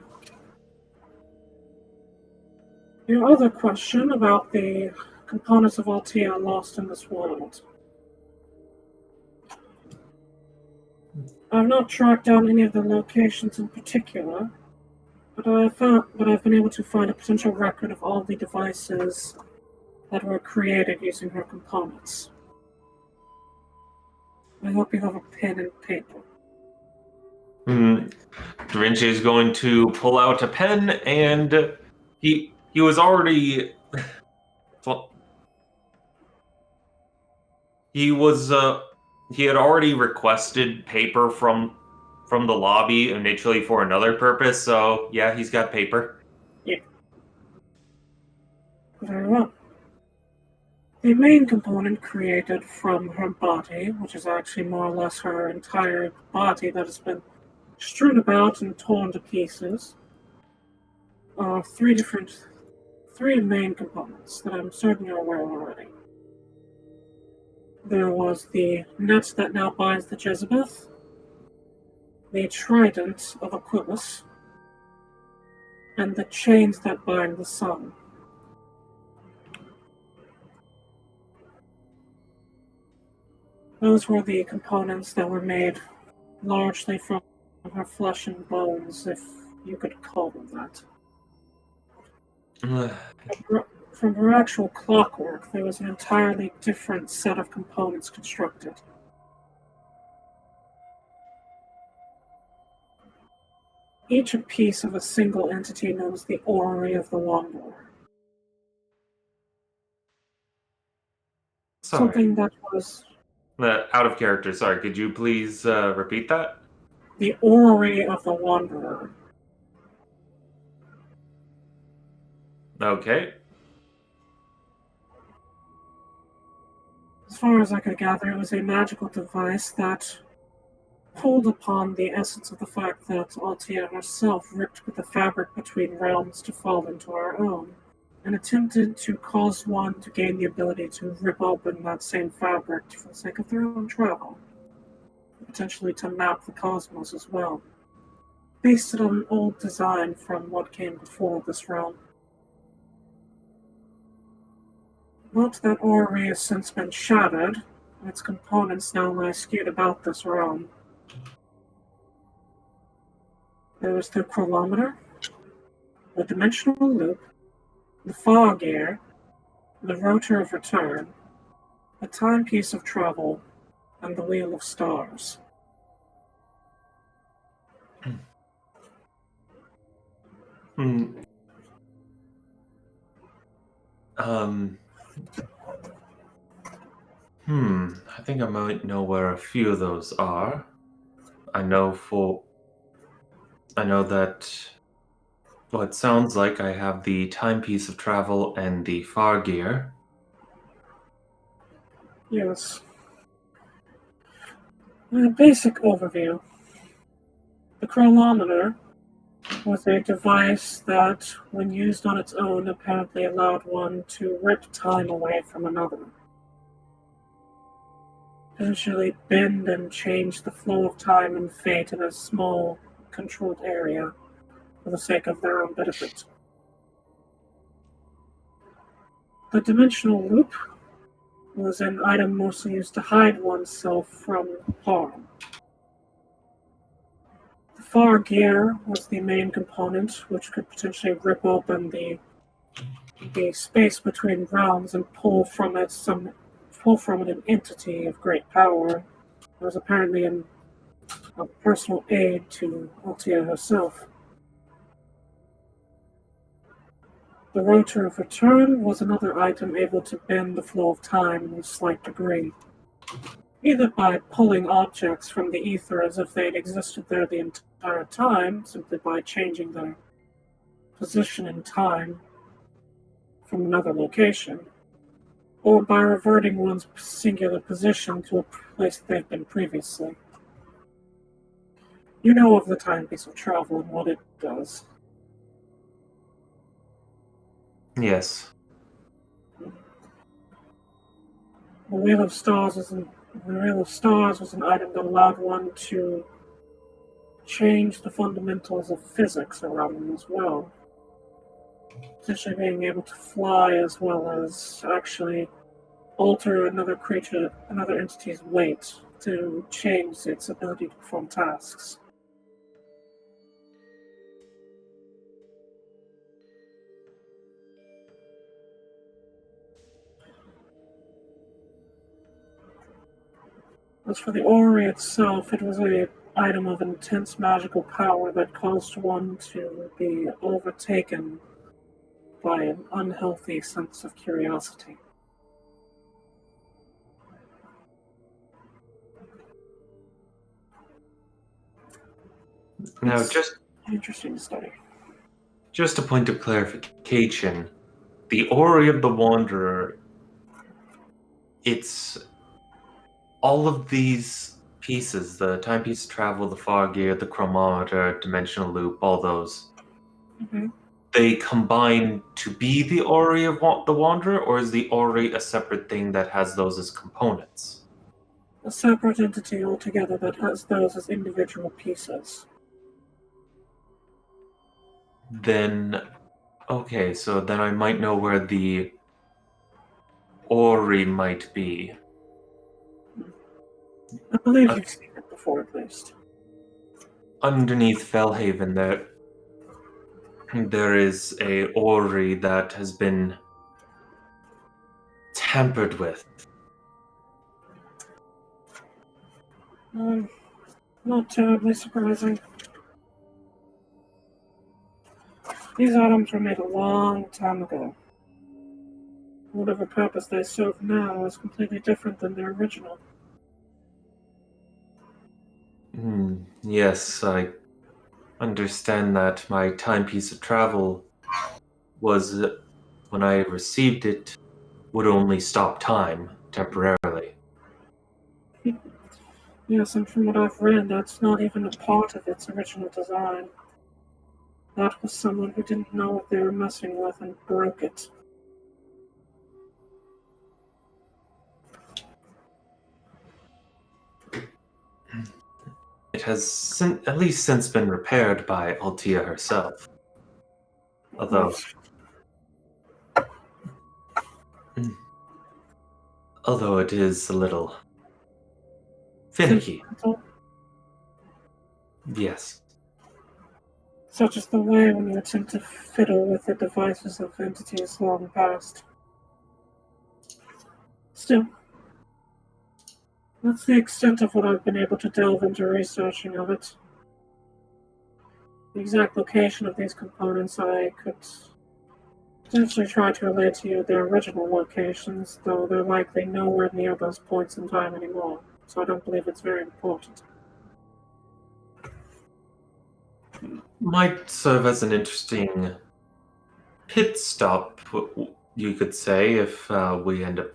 Your other question about the components of Altea lost in this world. I've not tracked down any of the locations in particular, but I've been able to find a potential record of all the devices that were created using her components. I hope you have a pen and paper. Da Vinci is going to pull out a pen, and he was already well, he had already requested paper from the lobby initially for another purpose. So yeah, he's got paper. Yeah. Very well. The main component created from her body, which is actually more or less her entire body that has been strewn about and torn to pieces, are three main components that I'm certain you're aware of already. There was the net that now binds the Jezebeth, the trident of Aquilus, and the chains that bind the sun. Those were the components that were made largely from her flesh and bones, if you could call them that. From her actual clockwork, there was an entirely different set of components constructed. Each a piece of a single entity known as the Orrery of the Wanderer. Sorry. Something that was Out of character. Sorry. Could you please repeat that? the Orrery of the Wanderer. Okay. As far as I could gather, it was a magical device that pulled upon the essence of the fact that Altea herself ripped with the fabric between realms to fall into our own, and attempted to cause one to gain the ability to rip open that same fabric for the sake of their own travel, potentially to map the cosmos as well, based on an old design from what came before this realm. But that orrery has since been shattered, and its components now lie skewed about this realm. There was the chronometer, the dimensional loop, the fog gear, the rotor of return, the timepiece of travel, and the wheel of stars. Hmm. I think I might know where a few of those are. I know that. Well, it sounds like I have the timepiece of travel and the far gear. Yes. In a basic overview, the chronometer was a device that, when used on its own, apparently allowed one to rip time away from another. Essentially bend and change the flow of time and fate in a small, controlled area for the sake of their own benefit. The dimensional loop was an item mostly used to hide oneself from harm. The far gear was the main component, which could potentially rip open the space between realms and pull from it an entity of great power. It was apparently a personal aid to Altia herself. The Rotor of Return was another item able to bend the flow of time in a slight degree, either by pulling objects from the ether as if they'd existed there the entire time, simply by changing their position in time from another location, or by reverting one's singular position to a place they've been previously. You know of the timepiece of travel and what it does. Yes. The Wheel of Stars was an item that allowed one to change the fundamentals of physics around them as well. Essentially being able to fly as well as actually alter another entity's weight to change its ability to perform tasks. As for the Ori itself, it was an item of intense magical power that caused one to be overtaken by an unhealthy sense of curiosity. Now, It's just interesting study. a point of clarification. The Ori of the Wanderer, it's all of these pieces, the timepiece of travel, the fog gear, the chronometer, dimensional loop, all those, Mm-hmm. they combine to be the Ori of the Wanderer, or is the Ori a separate thing that has those as components? A separate entity altogether that has those as individual pieces. Then, okay, so then I might know where the Ori might be. I believe you've seen it before, at least. Underneath Fellhaven, there is a Ori that has been tampered with. Not terribly surprising. These items were made a long time ago. Whatever purpose they serve now is completely different than their original. Yes, I understand that my timepiece of travel was, when I received it, would only stop time temporarily. Yes, and from what I've read, that's not even a part of its original design. That was someone who didn't know what they were messing with and broke it. It has at least since been repaired by Altia herself. Although, it is a little finicky. Yes. Such is the way when you attempt to fiddle with the devices of entities long past. Still, that's the extent of what I've been able to delve into researching of it. The exact location of these components I could potentially try to relate to you their original locations, though they're likely nowhere near those points in time anymore, so I don't believe it's very important. Might serve as an interesting pit stop, you could say, if we end up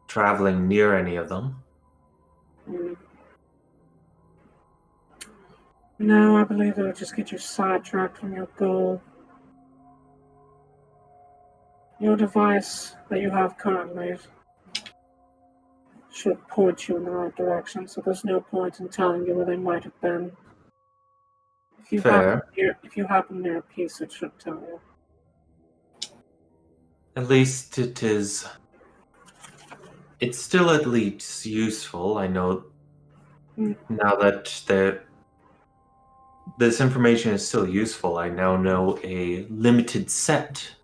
traveling near any of them. Mm. No, I believe it'll just get you sidetracked from your goal. Your device that you have currently should point you in the right direction, so there's no point in telling you where they might have been. Fair. If you happen near a piece, it should tell you. At least it is. It's still at least useful. I know now that this information is still useful. I now know a limited set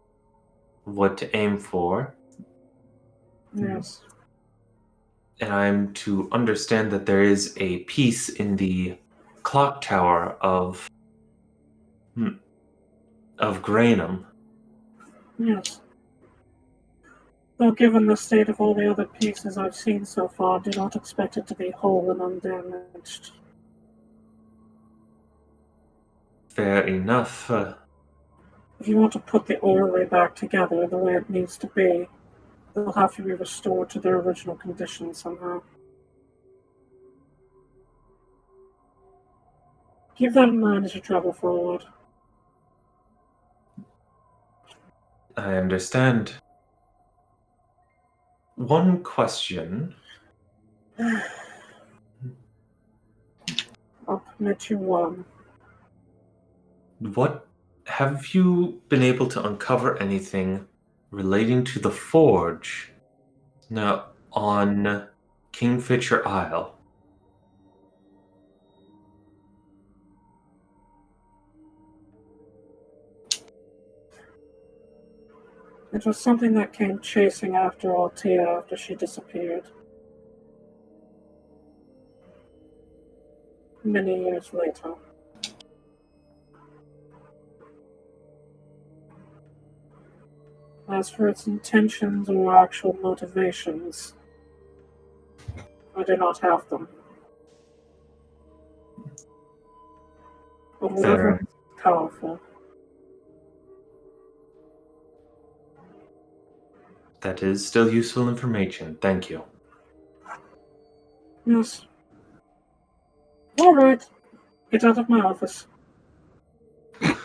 of what to aim for. Yes. And I'm to understand that there is a piece in the clock tower of Granum. Yes. Though given the state of all the other pieces I've seen so far, do not expect it to be whole and undamaged. Fair enough. If you want to put the orrery back together the way it needs to be, they'll have to be restored to their original condition somehow. Keep that in mind as you travel forward. I understand. One question. I'll permit you one. What have you been able to uncover anything relating to the forge now on Kingfisher Isle? It was something that came chasing after Altea after she disappeared. Many years later. As for its intentions or actual motivations, I do not have them. But whatever Fair. is powerful. That is still useful information. Thank you. Yes. Alright. Get out of my office. And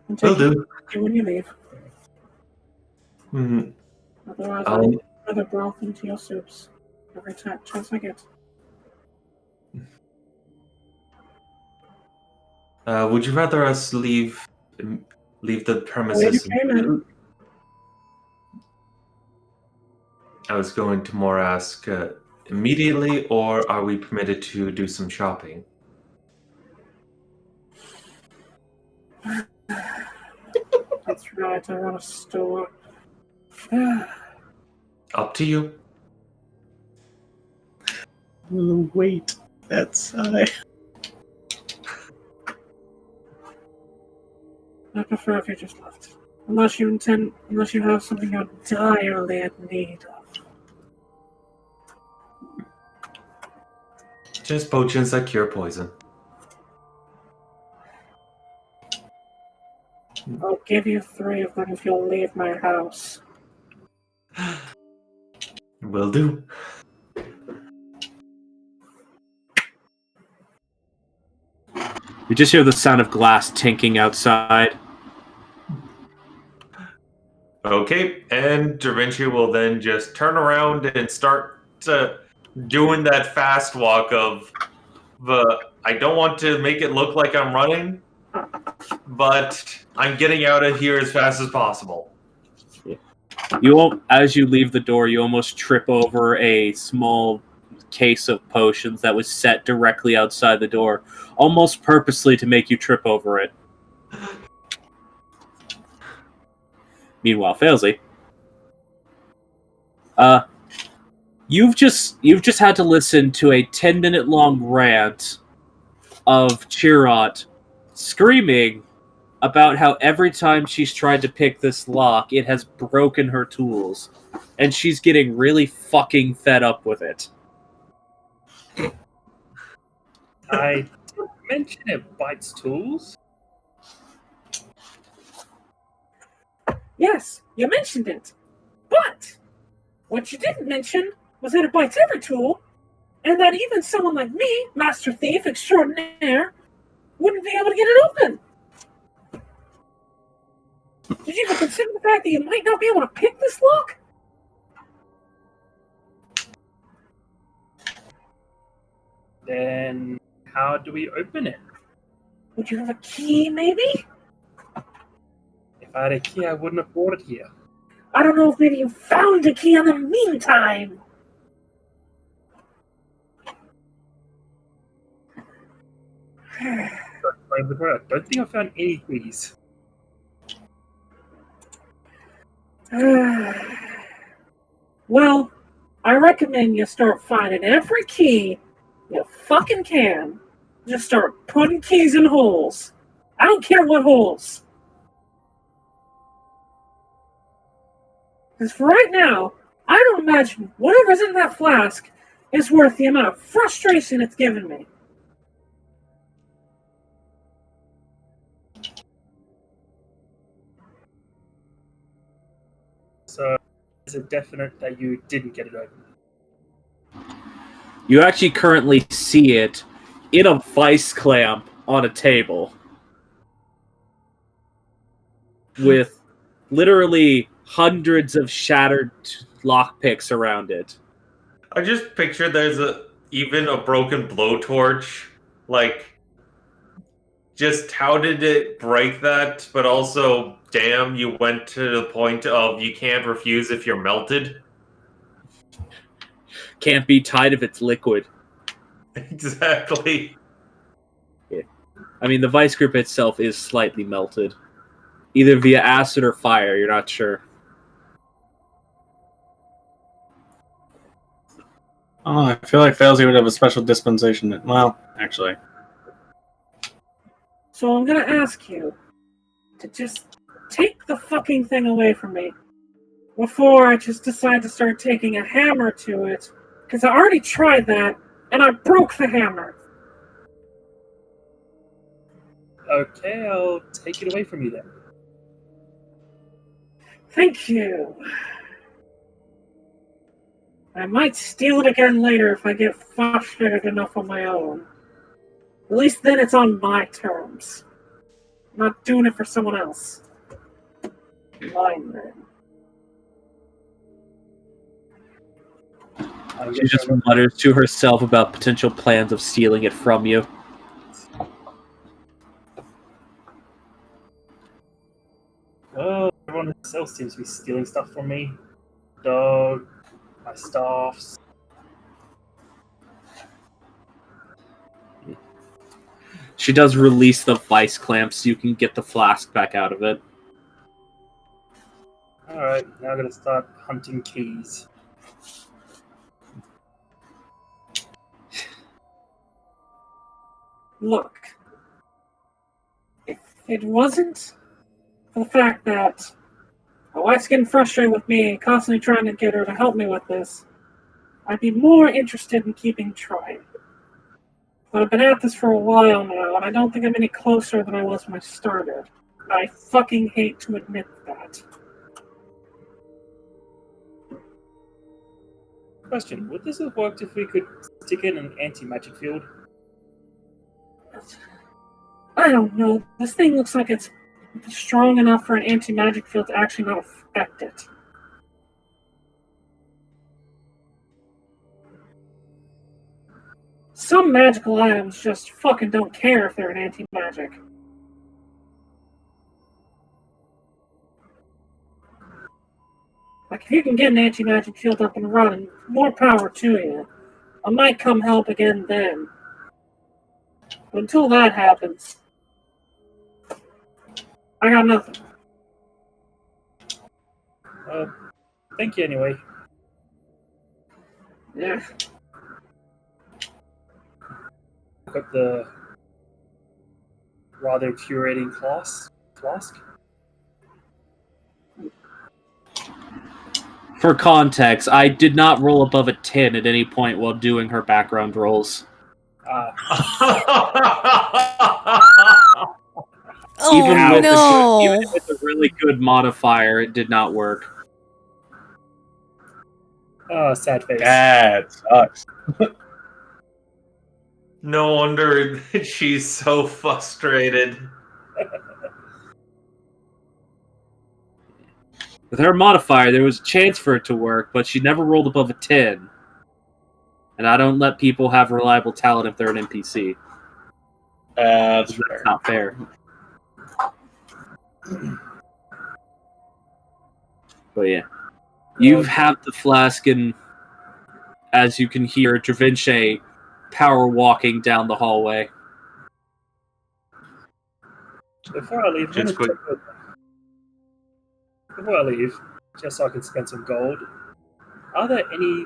Will take it do. with you when you leave. Mm, Otherwise, um, I'll pour the broth into your soups every chance I get. would you rather us leave the The way you premises? came in. I was going to more ask immediately, or are we permitted to do some shopping? That's right, I run a store. Up to you. Wait, that sigh. I prefer if you just left. Unless you have something you're direly in need of. Just potions that cure poison. I'll give you 3 of them if you'll leave my house. Will do. You just hear the sound of glass tinking outside. Okay, and Da Vinci will then just turn around and start doing that fast walk of I don't want to make it look like I'm running, but I'm getting out of here as fast as possible. As you leave the door, you almost trip over a small case of potions that was set directly outside the door, almost purposely to make you trip over it. Meanwhile, Failsy, you've just had to listen to a 10-minute long rant of Chirot screaming about how every time she's tried to pick this lock, it has broken her tools, and she's getting really fucking fed up with it. I didn't mention it bites tools. Yes, you mentioned it. But what you didn't mention was that it bites every tool, and that even someone like me, Master Thief Extraordinaire, wouldn't be able to get it open. Did you even consider the fact that you might not be able to pick this lock? Then how do we open it? Would you have a key, maybe? If I had a key, I wouldn't have brought it here. I don't know if maybe you found a key in the meantime. I don't think I found any keys. Well, I recommend you start finding every key you fucking can. Just start putting keys in holes. I don't care what holes. Because for right now, I don't imagine whatever's in that flask is worth the amount of frustration it's given me. So, is it definite that you didn't get it open? You actually currently see it in a vice clamp on a table with literally hundreds of shattered lockpicks around it. I just picture there's even a broken blowtorch. Like, just how did it break that? But also, damn, you went to the point of you can't refuse if you're melted. Can't be tied if it's liquid. Exactly. I mean, the vice grip itself is slightly melted. Either via acid or fire, you're not sure. Oh, I feel like Failsy would have a special dispensation. Well, actually. So I'm gonna ask you to just take the fucking thing away from me before I just decide to start taking a hammer to it. Because I already tried that, and I broke the hammer. Okay, I'll take it away from you then. Thank you. I might steal it again later if I get frustrated enough on my own. At least then it's on my terms. I'm not doing it for someone else. Mine then. She just mutters to herself about potential plans of stealing it from you. Oh, everyone else seems to be stealing stuff from me. Dog, my staffs. She does release the vice clamp so you can get the flask back out of it. Alright, now I'm gonna start hunting keys. Look. If it wasn't for the fact that my wife's getting frustrated with me and constantly trying to get her to help me with this, I'd be more interested in keeping trying. But I've been at this for a while now, and I don't think I'm any closer than I was when I started. I fucking hate to admit that. Question, would this have worked if we could stick in an anti-magic field? I don't know. This thing looks like it's strong enough for an anti-magic field to actually not affect it. Some magical items just fucking don't care if they're an anti-magic. Like, if you can get an anti-magic field up and running, more power to you. I might come help again then. But until that happens, I got nothing. Thank you anyway. Yeah. I've got the rather infuriating flask. For context, I did not roll above a 10 at any point while doing her background rolls. Oh no! Even with a really good modifier, it did not work. Sad face. That sucks. No wonder she's so frustrated. With her modifier, there was a chance for it to work, but she never rolled above a 10. And I don't let people have reliable talent if they're an NPC. That's That's fair. not fair. But yeah. You have the flask, and as you can hear, Dravinche power walking down the hallway. Before I leave, just so I can spend some gold, Are there any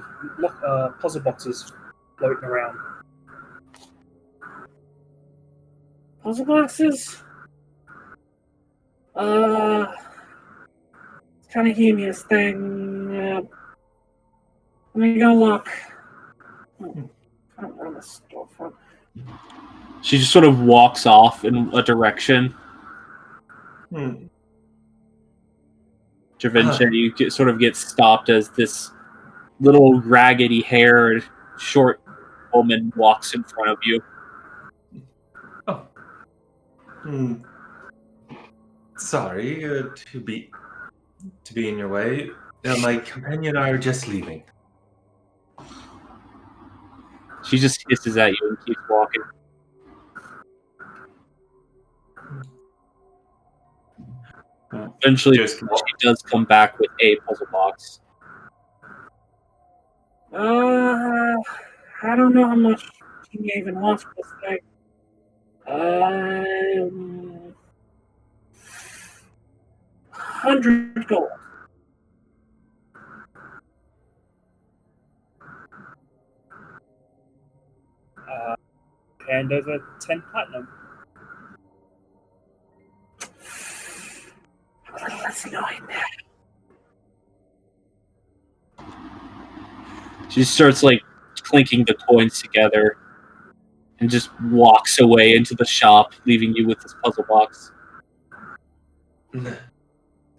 puzzle boxes floating around? Puzzle boxes? It's kind of heinous thing. Let me go look. I don't know the storefront. She just sort of walks off in a direction. Hmm. Javinci, you sort of get stopped as this little raggedy-haired, short woman walks in front of you. Oh. Hmm. Sorry to be in your way. My companion and I are just leaving. She just hisses at you and keeps walking. Eventually, Just she does come back with a puzzle box. I don't know how much he even wants for this thing. 100 gold. Hand over 10 platinum. Let's annoying that. She starts like clinking the coins together and just walks away into the shop, leaving you with this puzzle box.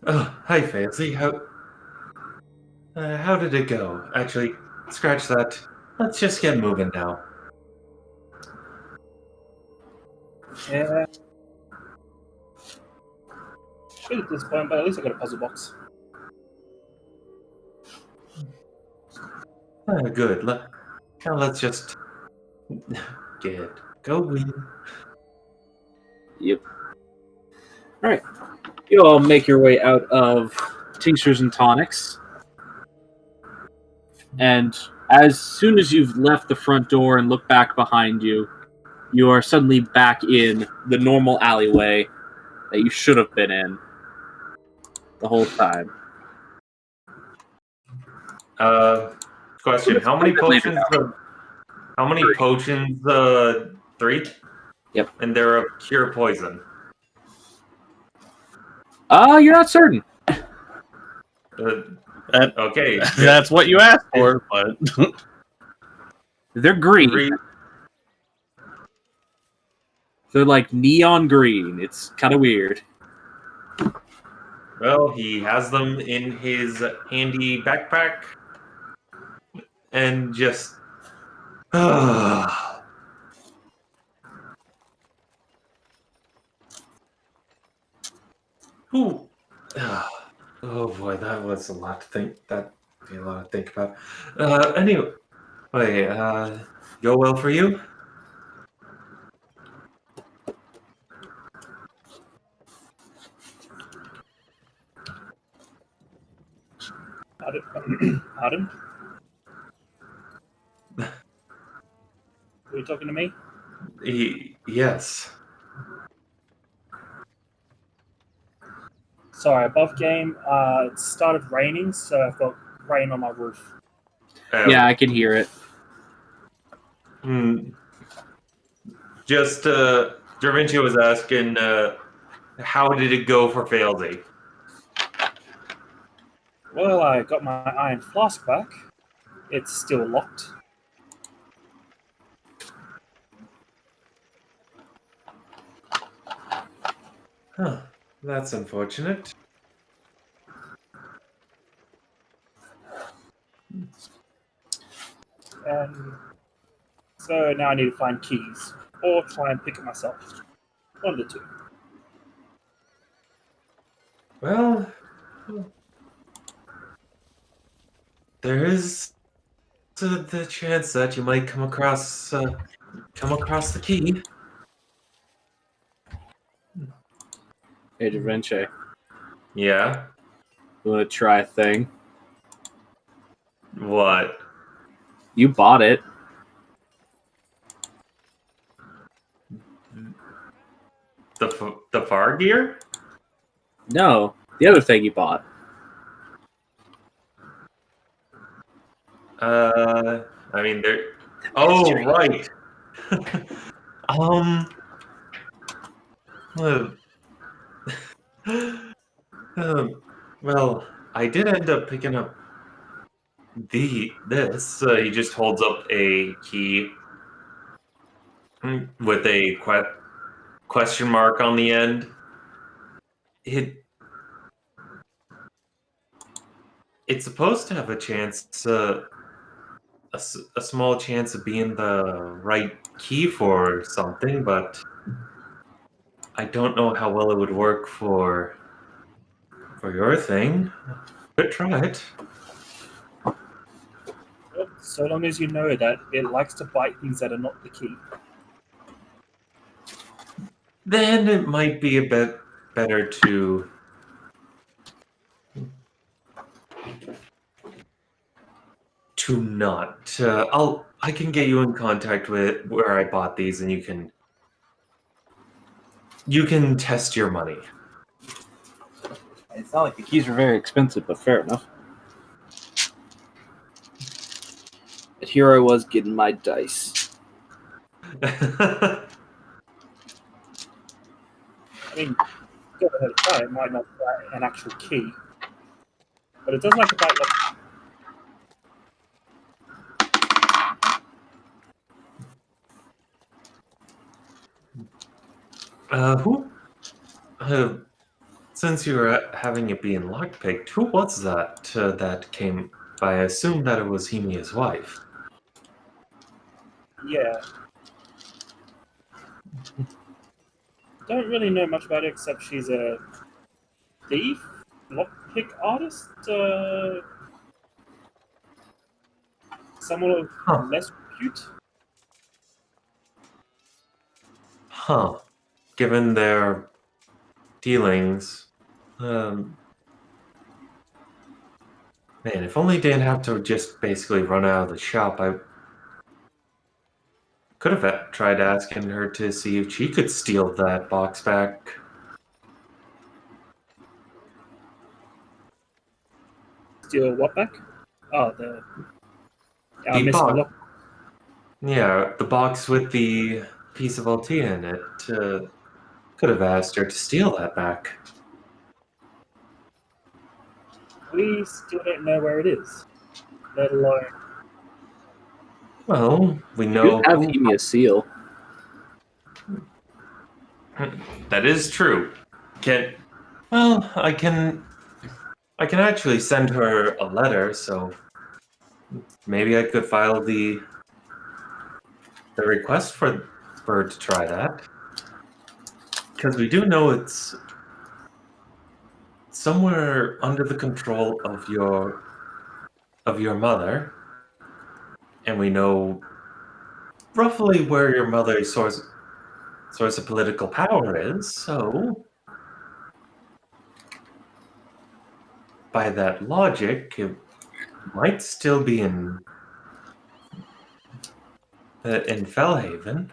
Oh, hi, Fancy. How did it go? Actually, scratch that. Let's just get moving now. Yeah. Bit at this point, but at least I got a puzzle box. Good. Now let's just get going. Yep. Alright. You all make your way out of Tinctures and Tonics. And as soon as you've left the front door and look back behind you, you are suddenly back in the normal alleyway that you should have been in the whole time. Question: How many Later potions? How many potions? 3. Yep. And they're of cure poison. You're not certain. Okay. That's what you asked for, but They're green. 3. They're like neon green. It's kind of weird. Well, he has them in his handy backpack, and just. Ooh. Oh boy, that was a lot to think. That'd be a lot to think about. Anyway, go well for you. Pardon? Are you talking to me? Yes. Sorry, above game, it started raining, so I've got rain on my roof. Yeah, I can hear it. Just, Da Vinci was asking, how did it go for Failsy? Well, I got my iron flask back. It's still locked. Huh. That's unfortunate. And so now I need to find keys. Or try and pick it myself. One of the two. Well, there is the chance that you might come across the key. Hey, Da Vinci, Yeah. you want to try a thing? What? You bought it. The far gear? No, the other thing you bought. I mean, there. Oh, right. um. uh, well, I did end up picking up this. He just holds up a key with a question mark on the end. It it's supposed to have a chance, a small chance of being the right key for something, but I don't know how well it would work for your thing. Could try it. Well, so long as you know that it likes to bite things that are not the key. Then it might be a bit better to not. I can get you in contact with where I bought these, and you can test your money. It's not like the keys were very expensive, but fair enough. But here I was getting my dice. I mean, go ahead and try. It might not be an actual key, but it does like to bite. Who? Since you were having it being lockpicked, who was that that came by? I assume that it was Hemia's wife. Yeah. Don't really know much about it except she's a thief, lockpick artist, someone of Huh. less repute. Huh. Given their dealings, man, if only didn't have to just basically run out of the shop, I could have tried asking her to see if she could steal that box back. Steal what back? Oh, the The missing box. lock. Yeah, the box with the piece of Altea in it. Could have asked her to steal that back. We still don't know where it is, let alone. Well, we You know have who. Hemia's seal. That is true. Well, I can actually send her a letter, so maybe I could file the request for her to try that. Because we do know it's somewhere under the control of your mother, and we know roughly where your mother's source of political power is. So, by that logic, it might still be in Fellhaven.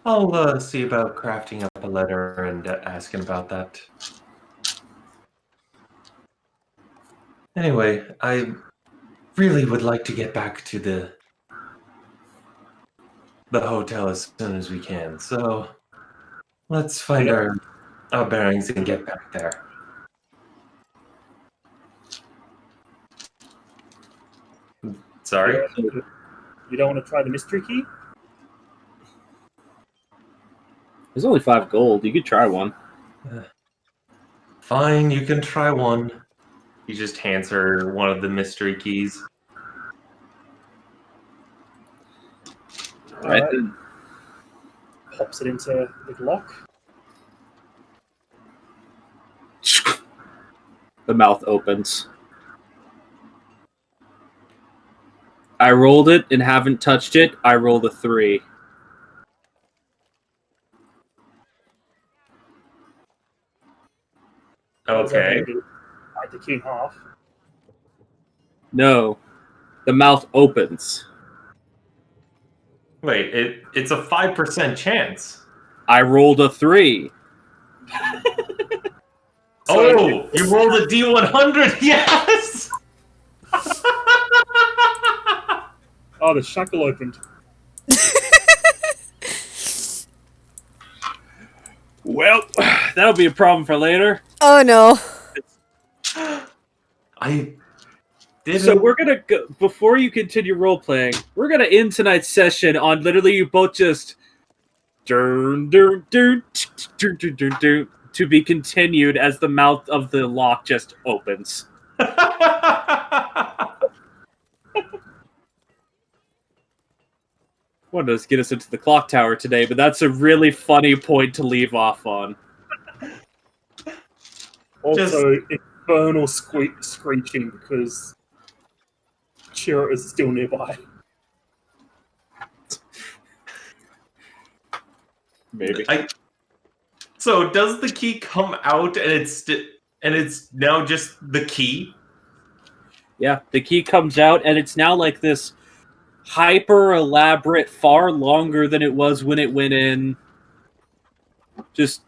I'll see about crafting up a letter and asking about that. Anyway, I really would like to get back to the hotel as soon as we can. So let's find our bearings and get back there. Sorry? You don't want to try the mystery key? There's only 5 gold. You could try one. Fine, you can try one. He just hands her one of the mystery keys. Right then. Pops it into the lock. The mouth opens. I rolled it and haven't touched it. I rolled a 3. Okay. Bite the key in half. No. The mouth opens. Wait, it's a 5% chance. I rolled a 3. Oh, you rolled a D100. Yes. Oh, the shackle opened. Well, that'll be a problem for later. Oh no. I didn't. So we're gonna go, before you continue role playing, we're gonna end tonight's session on literally you both just to be continued as the mouth of the lock just opens. Wanted to get us into the clock tower today, but that's a really funny point to leave off on. Also, infernal screeching because Chiro is still nearby. Maybe. So does the key come out and it's now just the key? Yeah, the key comes out and it's now like this hyper elaborate, far longer than it was when it went in. Just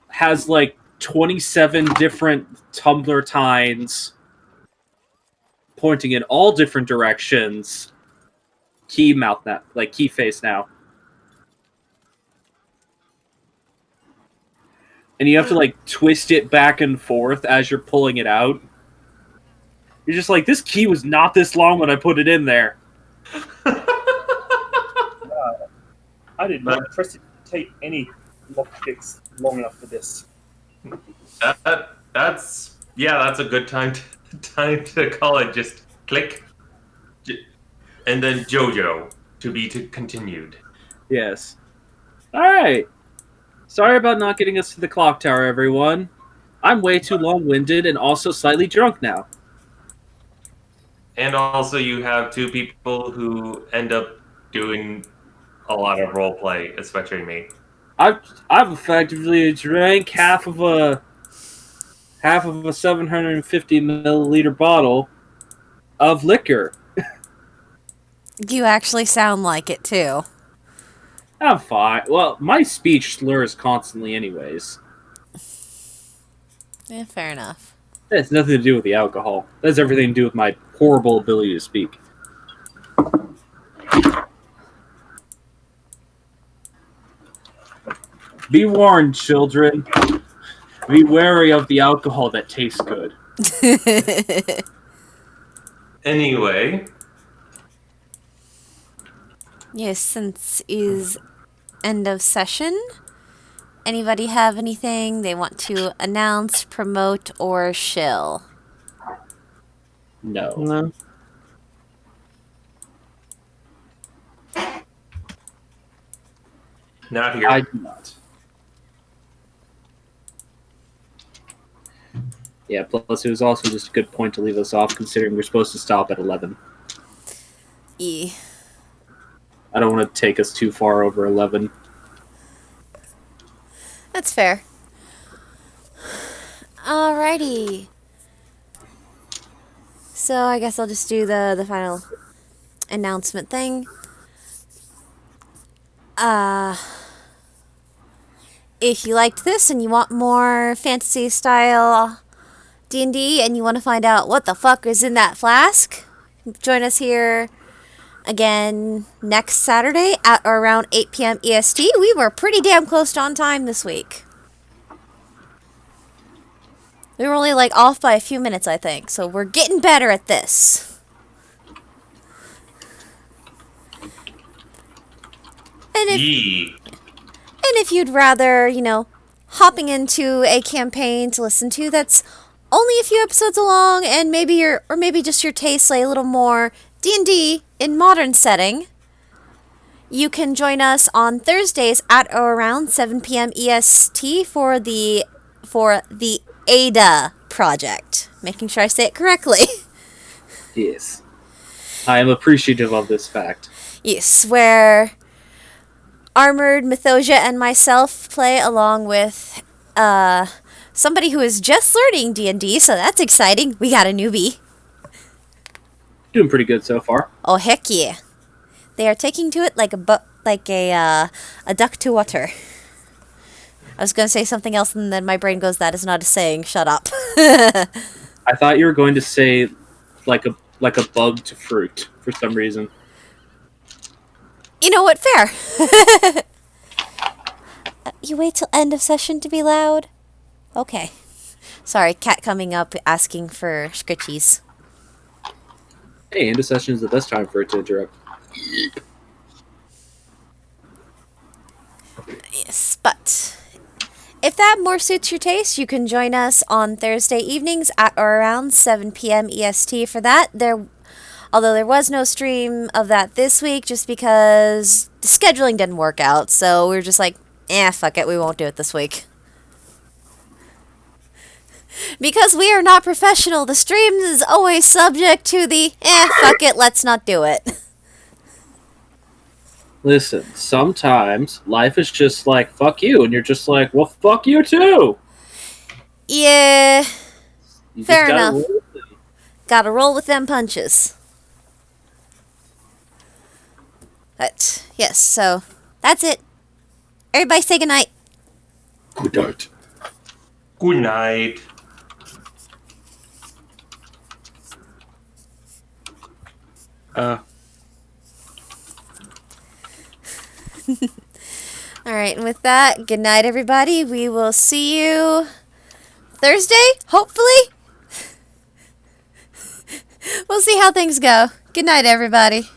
has like 27 different tumbler tines pointing in all different directions. Key mouth now, like key face now. And you have to like twist it back and forth as you're pulling it out. You're just like, this key was not this long when I put it in there. I did not press it to take any lockpicks long enough for this. That's a good time to call it. Just click, and then JoJo to be continued. Yes. Alright. Sorry about not getting us to the clock tower, everyone. I'm way too long-winded and also slightly drunk now. And also, you have two people who end up doing a lot of role play, especially me. I've effectively drank half of a 750 milliliter bottle of liquor. You actually sound like it too. I'm fine. Well, my speech slurs constantly anyways. Yeah, fair enough. It has nothing to do with the alcohol. It has everything to do with my horrible ability to speak. Be warned, children. Be wary of the alcohol that tastes good. Anyway, Yes, since is end of session. Anybody have anything they want to announce, promote, or shill? No. No. not here. I do not. Yeah, plus it was also just a good point to leave us off considering we're supposed to stop at 11. E. I don't want to take us too far over 11. That's fair. Alrighty. So I guess I'll just do the final announcement thing. If you liked this and you want more fantasy style D&D and you want to find out what the fuck is in that flask, join us here again next Saturday at or around 8 p.m. EST. We were pretty damn close to on time this week. We were only like off by a few minutes, I think. So we're getting better at this. And if you'd rather, hopping into a campaign to listen to that's only a few episodes along and maybe just your tastes lay a little more D&D in modern setting, you can join us on Thursdays at or around 7 p.m. EST for the Ada project. Making sure I say it correctly. Yes. I am appreciative of this fact. Yes, where Armored, Mythosia, and myself play along with somebody who is just learning D&D, so that's exciting. We got a newbie. Doing pretty good so far. Oh, heck yeah. They are taking to it like a duck to water. I was going to say something else, and then my brain goes, that is not a saying. Shut up. I thought you were going to say like a bug to fruit for some reason. You know what? Fair. You wait till end of session to be loud? Okay. Sorry, cat coming up asking for scritchies. Hey, end of session is the best time for it to interrupt. Yes, but if that more suits your taste, you can join us on Thursday evenings at or around 7 p.m. EST for that. Although there was no stream of that this week just because the scheduling didn't work out, so we were just like, fuck it, we won't do it this week. Because we are not professional, the stream is always subject to the, fuck it, let's not do it. Listen, sometimes life is just like, fuck you, and you're just like, well, fuck you too. Yeah, You just fair gotta enough. roll with them. Gotta roll with them punches. But, yes, so, that's it. Everybody say goodnight. Good night. Good night. Alright, and with that, good night, everybody. We will see you Thursday, hopefully. We'll see how things go. Good night, everybody.